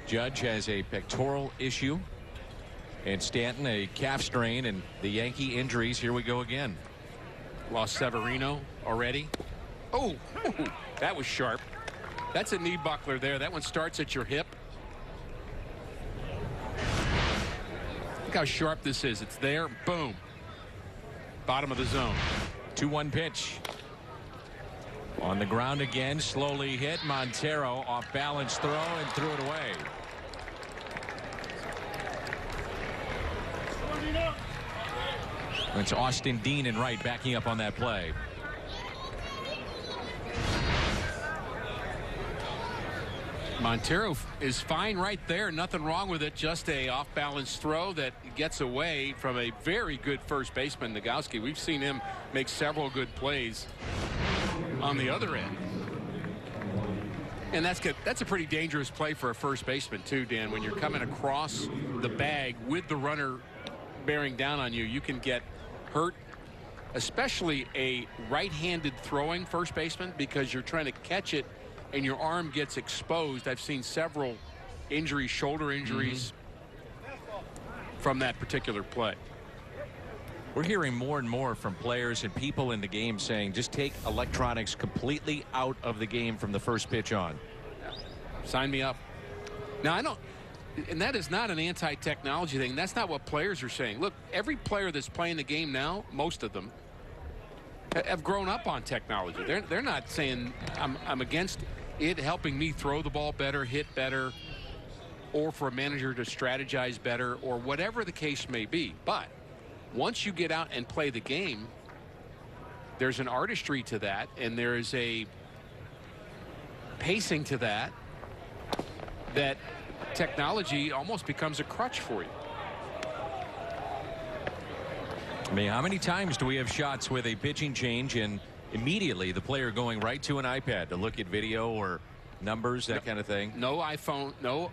Judge has a pectoral issue, and Stanton a calf strain, and the Yankee injuries. Here we go again. Lost Severino already. Oh, that was sharp. That's a knee buckler there. That one starts at your hip. Look how sharp this is. It's there. Boom. Bottom of the zone. 2-1 pitch. On the ground again, slowly hit. Montero off balance throw and threw it away. It's Austin Dean in right backing up on that play. Montero is fine right there. Nothing wrong with it. Just a off balance throw that gets away from a very good first baseman, Nogowski. We've seen him make several good plays on the other end. And that's good. That's a pretty dangerous play for a first baseman too, Dan. When you're coming across the bag with the runner bearing down on you, you can get hurt, especially a right-handed throwing first baseman, because you're trying to catch it and your arm gets exposed. I've seen several injuries, shoulder injuries from that particular play. We're hearing more and more from players and people in the game saying just take electronics completely out of the game from the first pitch on. Sign me up. Now, I don't, and that is not an anti-technology thing. That's not what players are saying. Look, every player that's playing the game now, most of them, have grown up on technology. They're not saying I'm against it helping me throw the ball better, hit better, or for a manager to strategize better, or whatever the case may be. But once you get out and play the game, there's an artistry to that, and there is a pacing to that, that technology almost becomes a crutch for you. I mean, how many times do we have shots with a pitching change and immediately the player going right to an iPad to look at video or numbers, that kind of thing? No iPhone, no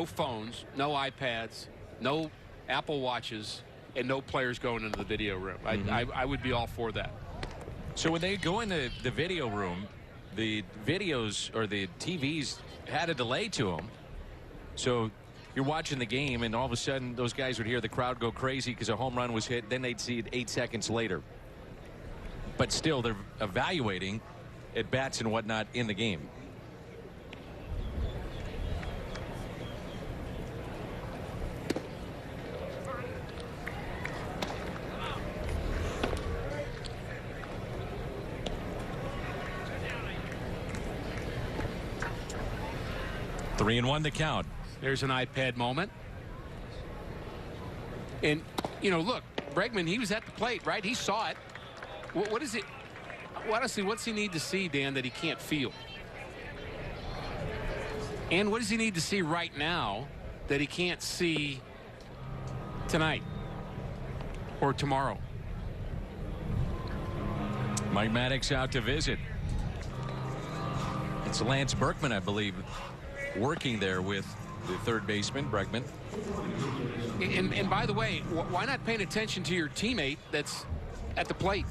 phones, no iPads, no Apple Watches, and no players going into the video room. I would be all for that. So when they go into the video room, the videos or the TVs had a delay to them. So you're watching the game, and all of a sudden those guys would hear the crowd go crazy because a home run was hit. Then they'd see it 8 seconds later. But still, they're evaluating at bats and whatnot in the game. Three and one to count. There's an iPad moment. And, you know, look, Bregman, he was at the plate, right? He saw it. What is it? Honestly, what's he need to see, Dan, that he can't feel? And what does he need to see right now that he can't see tonight or tomorrow? Mike Maddox out to visit. It's Lance Berkman, I believe, working there with the third baseman, Bregman. And by the way, why not paying attention to your teammate that's at the plate?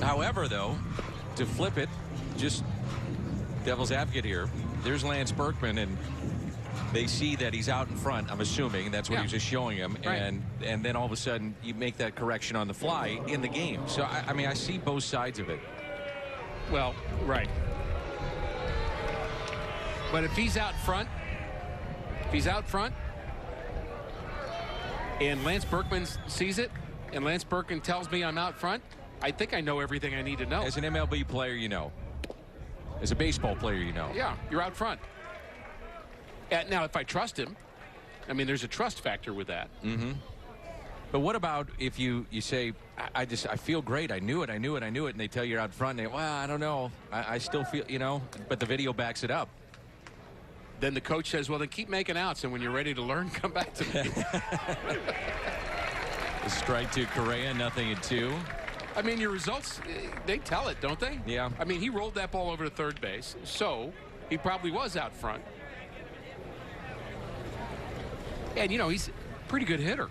However, though, to flip it, just devil's advocate here, there's Lance Berkman, and they see that he's out in front, I'm assuming. That's what he was just showing him. Right. And then all of a sudden, you make that correction on the fly in the game. So, I mean, I see both sides of it. Well, right. But if he's out front, and Lance Berkman sees it, and Lance Berkman tells me I'm out front, I think I know everything I need to know. As an MLB player, you know. As a baseball player, you know. Yeah, you're out front. Now, if I trust him, I mean, there's a trust factor with that. Mm-hmm. But what about if you say, I feel great, I knew it, and they tell you you're out front, and they, well, I don't know, I still feel, you know, but the video backs it up. then the coach says, well, then keep making outs, and when you're ready to learn, come back to me. A strike to Correa, 0-2. I mean, your results, they tell it, don't they? Yeah. I mean, he rolled that ball over to third base, so he probably was out front. And, you know, he's a pretty good hitter.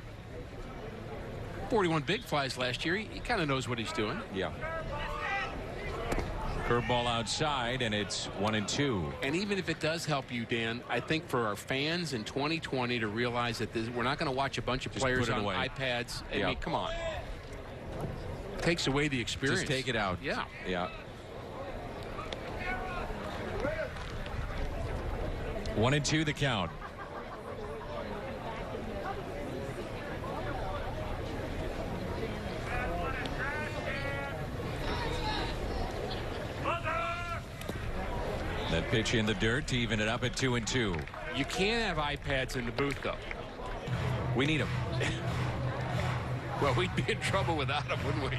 41 big flies last year. He kind of knows what he's doing. Yeah. Curveball outside, and it's 1-2. And even if it does help you, Dan, I think for our fans in 2020 to realize that we're not going to watch a bunch of players on iPads. I mean, come on. Takes away the experience. Just take it out. Yeah. Yeah. 1-2 the count. That pitch in the dirt to even it up at 2-2. You can't have iPads in the booth, though. We need them. Well, we'd be in trouble without them, wouldn't we?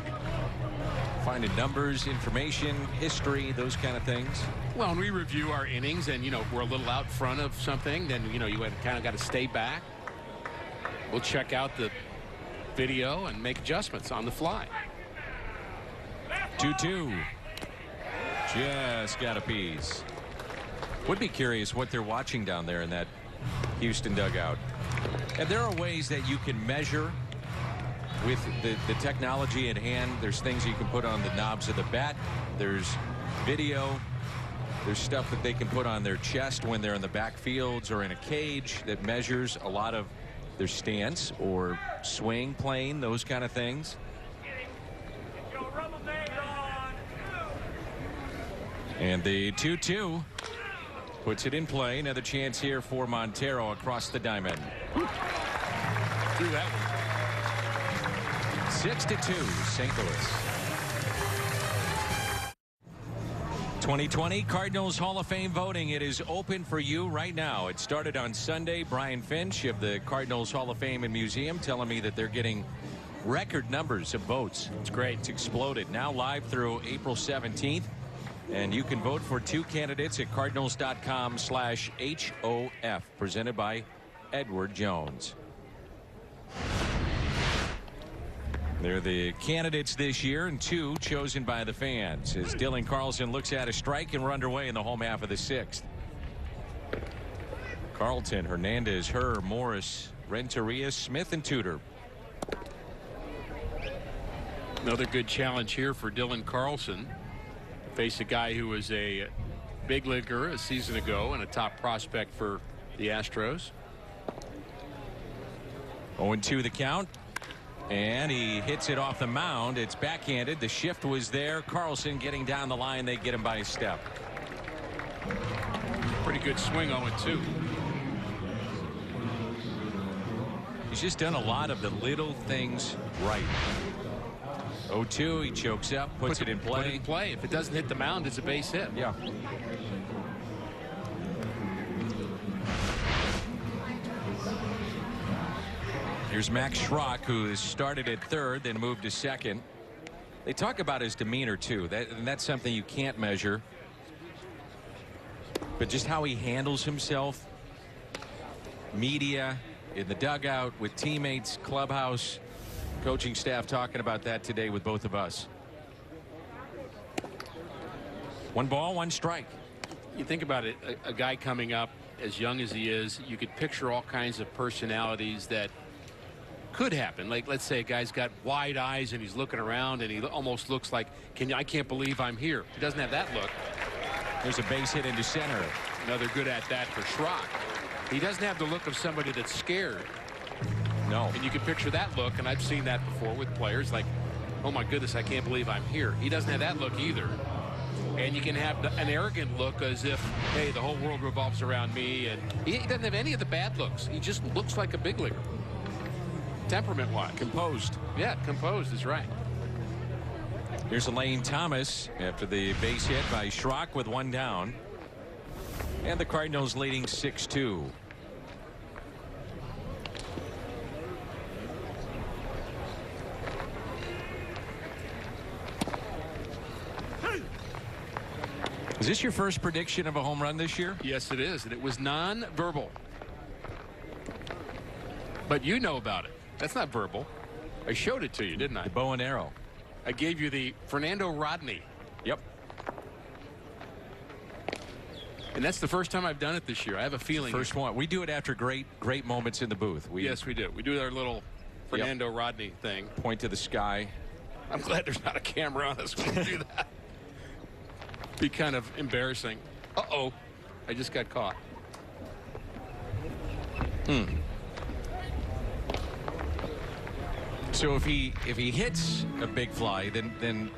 Finding numbers, information, history, those kind of things. Well, when we review our innings and, you know, we're a little out front of something, then, you know, you kind of got to stay back. We'll check out the video and make adjustments on the fly. 2-2. Just got a piece. Would be curious what they're watching down there in that Houston dugout. And there are ways that you can measure with the technology at hand. There's things you can put on the knobs of the bat. There's video. There's stuff that they can put on their chest when they're in the backfields or in a cage that measures a lot of their stance or swing plane, those kind of things. And the 2-2 puts it in play. Another chance here for Montero across the diamond. Through that one. 6-2 St. Louis. 2020 Cardinals Hall of Fame voting. It is open for you right now. It started on Sunday. Brian Finch of the Cardinals Hall of Fame and Museum telling me that they're getting record numbers of votes. It's great. It's exploded. Now live through April 17th. And you can vote for 2 candidates at cardinals.com/HOF, presented by Edward Jones. They're the candidates this year, and 2 chosen by the fans as Dylan Carlson looks at a strike, and we're underway in the home half of the 6th. Carlton, Hernandez, Herr, Morris, Renteria, Smith, and Tudor. Another good challenge here for Dylan Carlson. Face a guy who was a big leaguer a season ago and a top prospect for the Astros. 0-2 the count. And he hits it off the mound. It's backhanded. The shift was there. Carlson getting down the line. They get him by a step. Pretty good swing. 0-2. He's just done a lot of the little things right. 0-2. He chokes up, puts it in play. Put it in play. If it doesn't hit the mound, it's a base hit. Yeah. Here's Max Schrock, who has started at third, then moved to second. They talk about his demeanor, too. And that's something you can't measure. But just how he handles himself. Media, in the dugout, with teammates, clubhouse, coaching staff talking about that today with both of us. 1 ball, 1 strike. You think about it, a guy coming up as young as he is, you could picture all kinds of personalities that could happen. Like, let's say a guy's got wide eyes and he's looking around and he almost looks like, I can't believe I'm here. He doesn't have that look. There's a base hit into center. Another good at that for Schrock. He doesn't have the look of somebody that's scared. No. And you can picture that look, and I've seen that before with players like, oh my goodness, I can't believe I'm here. He doesn't have that look either. And you can have an arrogant look as if, hey, the whole world revolves around me. And he doesn't have any of the bad looks. He just looks like a big leaguer. Temperament-wise. Composed. Yeah, composed is right. Here's Elaine Thomas after the base hit by Schrock with 1 down. And the Cardinals leading 6-2. Is this your first prediction of a home run this year? Yes, it is, and it was non-verbal. But you know about it. That's not verbal. I showed it to you, didn't I? The bow and arrow. I gave you the Fernando Rodney. Yep. And that's the first time I've done it this year. I have a feeling. First one. We do it after great moments in the booth. Yes, we do. We do our little Fernando Rodney thing. Point to the sky. I'm glad there's not a camera on us when we do that. Be kind of embarrassing. Uh-oh. I just got caught. So if he hits a big fly, then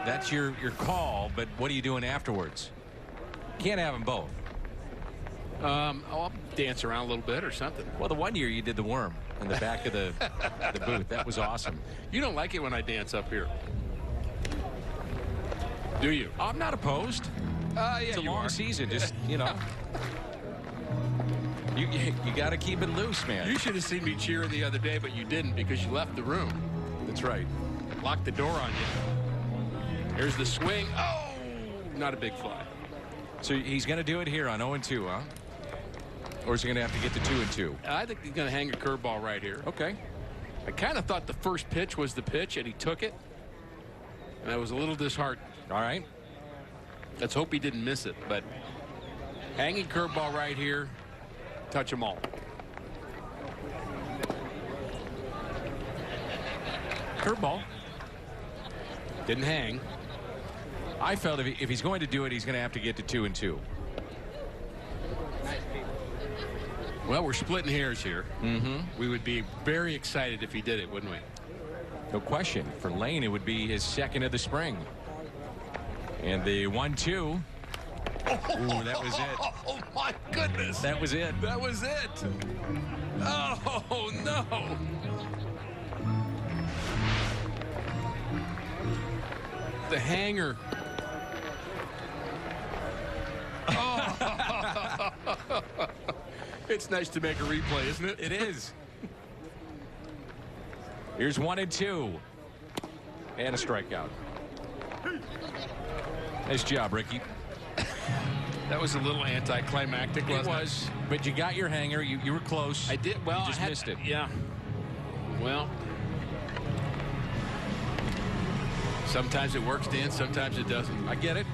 that's your call. But what are you doing afterwards? Can't have them both. I'll dance around a little bit or something. Well, the one year you did the worm in the back of the booth. That was awesome. You don't like it when I dance up here, do you? I'm not opposed. Yeah, It's a you long are. season. Just, you know. You got to keep it loose, man. You should have seen me cheering the other day, but you didn't because you left the room. That's right. Locked the door on you. Here's the swing. Oh, not a big fly. So he's going to do it here on 0-2, huh? Or is he going to have to get to 2-2? I think he's going to hang a curveball right here. Okay. I kind of thought the first pitch was the pitch, and he took it. And I was a little disheartened. All right. Let's hope he didn't miss it. But hanging curveball right here, touch them all. Curveball. Didn't hang. I felt if he's going to do it, he's going to have to get to 2-2. Well, we're splitting hairs here. We would be very excited if he did it, wouldn't we? No question. For Lane, it would be his second of the spring. And the 1-2. Ooh, that was it. Oh, my goodness. That was it. That was it. Oh, no. The hanger. Oh. It's nice to make a replay, isn't it? It is. Here's 1-2. And a strikeout. Nice job, Ricky. That was a little anticlimactic, wasn't it? It was, but you got your hanger. You were close. I did. Well, You just missed it. Yeah. Well, sometimes it works, Dan. Sometimes it doesn't. I get it.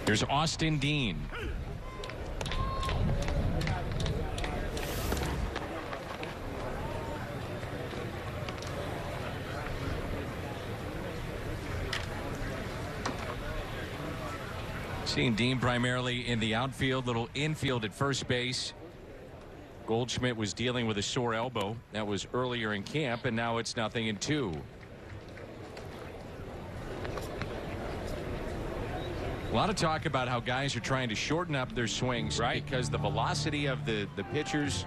Here's Austin Dean. Seeing Dean primarily in the outfield, little infield at first base. Goldschmidt was dealing with a sore elbow. That was earlier in camp, and now it's 0-2. A lot of talk about how guys are trying to shorten up their swings, right? Because the velocity of the pitchers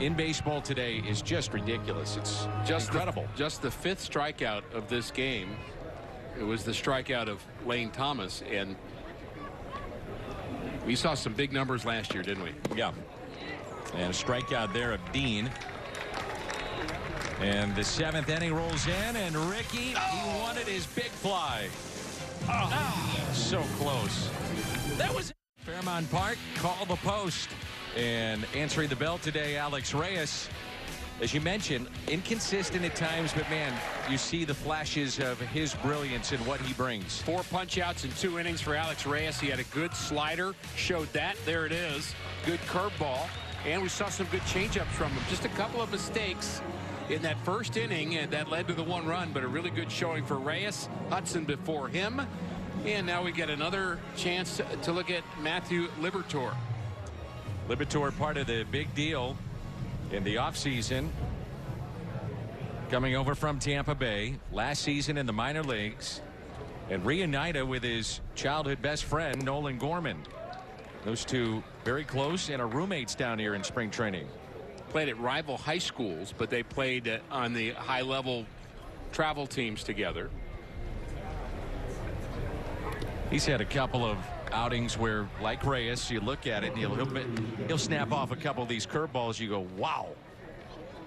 in baseball today is just ridiculous. It's just incredible. Just the fifth strikeout of this game. It was the strikeout of Lane Thomas, and we saw some big numbers last year, didn't we? Yeah. And a strikeout there of Dean. And the seventh inning rolls in, and Ricky, he wanted his big fly. Oh, so close. That was Fairmount Park. Call the post. And answering the bell today, Alex Reyes. As you mentioned, inconsistent at times, but man, you see the flashes of his brilliance and what he brings. 4 punch-outs in 2 innings for Alex Reyes. He had a good slider, showed that. There it is. Good curveball. And we saw some good change-ups from him. Just a couple of mistakes in that first inning, and that led to the 1 run, but a really good showing for Reyes. Hudson before him. And now we get another chance to look at Matthew Liberatore. Liberatore, part of the big deal in the offseason. Coming over from Tampa Bay last season in the minor leagues, and reunited with his childhood best friend, Nolan Gorman. Those two very close and are roommates down here in spring training. Played at rival high schools, but they played on the high-level travel teams together. He's had a couple of outings where, like Reyes, you look at it and he'll snap off a couple of these curveballs. You go, wow.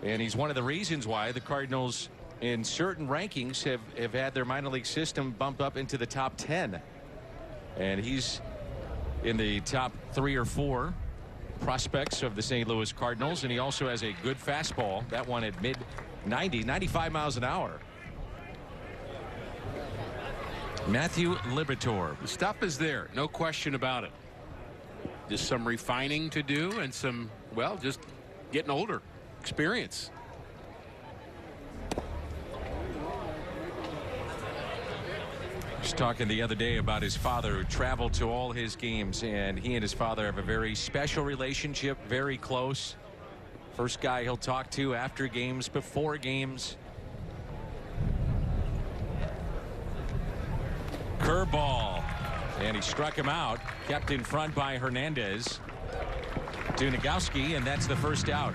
And he's one of the reasons why the Cardinals in certain rankings have had their minor league system bumped up into the top 10. And he's in the top 3 or 4 prospects of the St. Louis Cardinals. And he also has a good fastball. That one at mid 95 miles an hour. Matthew Liberatore. The stuff is there, no question about it. Just some refining to do and some, well, just getting older. Experience. Was talking the other day about his father who traveled to all his games, and he and his father have a very special relationship, very close. First guy he'll talk to after games, before games. Curveball, and he struck him out, kept in front by Hernandez to Nagowski, and that's the first out.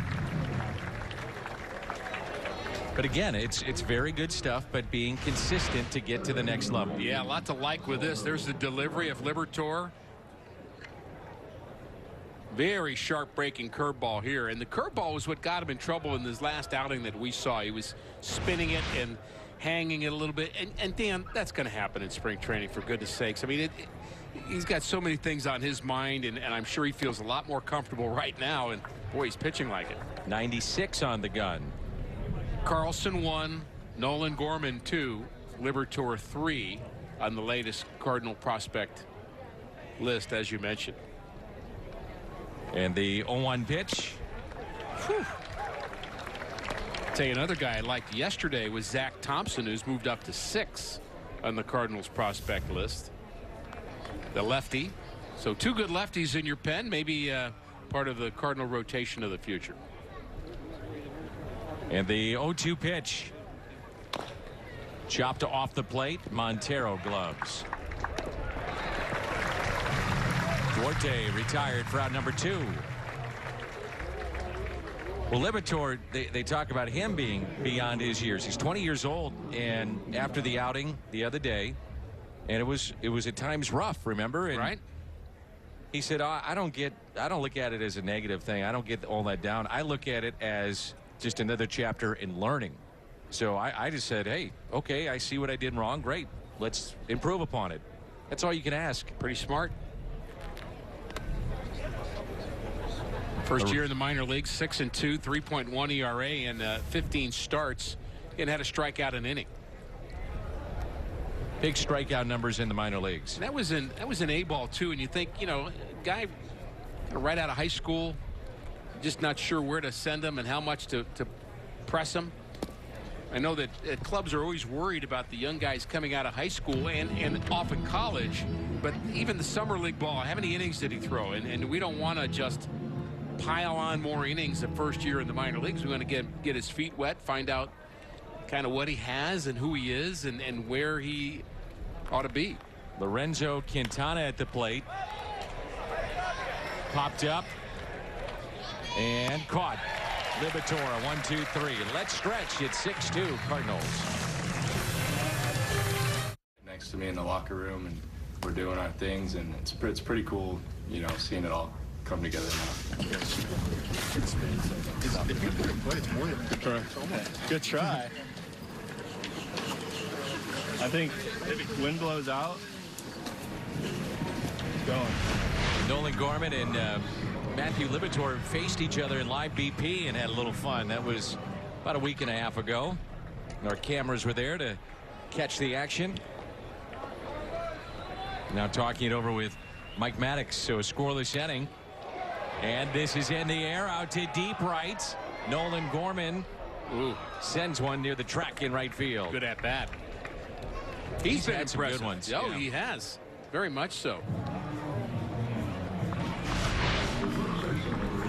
But again, it's very good stuff, but being consistent to get to the next level. Yeah, a lot to like with this. There's the delivery of Liberatore. Very sharp breaking curveball here, and the curveball was what got him in trouble in this last outing that we saw. He was spinning it and hanging it a little bit, and Dan, that's going to happen in spring training, for goodness sakes. I mean, he's got so many things on his mind, and I'm sure he feels a lot more comfortable right now, and boy, he's pitching like it. 96 on the gun. Carlson 1, Nolan Gorman 2, Liberatore 3 on the latest Cardinal prospect list, as you mentioned. And the 0-1 pitch. Whew. Tell you another guy I liked yesterday was Zach Thompson, who's moved up to 6 on the Cardinals prospect list. The lefty. So 2 good lefties in your pen, maybe part of the Cardinal rotation of the future. And the 0-2 pitch. Chopped off the plate. Montero gloves. Duarte retired for out number 2. Well, Liberatore, they talk about him being beyond his years. He's 20 years old, and after the outing the other day, and it was at times rough, remember? And right. He said, I don't look at it as a negative thing. I don't get all that down. I look at it as just another chapter in learning. So I just said, hey, okay, I see what I did wrong. Great. Let's improve upon it. That's all you can ask. Pretty smart. First year in the minor leagues, 6-2, 3.1 ERA, and 15 starts, and had a strikeout an inning. Big strikeout numbers in the minor leagues. And that was in A-ball too, and you think, you know, guy right out of high school, just not sure where to send him and how much to press him. I know that clubs are always worried about the young guys coming out of high school and often college, but even the summer league ball, how many innings did he throw? And we don't want to just pile on more innings the first year in the minor leagues. We want to get his feet wet, find out kind of what he has and who he is and where he ought to be. Lorenzo Quintana at the plate. Popped up and caught. Liberatore 1-2-3. Let's stretch. It's 6-2 Cardinals. Next to me in the locker room, and we're doing our things, and it's pretty cool, you know, seeing it all come together now. Good try. I think wind blows out. Going. Nolan Gorman and Matthew Liberatore faced each other in live BP and had a little fun. That was about a week and a half ago. And our cameras were there to catch the action. Now talking it over with Mike Maddox. So a scoreless inning. And this is in the air out to deep right. Nolan Gorman sends one near the track in right field. Good at bat. He's been had some impressive. good ones. Oh, yeah. He has. Very much so.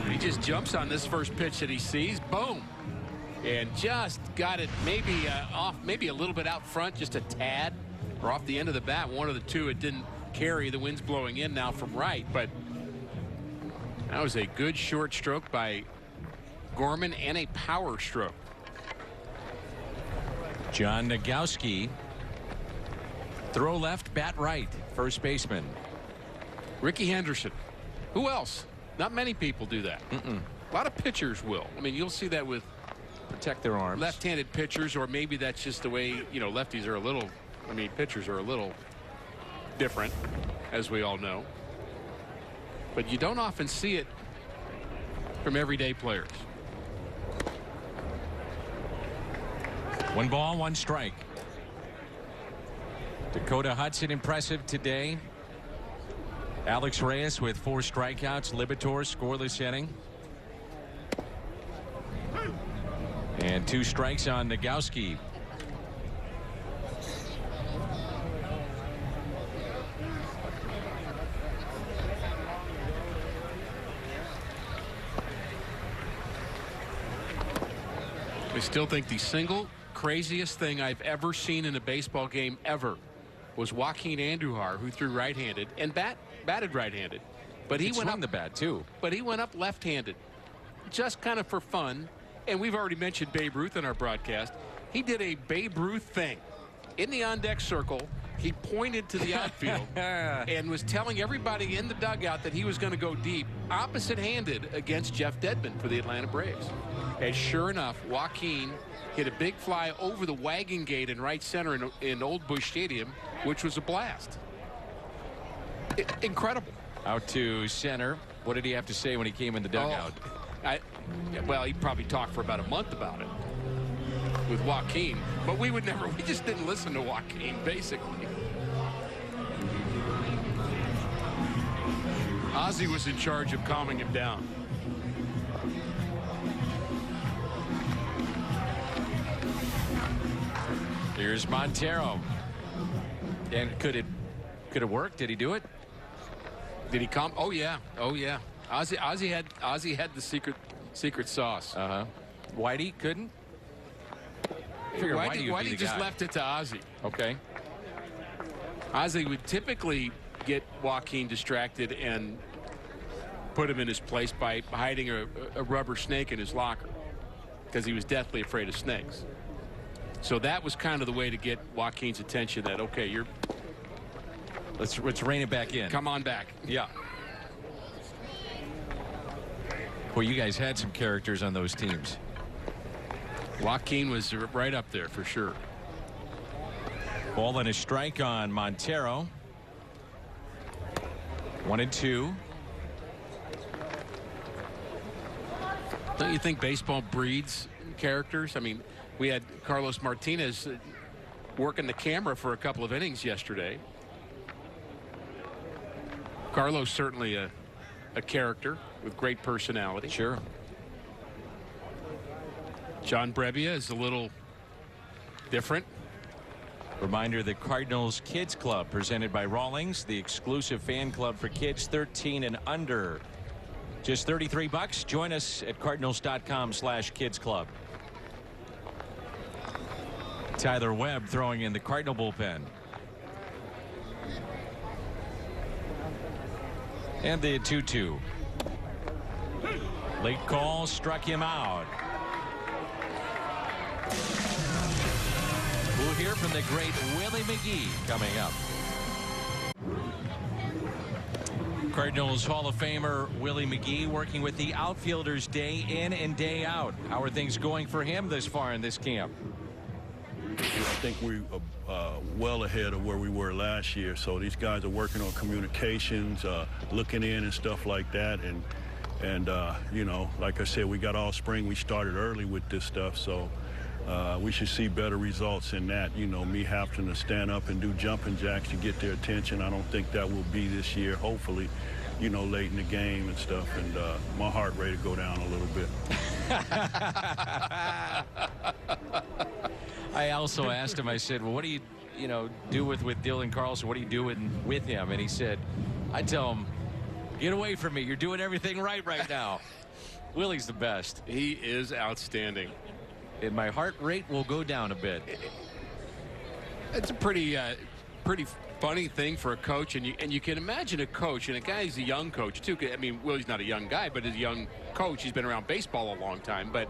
He just jumps on this first pitch that he sees. Boom. And just got it maybe off, maybe a little bit out front, just a tad, or off the end of the bat. One of the two. It didn't carry. The wind's blowing in now from right. But that was a good short stroke by Gorman and a power stroke. John Nagowski Throw left, bat right. First baseman. Ricky Henderson. Who else? Not many people do that. A lot of pitchers will. I mean, you'll see that with Protect their arms. left-handed pitchers, or maybe that's just the way, lefties are a little, pitchers are a little different, as we all know. But you don't often see it from everyday players. 1 ball, 1 strike. Dakota Hudson impressive today. Alex Reyes with 4 strikeouts. Libator scoreless inning. And 2 strikes on Nagowski. I still think the single craziest thing I've ever seen in a baseball game ever was Joaquin Andujar, who threw right-handed and batted right-handed. But he went up the bat too. But he went up left-handed, just kind of for fun. And we've already mentioned Babe Ruth in our broadcast. He did a Babe Ruth thing in the on-deck circle. He pointed to the outfield and was telling everybody in the dugout that he was going to go deep, opposite-handed against Jeff Dedman for the Atlanta Braves. And sure enough, Joaquin hit a big fly over the wagon gate in right center in Old Busch Stadium, which was a blast. Incredible. Out to center. What did he have to say when he came in the dugout? Well, he probably talked for about a month about it with Joaquin, but we just didn't listen to Joaquin, basically. Ozzie was in charge of calming him down. Here's Montero. And could it work? Did he do it? Did he calm? Oh yeah. Ozzie had the secret sauce. Whitey couldn't. Whitey just left it to Ozzie. Okay. Ozzie would typically get Joaquin distracted and put him in his place by hiding a rubber snake in his locker because he was deathly afraid of snakes. So that was kind of the way to get Joaquin's attention, that, okay, let's rein it back in. Come on back. Yeah. Well, you guys had some characters on those teams. Joaquin was right up there for sure. Ball and a strike on Montero. 1-2. Don't you think baseball breeds characters? I mean, we had Carlos Martinez working the camera for a couple of innings yesterday. Carlos certainly a character with great personality. Sure. John Brebbia is a little different. Reminder, the Cardinals Kids Club presented by Rawlings, the exclusive fan club for kids 13 and under. Just $33. Join us at cardinals.com/kids club. Tyler Webb throwing in the Cardinal bullpen. And the 2-2. Late call struck him out. We'll hear from the great Willie McGee coming up. Cardinals Hall of Famer Willie McGee working with the outfielders day in and day out. How are things going for him this far in this camp? I think we're well ahead of where we were last year. So these guys are working on communications, looking in and stuff like that. And you know, like I said, we got all spring. We started early with this stuff. So we should see better results in that. You know, me having to stand up and do jumping jacks to get their attention. I don't think that will be this year. Hopefully, you know, late in the game and stuff. And my heart rate will go down a little bit. I also asked him, I said, well, what do you do with Dylan Carlson? What do you do with him? And he said, I tell him, get away from me. You're doing everything right now. Willie's the best. He is outstanding. And my heart rate will go down a bit. It's a pretty funny thing for a coach, and you can imagine a coach, and a guy who's a young coach too. I mean, Willie's not a young guy, but as a young coach, he's been around baseball a long time. But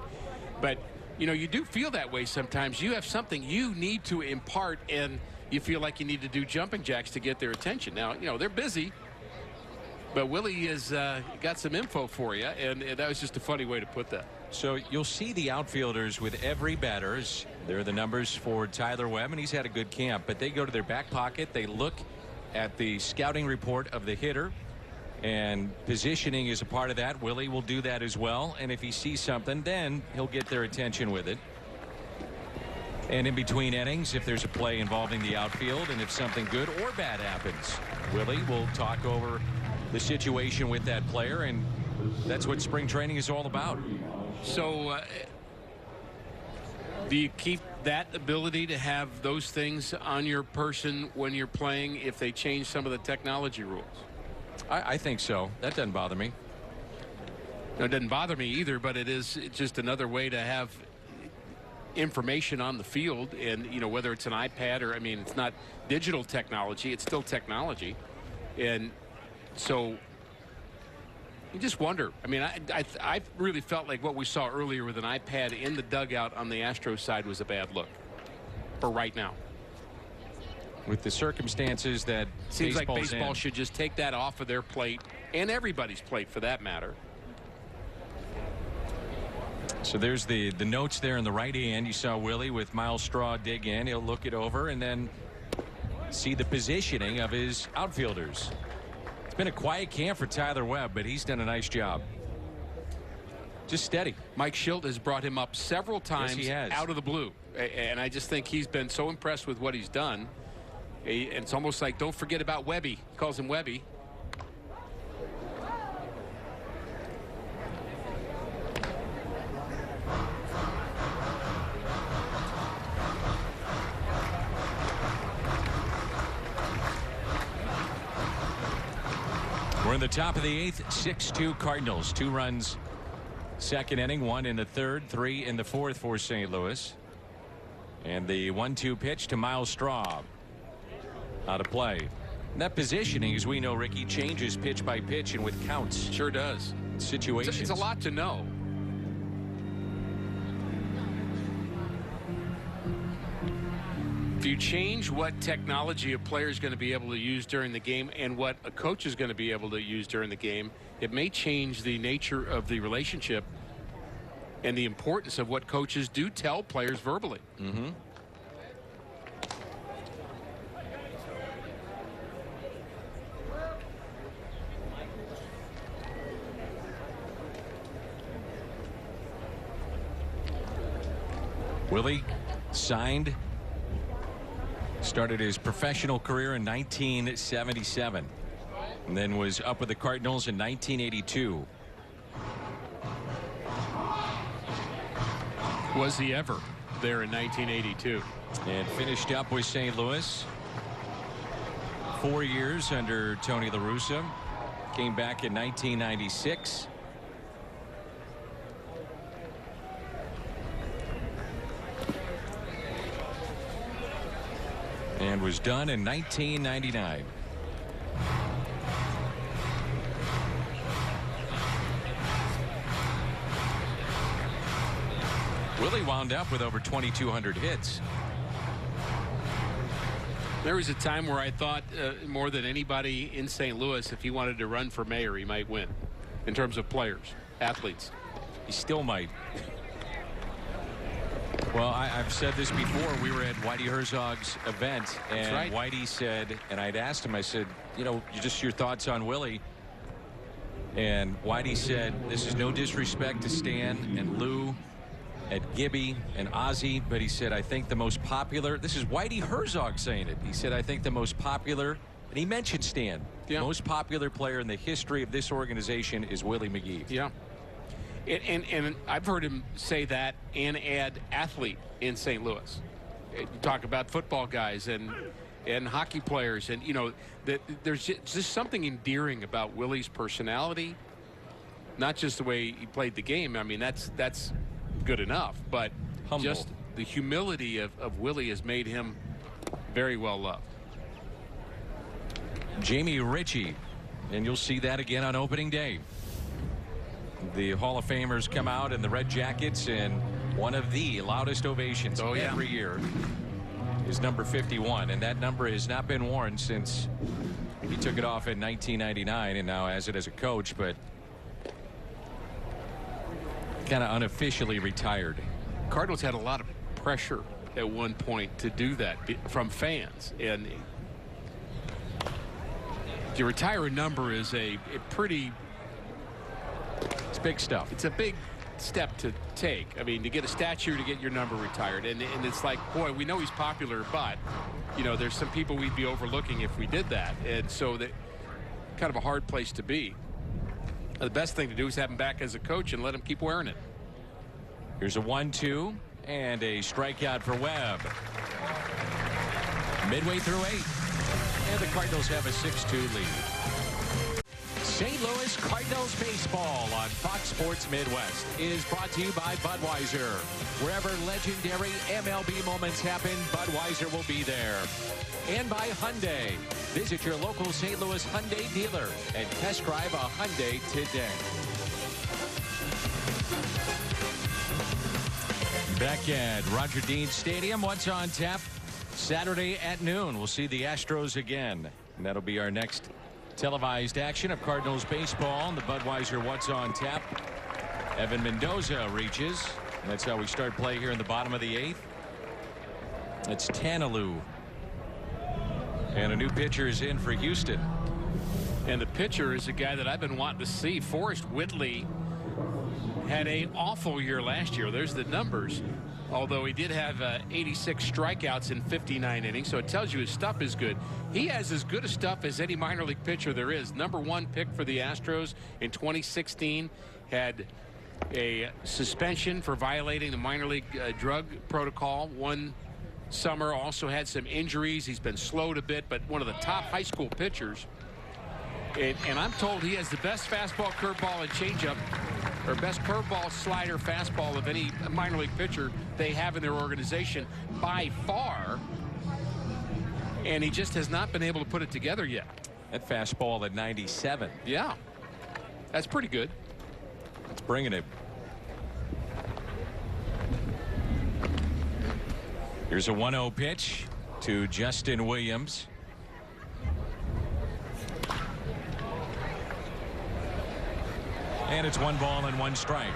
you know, you do feel that way sometimes. You have something you need to impart, and you feel like you need to do jumping jacks to get their attention. Now, you know, they're busy, but Willie has got some info for you, and that was just a funny way to put that. So you'll see the outfielders with every batter. There are the numbers for Tyler Webb, and he's had a good camp, but they go to their back pocket. They look at the scouting report of the hitter, and positioning is a part of that. Willie will do that as well, and if he sees something, then he'll get their attention with it. And in between innings, if there's a play involving the outfield, and if something good or bad happens, Willie will talk over the situation with that player, and that's what spring training is all about. So do you keep that ability to have those things on your person when you're playing if they change some of the technology rules? I think so. That doesn't bother me. No, it doesn't bother me either, but it's just another way to have information on the field. And, you know, whether it's an iPad or, I mean, it's not digital technology, it's still technology. And so you just wonder. I mean, I really felt like what we saw earlier with an iPad in the dugout on the Astros side was a bad look for right now. With the circumstances that seems like baseball should just take that off of their plate, and everybody's plate for that matter. So there's the notes there in the right hand. You saw Willie with Miles Straw dig in. He'll look it over and then see the positioning of his outfielders. It's been a quiet camp for Tyler Webb, but he's done a nice job. Just steady. Mike Schilt has brought him up several times. Yes, he has. Out of the blue. And I just think he's been so impressed with what he's done. And it's almost like, don't forget about Webby. He calls him Webby. We're in the top of the 8th. 6-2 Cardinals. 2 runs second inning, 1 in the third, 3 in the fourth for St. Louis. And the 1-2 pitch to Miles Straw. Out of play. And that positioning, as we know, Ricky, changes pitch by pitch and with counts. Sure does. Situations. It's a lot to know. If you change what technology a player is going to be able to use during the game and what a coach is going to be able to use during the game, it may change the nature of the relationship and the importance of what coaches do tell players verbally. Mm-hmm. Willie started his professional career in 1977 and then was up with the Cardinals in 1982. Was he ever there in 1982? And finished up with St. Louis. 4 years under Tony La Russa. Came back in 1996. And was done in 1999. Willie wound up with over 2,200 hits. There was a time where I thought more than anybody in St. Louis, if he wanted to run for mayor, he might win in terms of players, athletes. He still might. Well, I've said this before. We were at Whitey Herzog's event, and right. Whitey said, and I'd asked him, I said, you know, just your thoughts on Willie. And Whitey said, this is no disrespect to Stan and Lou, at Gibby and Ozzie, but he said, I think the most popular, this is Whitey Herzog saying it. He said, I think the most popular, and he mentioned Stan, most popular player in the history of this organization is Willie McGee. Yeah. And I've heard him say that and add athlete in St. Louis. You talk about football guys and hockey players, and you know that there's just something endearing about Willie's personality, not just the way he played the game. I mean, that's good enough, but humble. Just the humility of Willie has made him very well loved. Jamie Ritchie, and you'll see that again on opening day. The Hall of Famers come out in the red jackets and one of the loudest ovations every year. is number 51, and that number has not been worn since he took it off in 1999 and now has it as a coach, but kind of unofficially retired. Cardinals had a lot of pressure at one point to do that from fans, and to retire a number is a pretty, it's big stuff. it's a big step to take. I mean, to get a statue to get your number retired, and it's like, boy, we know he's popular, but you know, there's some people we'd be overlooking if we did that, and so that kind of a hard place to be. The best thing to do is have him back as a coach and let him keep wearing it. Here's a 1-2 and a strikeout for Webb. Midway through 8, and the Cardinals have a 6-2 lead. St. Louis Cardinals baseball on Fox Sports Midwest is brought to you by Budweiser. Wherever legendary MLB moments happen, Budweiser will be there. And by Hyundai. Visit your local St. Louis Hyundai dealer and test drive a Hyundai today. Back at Roger Dean Stadium, what's on tap? Saturday at noon, we'll see the Astros again. And that'll be our next televised action of Cardinals baseball. The Budweiser What's on Tap. Evan Mendoza reaches. And that's how we start play here in the bottom of the 8th. It's Tanalou. And a new pitcher is in for Houston. And the pitcher is a guy that I've been wanting to see. Forrest Whitley had an awful year last year. There's the numbers. Although he did have 86 strikeouts in 59 innings, so it tells you his stuff is good. He has as good a stuff as any minor league pitcher there is. #1 pick for the Astros in 2016. Had a suspension for violating the minor league drug protocol one summer. Also had some injuries. He's been slowed a bit, but one of the top high school pitchers. And I'm told he has the best fastball, curveball, and changeup, or best curveball, slider, fastball of any minor league pitcher they have in their organization by far. And he just has not been able to put it together yet. That fastball at 97. Yeah, that's pretty good. It's bringing it. Here's a 1-0 pitch to Justin Williams. And it's 1 ball and 1 strike.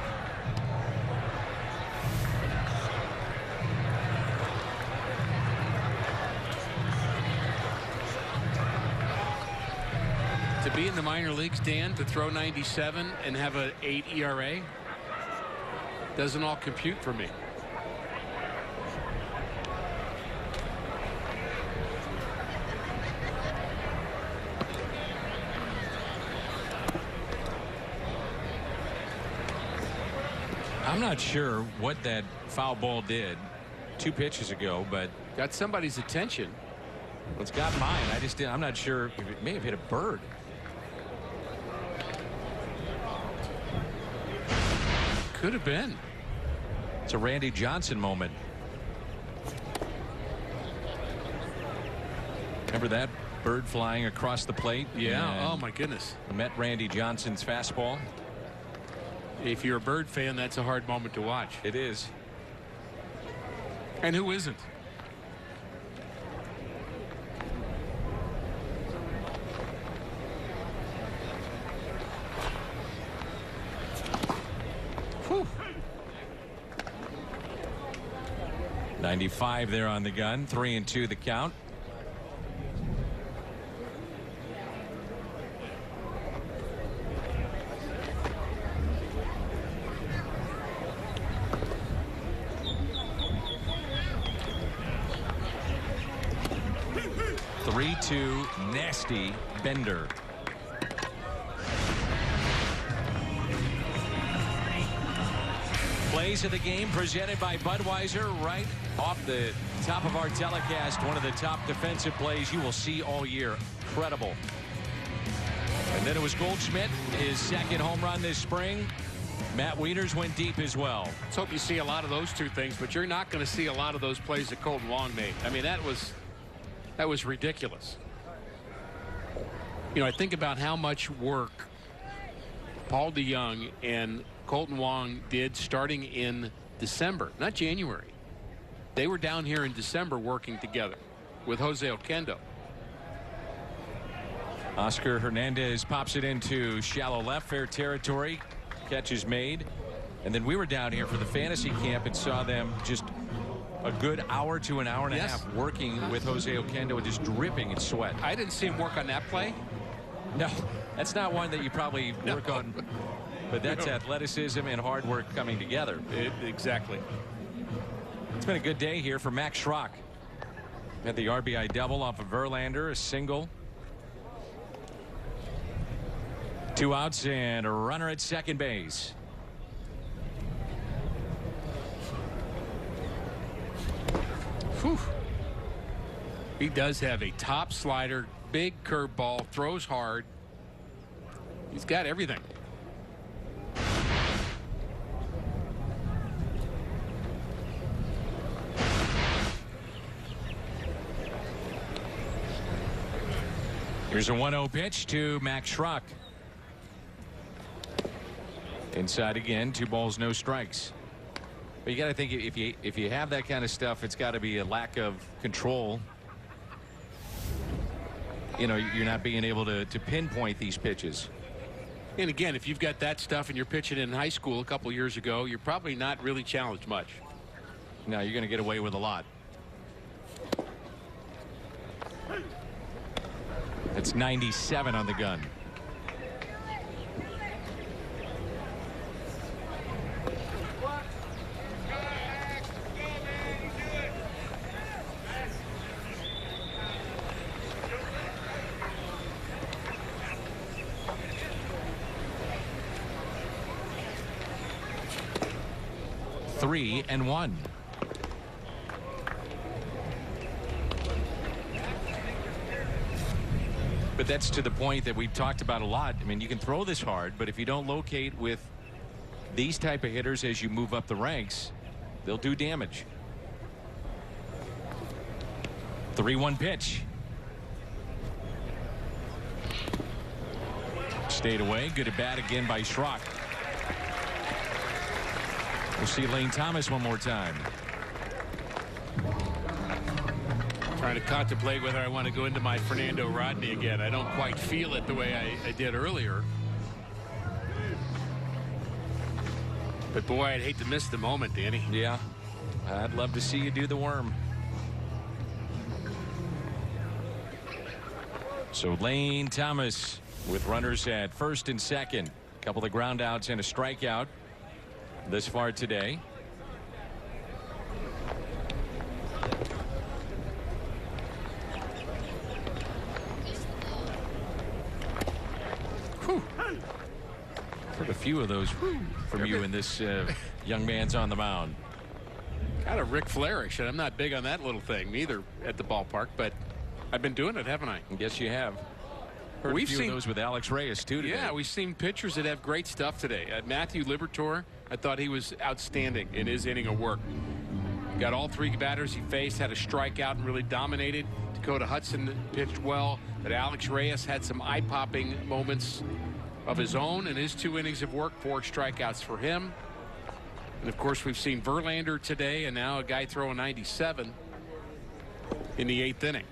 To be in the minor leagues, Dan, to throw 97 and have an 8 ERA doesn't all compute for me. I'm not sure what that foul ball did 2 pitches ago, but got somebody's attention. It's got mine. I'm not sure if it may have hit a bird. Could have been. It's a Randy Johnson moment. Remember that bird flying across the plate? Yeah. Oh my goodness. Met Randy Johnson's fastball. If you're a Bird fan, that's a hard moment to watch. It is. And who isn't? Whew. 95 there on the gun. 3-2 the count. Nasty Bender. Plays of the game presented by Budweiser. Right off the top of our telecast, one of the top defensive plays you will see all year. Incredible. And then it was Goldschmidt, his 2nd home run this spring. Matt Wieters went deep as well. Let's hope you see a lot of those 2 things, but you're not going to see a lot of those plays that Colton Wong made. I mean, that was ridiculous. You know, I think about how much work Paul DeYoung and Colton Wong did starting in December, not January. They were down here in December working together with Jose Oquendo. Oscar Hernandez pops it into shallow left, fair territory. Catch is made. And then we were down here for the fantasy camp and saw them just a good hour to an hour and a half working with Jose Oquendo and just dripping in sweat. I didn't see him work on that play. No, that's not one that you probably work on. But that's athleticism and hard work coming together. Exactly. It's been a good day here for Max Schrock. Had the RBI double off of Verlander, a single. 2 outs and a runner at second base. Whew. He does have a top slider, big curveball, throws hard. He's got everything. Here's a 1-0 pitch to Max Schrock. Inside again, 2 balls, no strikes. But you got to think if you have that kind of stuff, it's got to be a lack of control. You know, you're not being able to pinpoint these pitches. And again, if you've got that stuff and you're pitching in high school a couple years ago, you're probably not really challenged much. No, you're going to get away with a lot. It's 97 on the gun. Three and one. But that's to the point that we've talked about a lot. I mean, you can throw this hard, but if you don't locate with these type of hitters as you move up the ranks, they'll do damage. 3-1 pitch. Stayed away. Good at bat again by Schrock. We'll see Lane Thomas one more time. Trying to contemplate whether I want to go into my Fernando Rodney again. I don't quite feel it the way I did earlier. But boy, I'd hate to miss the moment, Danny. Yeah, I'd love to see you do the worm. So Lane Thomas with runners at first and second. A couple of ground outs and a strikeout this far today. Whew. Heard a few of those from you in this young man's on the mound. Kind of Ric Flairish, and I'm not big on that little thing either at the ballpark, but I've been doing it, haven't I? Yes, you have. Heard We've a few seen of those with Alex Reyes too today. Yeah, we've seen pitchers that have great stuff today. Matthew Liberatore, I thought he was outstanding in his inning of work. Got all 3 batters he faced, had a strikeout and really dominated. Dakota Hudson pitched well, but Alex Reyes had some eye-popping moments of his own in his 2 innings of work, 4 strikeouts for him. And of course, we've seen Verlander today, and now a guy throwing 97 in the 8th inning.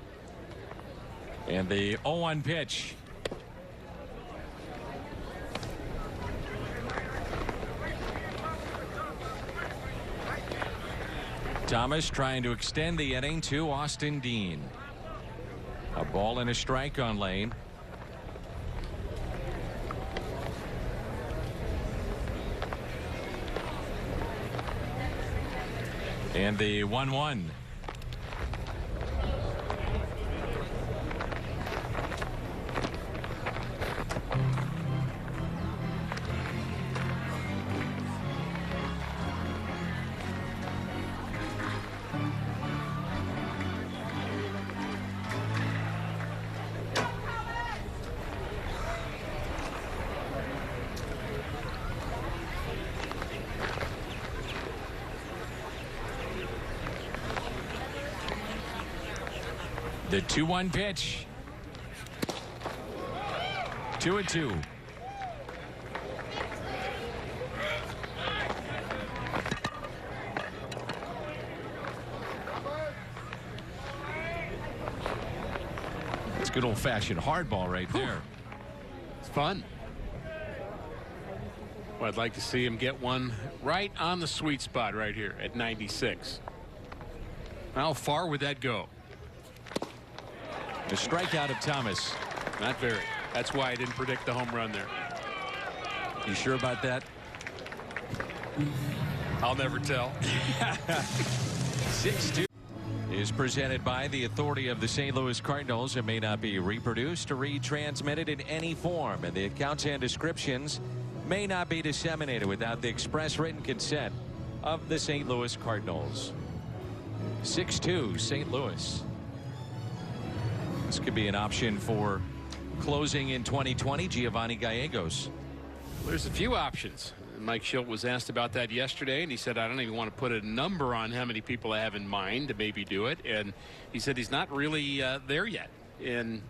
And the 0-1 pitch. Thomas trying to extend the inning to Austin Dean. A ball and a strike on Lane. And the 1-1. The 2-1 pitch. 2-2. Good old-fashioned hardball right there. It's fun. Well, I'd like to see him get one right on the sweet spot right here at 96. How far would that go? The strikeout of Thomas. Not very. That's why I didn't predict the home run there. You sure about that? I'll never tell. 6-2 is presented by the authority of the St. Louis Cardinals. It may not be reproduced or retransmitted in any form, and the accounts and descriptions may not be disseminated without the express written consent of the St. Louis Cardinals. 6-2 St. Louis. This could be an option for closing in 2020. Giovanni Gallegos. There's a few options. Mike Schilt was asked about that yesterday, and he said, I don't even want to put a number on how many people I have in mind to maybe do it. And he said he's not really there yet. And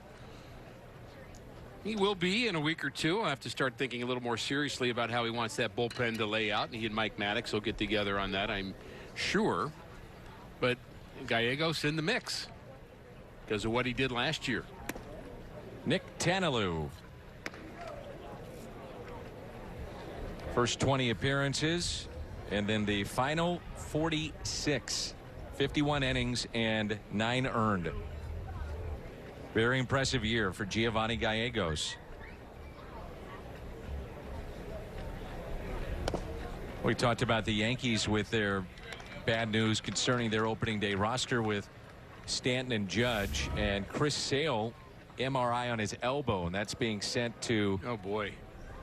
he will be in a week or two. I'll have to start thinking a little more seriously about how he wants that bullpen to lay out. And he and Mike Maddox will get together on that, I'm sure. But Gallegos in the mix because of what he did last year. Nick Tanalou. First 20 appearances, and then the final 46. 51 innings and 9 earned. Very impressive year for Giovanni Gallegos. We talked about the Yankees with their bad news concerning their opening day roster with Stanton and Judge, and Chris Sale MRI on his elbow, and that's being sent to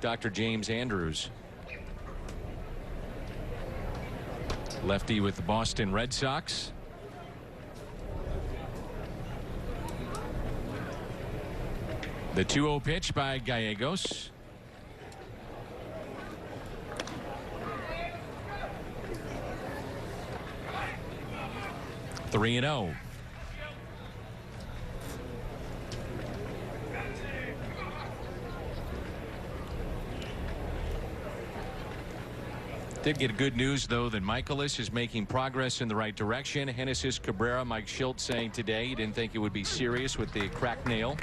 Dr. James Andrews. Lefty with the Boston Red Sox. The 2-0 pitch by Gallegos. Three and 0. Did get good news, though, that Michaelis is making progress in the right direction. Genesis Cabrera, Mike Schilt saying today he didn't think it would be serious with the cracked nail.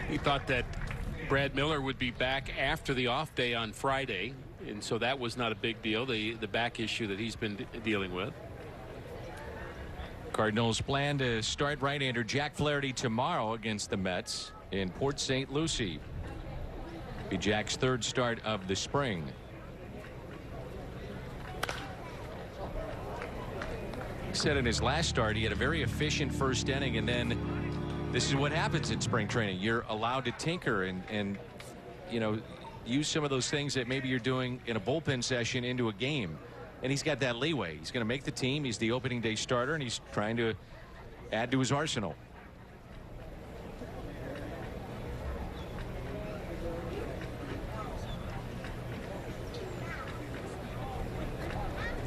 He thought that Brad Miller would be back after the off day on Friday, and so that was not a big deal, the back issue that he's been dealing with. Cardinals plan to start right-hander Jack Flaherty tomorrow against the Mets in Port St. Lucie. Be Jack's third start of the spring. He said in his last start he had a very efficient first inning, and then this is what happens in spring training. You're allowed to tinker and you know, use some of those things that maybe you're doing in a bullpen session into a game. And he's got that leeway. He's going to make the team. He's the opening day starter, and he's trying to add to his arsenal.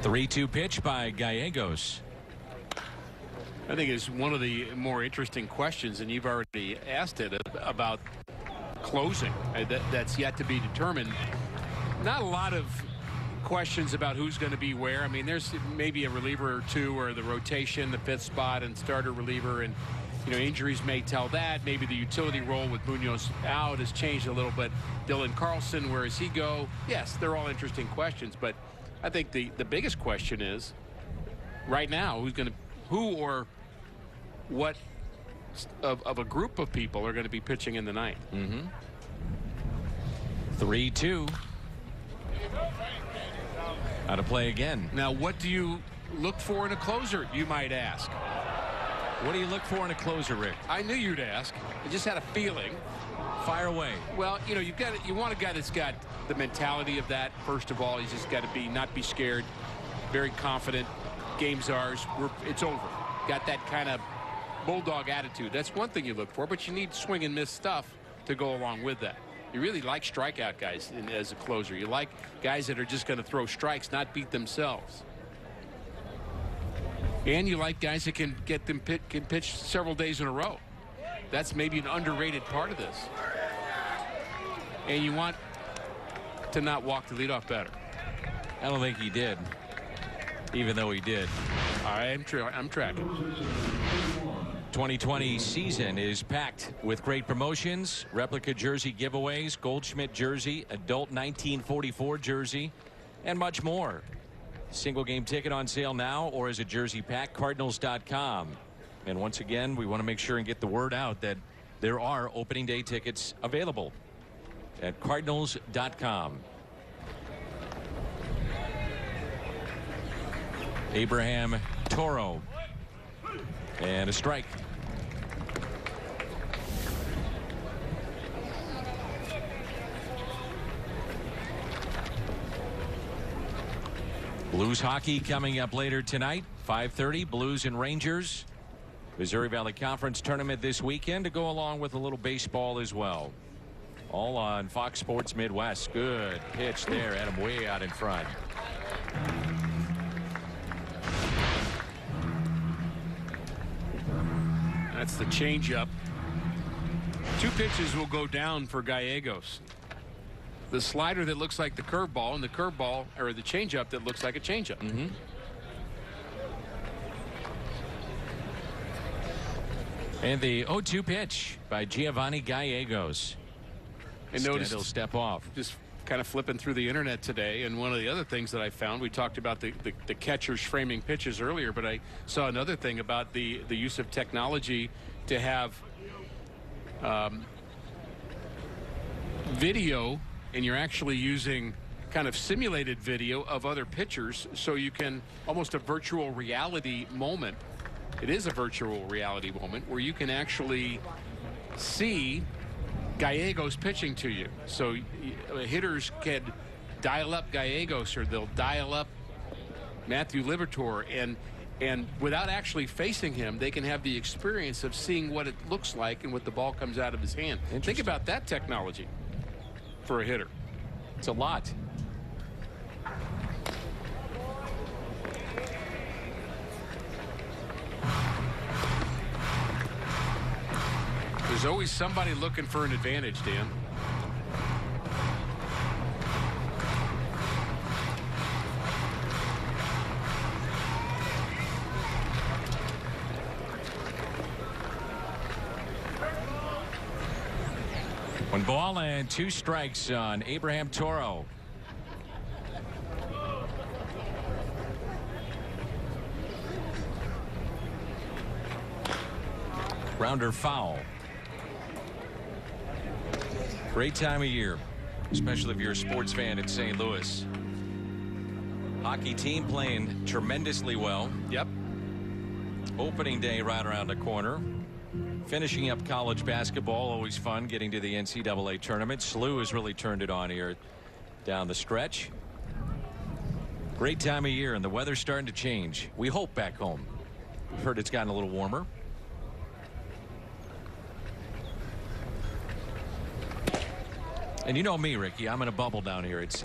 The 3-2 pitch by Gallegos. I think it's one of the more interesting questions, and you've already asked it, about closing. That's yet to be determined. Not a lot of questions about who's going to be where. I mean, there's maybe a reliever or two, or the rotation, the fifth spot, and starter reliever, and you know, injuries may tell that. Maybe the utility role with Munoz out has changed a little bit. Dylan Carlson, where does he go? Yes, they're all interesting questions, but I think the biggest question is right now, who or what of a group of people are going to be pitching in the ninth. 3-2. How to play again. Now, what do you look for in a closer, you might ask? What do you look for in a closer, Rick? I knew you'd ask. I just had a feeling. Fire away. Well, you know, you want a guy that's got the mentality of that. First of all, he's just got to not be scared, very confident. Game's ours. It's over. Got that kind of bulldog attitude. That's one thing you look for, but you need swing and miss stuff to go along with that. You really like strikeout guys as a closer. You like guys that are just going to throw strikes, not beat themselves. And you like guys that can pitch several days in a row. That's maybe an underrated part of this. And you want to not walk the leadoff batter. I don't think he did, even though he did. I'm tracking. 2020 season is packed with great promotions, replica jersey giveaways, Goldschmidt jersey, adult 1944 jersey, and much more. Single game ticket on sale now or as a jersey pack, Cardinals.com. And once again, we want to make sure and get the word out that there are opening day tickets available at Cardinals.com. Abraham Toro. And a strike. Blues hockey coming up later tonight, 5:30. Blues and Rangers. Missouri Valley Conference tournament this weekend to go along with a little baseball as well. All on Fox Sports Midwest. Good pitch there. Had him way out in front. That's the changeup. 2 pitches will go down for Gallegos. The slider that looks like the curveball, and the curveball or the changeup that looks like a changeup. And the 0-2 pitch by Giovanni Gallegos. And notice he'll step off. Just kind of flipping through the internet today, and one of the other things that I found, we talked about the catchers framing pitches earlier, but I saw another thing about the use of technology to have video, and you're actually using kind of simulated video of other pitchers, so you can almost a virtual reality moment. It is a virtual reality moment where you can actually see Gallegos pitching to you. So hitters can dial up Gallegos, or they'll dial up Matthew Liberatore, and without actually facing him, they can have the experience of seeing what it looks like and what the ball comes out of his hand. Think about that technology for a hitter. It's a lot. There's always somebody looking for an advantage, Dan. One ball and 2 strikes on Abraham Toro. Rounder foul. Great time of year, especially if you're a sports fan in St. Louis. Hockey team playing tremendously well. Yep. Opening day right around the corner. Finishing up college basketball, always fun getting to the NCAA tournament. SLU has really turned it on here down the stretch. Great time of year, and the weather's starting to change. We hope back home. We've heard it's gotten a little warmer. And you know me, Ricky, I'm in a bubble down here. It's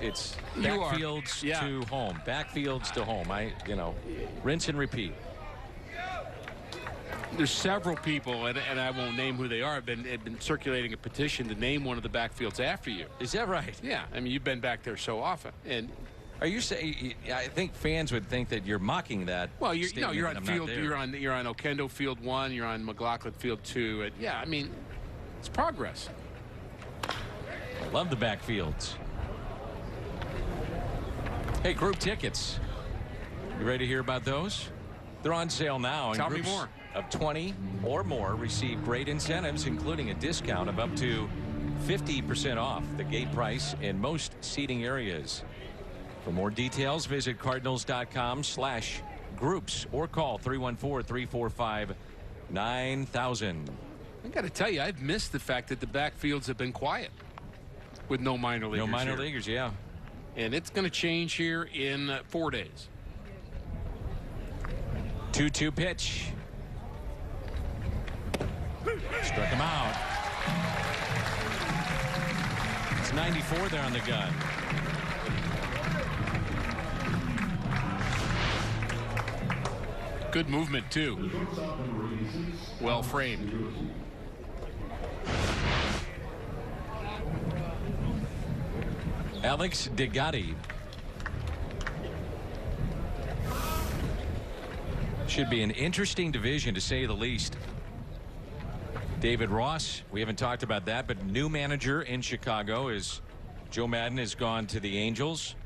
backfields to home, backfields to home. Rinse and repeat. There's several people, and I won't name who they are, have been circulating a petition to name one of the backfields after you. Is that right? Yeah. I mean, you've been back there so often. And are you saying? I think fans would think that you're mocking that. Well, you're on field. You're on Okendo Field 1. You're on McLaughlin Field 2. And yeah, I mean, it's progress. Love the backfields. Hey, group tickets. You ready to hear about those? They're on sale now. Tell me more. Of 20 or more receive great incentives, including a discount of up to 50% off the gate price in most seating areas. For more details, visit Cardinals.com/groups or call 314-345-9000. I got to tell you, I've missed the fact that the backfields have been quiet with no minor leaguers. No minor leaguers, yeah. And it's going to change here in 4 days. 2-2 pitch. Struck him out. It's 94 there on the gun. Good movement, too. Well framed. Alex DeGatti. Should be an interesting division, to say the least. David Ross, we haven't talked about that, but new manager in Chicago is Joe Madden has gone to the Angels.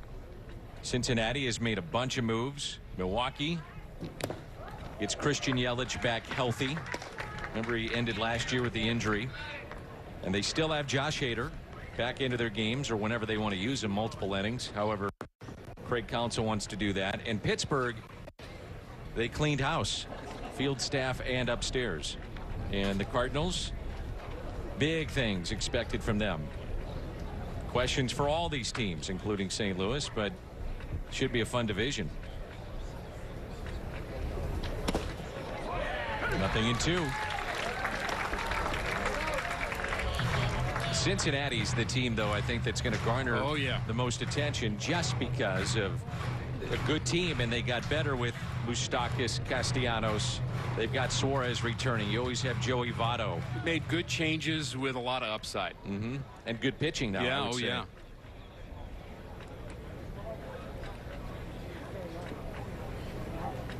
Cincinnati has made a bunch of moves. Milwaukee gets Christian Yelich back healthy. Remember, he ended last year with the injury. And they still have Josh Hader back into their games or whenever they want to use him, multiple innings. However, Craig Counsell wants to do that. And Pittsburgh, they cleaned house, field staff and upstairs. And the Cardinals, big things expected from them. Questions for all these teams, including St. Louis, but should be a fun division. 0-2. Cincinnati's the team, though, I think that's going to garner the most attention just because of a good team, and they got better with Moustakas, Castellanos. They've got Suarez returning. You always have Joey Votto. Made good changes with a lot of upside. And good pitching now. Yeah, I would say. yeah.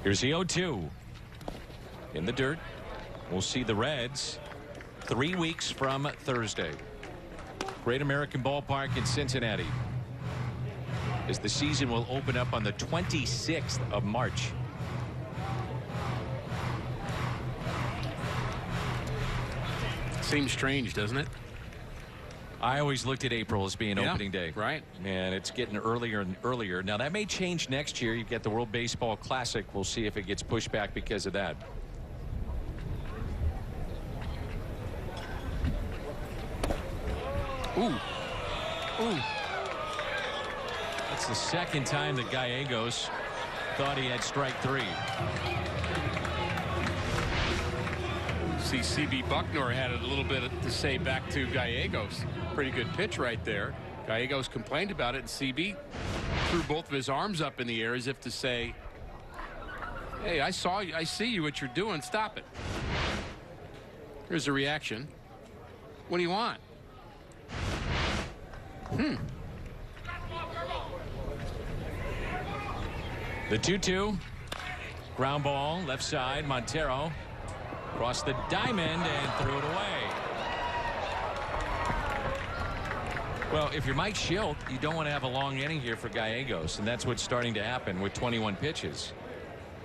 Here's the 0-2. In the dirt. We'll see the Reds 3 weeks from Thursday. Great American Ballpark in Cincinnati, as the season will open up on the 26th of March. Seems strange, doesn't it? I always looked at April as being opening day. Right. And it's getting earlier and earlier. Now, that may change next year. You've got the World Baseball Classic. We'll see if it gets pushed back because of that. Ooh. Ooh. That's the second time that Gallegos thought he had strike 3. See, C.B. Bucknor had a little bit to say back to Gallegos. Pretty good pitch right there. Gallegos complained about it, and C.B. threw both of his arms up in the air as if to say, hey, I see you, what you're doing. Stop it. Here's the reaction. What do you want? The 2-2. Ground ball, left side. Montero across the diamond and threw it away. Well, if you're Mike Schilt, you don't want to have a long inning here for Gallegos, and that's what's starting to happen with 21 pitches.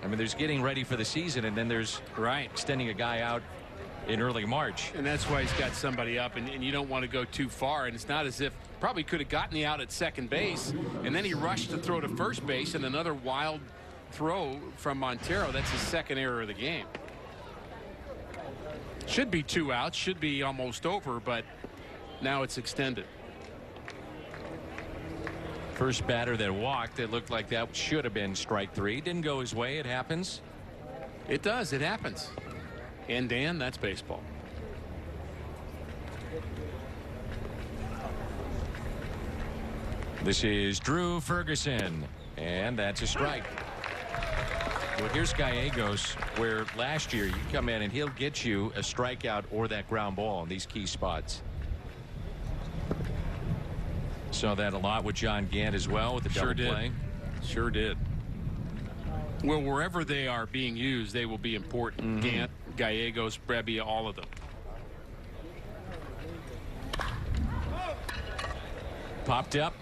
I mean, there's getting ready for the season, and then there's extending a guy out in early March. And that's why he's got somebody up, and you don't want to go too far. And it's not as if probably could have gotten the out at second base, and then he rushed to throw to first base, and another wild throw from Montero. That's his second error of the game. Should be 2 outs, should be almost over, but now it's extended. First batter that walked, it looked like that should have been strike 3. Didn't go his way. It happens. It does. It happens. And Dan, that's baseball. This is Drew Ferguson, and that's a strike. Well, here's Gallegos, where last year you come in and he'll get you a strikeout or that ground ball in these key spots. Saw that a lot with John Gant as well with the double play. Sure did. Well, wherever they are being used, they will be important. Gant, Gallegos, Brebbia, all of them. Popped up.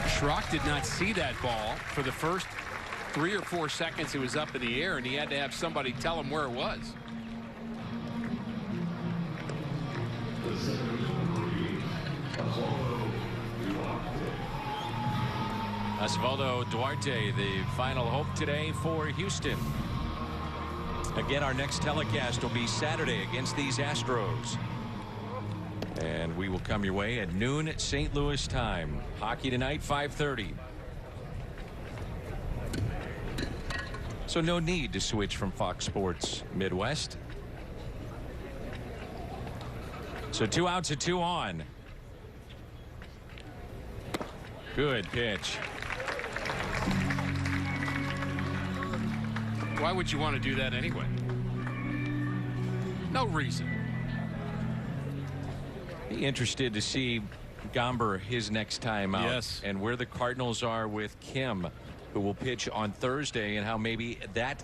Schrock did not see that ball for the first 3 or 4 seconds. It was up in the air, and he had to have somebody tell him where it was. Osvaldo Duarte, the final hope today for Houston. Again, our next telecast will be Saturday against these Astros. And we will come your way at noon at St. Louis time. Hockey tonight, 5:30. So no need to switch from Fox Sports Midwest. So 2 outs and 2 on. Good pitch. Why would you want to do that anyway? No reason. Be interested to see Gomber his next time out. Yes. And where the Cardinals are with Kim, who will pitch on Thursday, and how maybe that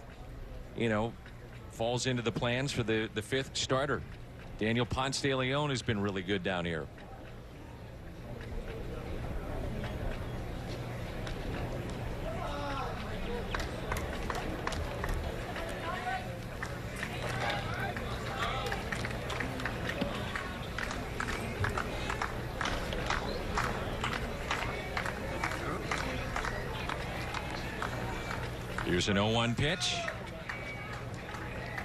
falls into the plans for the fifth starter. Daniel Ponce de Leon has been really good down here. Here's an 0-1 pitch.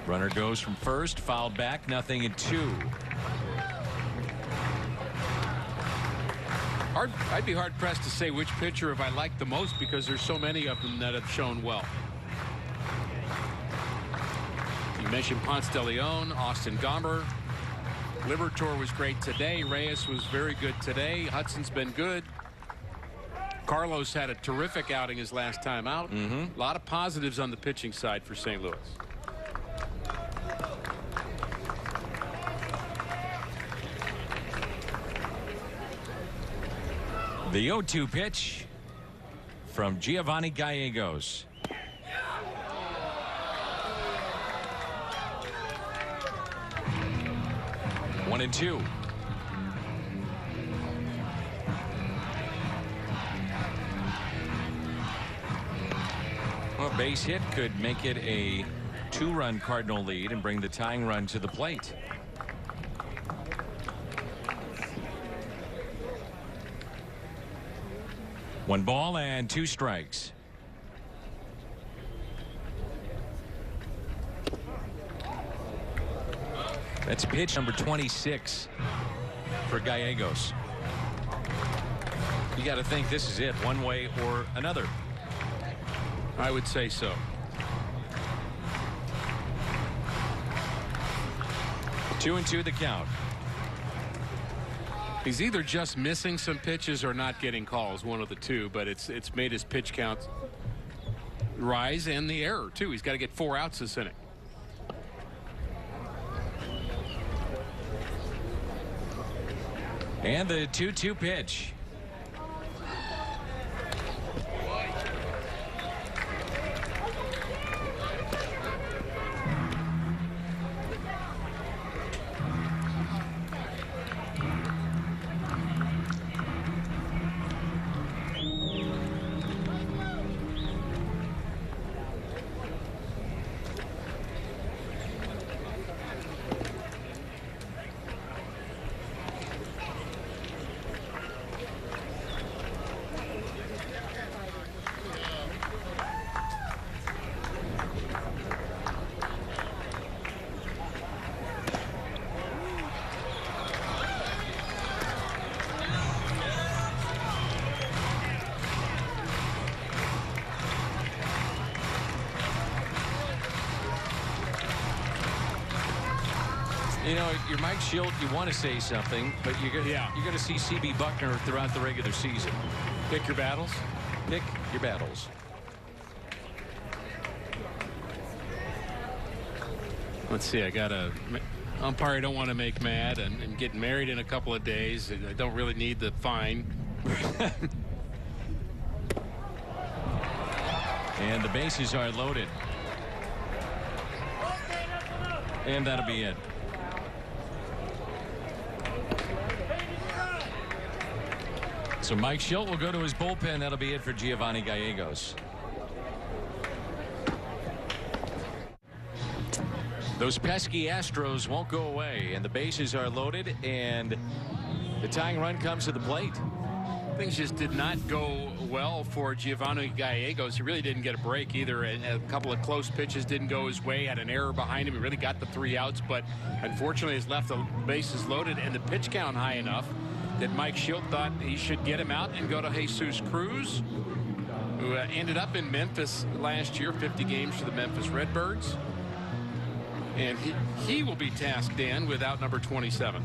Runner goes from first, fouled back, 0-2. I'd be hard pressed to say which pitcher if I like the most because there's so many of them that have shown well. You mentioned Ponce de Leon, Austin Gomber. Liberatore was great today. Reyes was very good today. Hudson's been good. Carlos had a terrific outing his last time out. A lot of positives on the pitching side for St. Louis. The 0-2 pitch from Giovanni Gallegos. One and two. Well, base hit could make it a 2-run Cardinal lead and bring the tying run to the plate. One ball and 2 strikes. That's pitch number 26 for Gallegos. You got to think this is it one way or another. I would say so. Two and two the count. He's either just missing some pitches or not getting calls, one of the two, but it's made his pitch count rise and the error too. He's got to get 4 outs this inning. And the 2-2 pitch. You know, you're Mike Schilt, you want to say something, but you're going to see C.B. Buckner throughout the regular season. Pick your battles. Pick your battles. Let's see. I got a umpire I don't want to make mad and get married in a couple of days. I don't really need the fine. And the bases are loaded. And that'll be it. So Mike Schilt will go to his bullpen. That'll be it for Giovanni Gallegos. Those pesky Astros won't go away, and the bases are loaded, and the tying run comes to the plate. Things just did not go well for Giovanni Gallegos. He really didn't get a break either. A couple of close pitches didn't go his way. Had an error behind him. He really got the 3 outs, but unfortunately has left the bases loaded and the pitch count high enough that Mike Schilt thought he should get him out and go to Jesus Cruz, who ended up in Memphis last year, 50 games for the Memphis Redbirds. And he will be tasked in without number 27.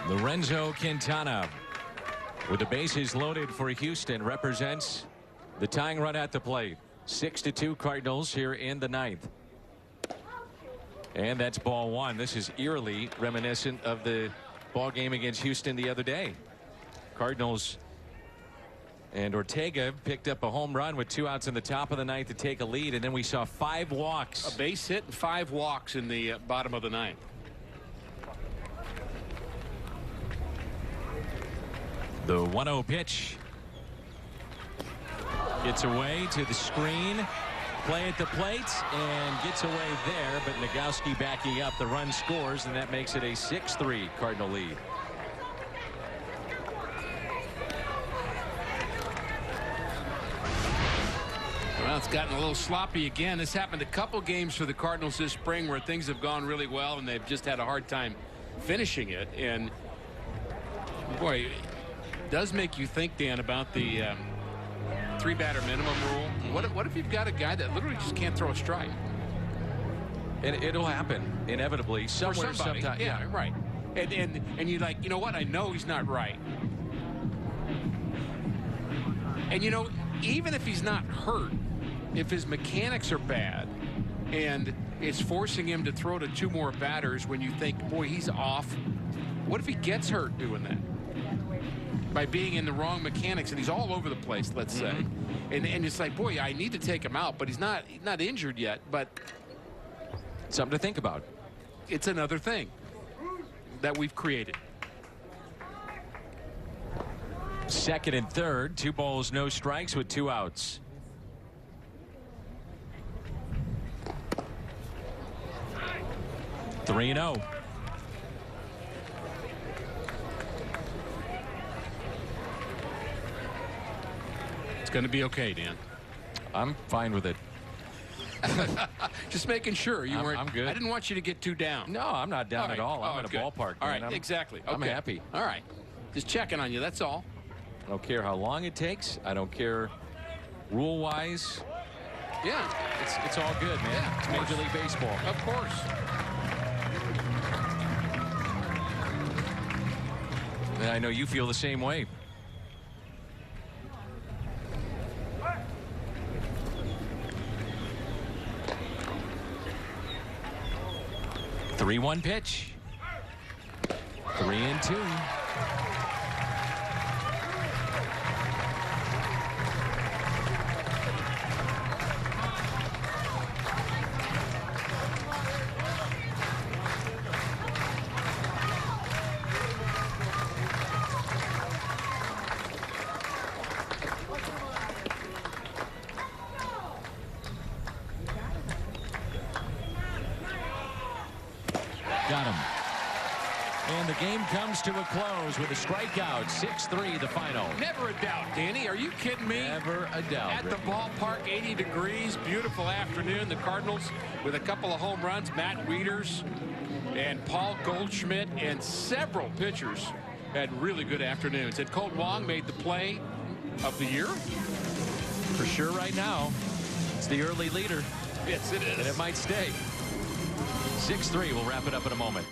Lorenzo Quintana, with the bases loaded for Houston, represents the tying run at the plate. 6-2 Cardinals here in the 9th. And that's ball 1. This is eerily reminiscent of the ball game against Houston the other day. Cardinals And Ortega picked up a home run with 2 outs in the top of the ninth to take a lead, and then we saw 5 walks. A base hit and 5 walks in the bottom of the ninth. The 1-0 pitch. Gets away to the screen. Play at the plate and gets away there, but Nagowski backing up. The run scores, and that makes it a 6-3 Cardinal lead. Well, it's gotten a little sloppy again. This happened a couple games for the Cardinals this spring where things have gone really well and they've just had a hard time finishing it. And boy, it does make you think, Dan, about the 3-batter minimum rule. What if you've got a guy that literally just can't throw a strike? And it'll happen inevitably somewhere, sometime. Yeah, right. And you're like, you know what? I know he's not right. And you know, even if he's not hurt, if his mechanics are bad and it's forcing him to throw to 2 more batters when you think, boy, he's off. What if he gets hurt doing that? By being in the wrong mechanics and he's all over the place, let's say. And it's like, boy, I need to take him out, but he's not injured yet. But something to think about. It's another thing that we've created. Second and third, 2 balls, no strikes with 2 outs. Three and 0. It's going to be okay, Dan. I'm fine with it. Just making sure you weren't. I'm good. I didn't want you to get too down. No, I'm not down at all. I'm in a ballpark. All right, man. exactly. Okay. I'm happy. All right. Just checking on you. That's all. I don't care how long it takes. I don't care rule-wise. Yeah. It's all good, man. Yeah, it's Major League Baseball. Of course. And I know you feel the same way. The 3-1 pitch. 3-2. Got him. And the game comes to a close with a strikeout. 6-3 the final. Never a doubt, Danny. Are you kidding me? Never a doubt. At the ballpark, 80 degrees, beautiful afternoon. The Cardinals with a couple of home runs. Matt Wieters and Paul Goldschmidt and several pitchers had really good afternoons. And Colt Wong made the play of the year. For sure right now. It's the early leader. Yes, it is. And it might stay. 6-3. We'll wrap it up in a moment.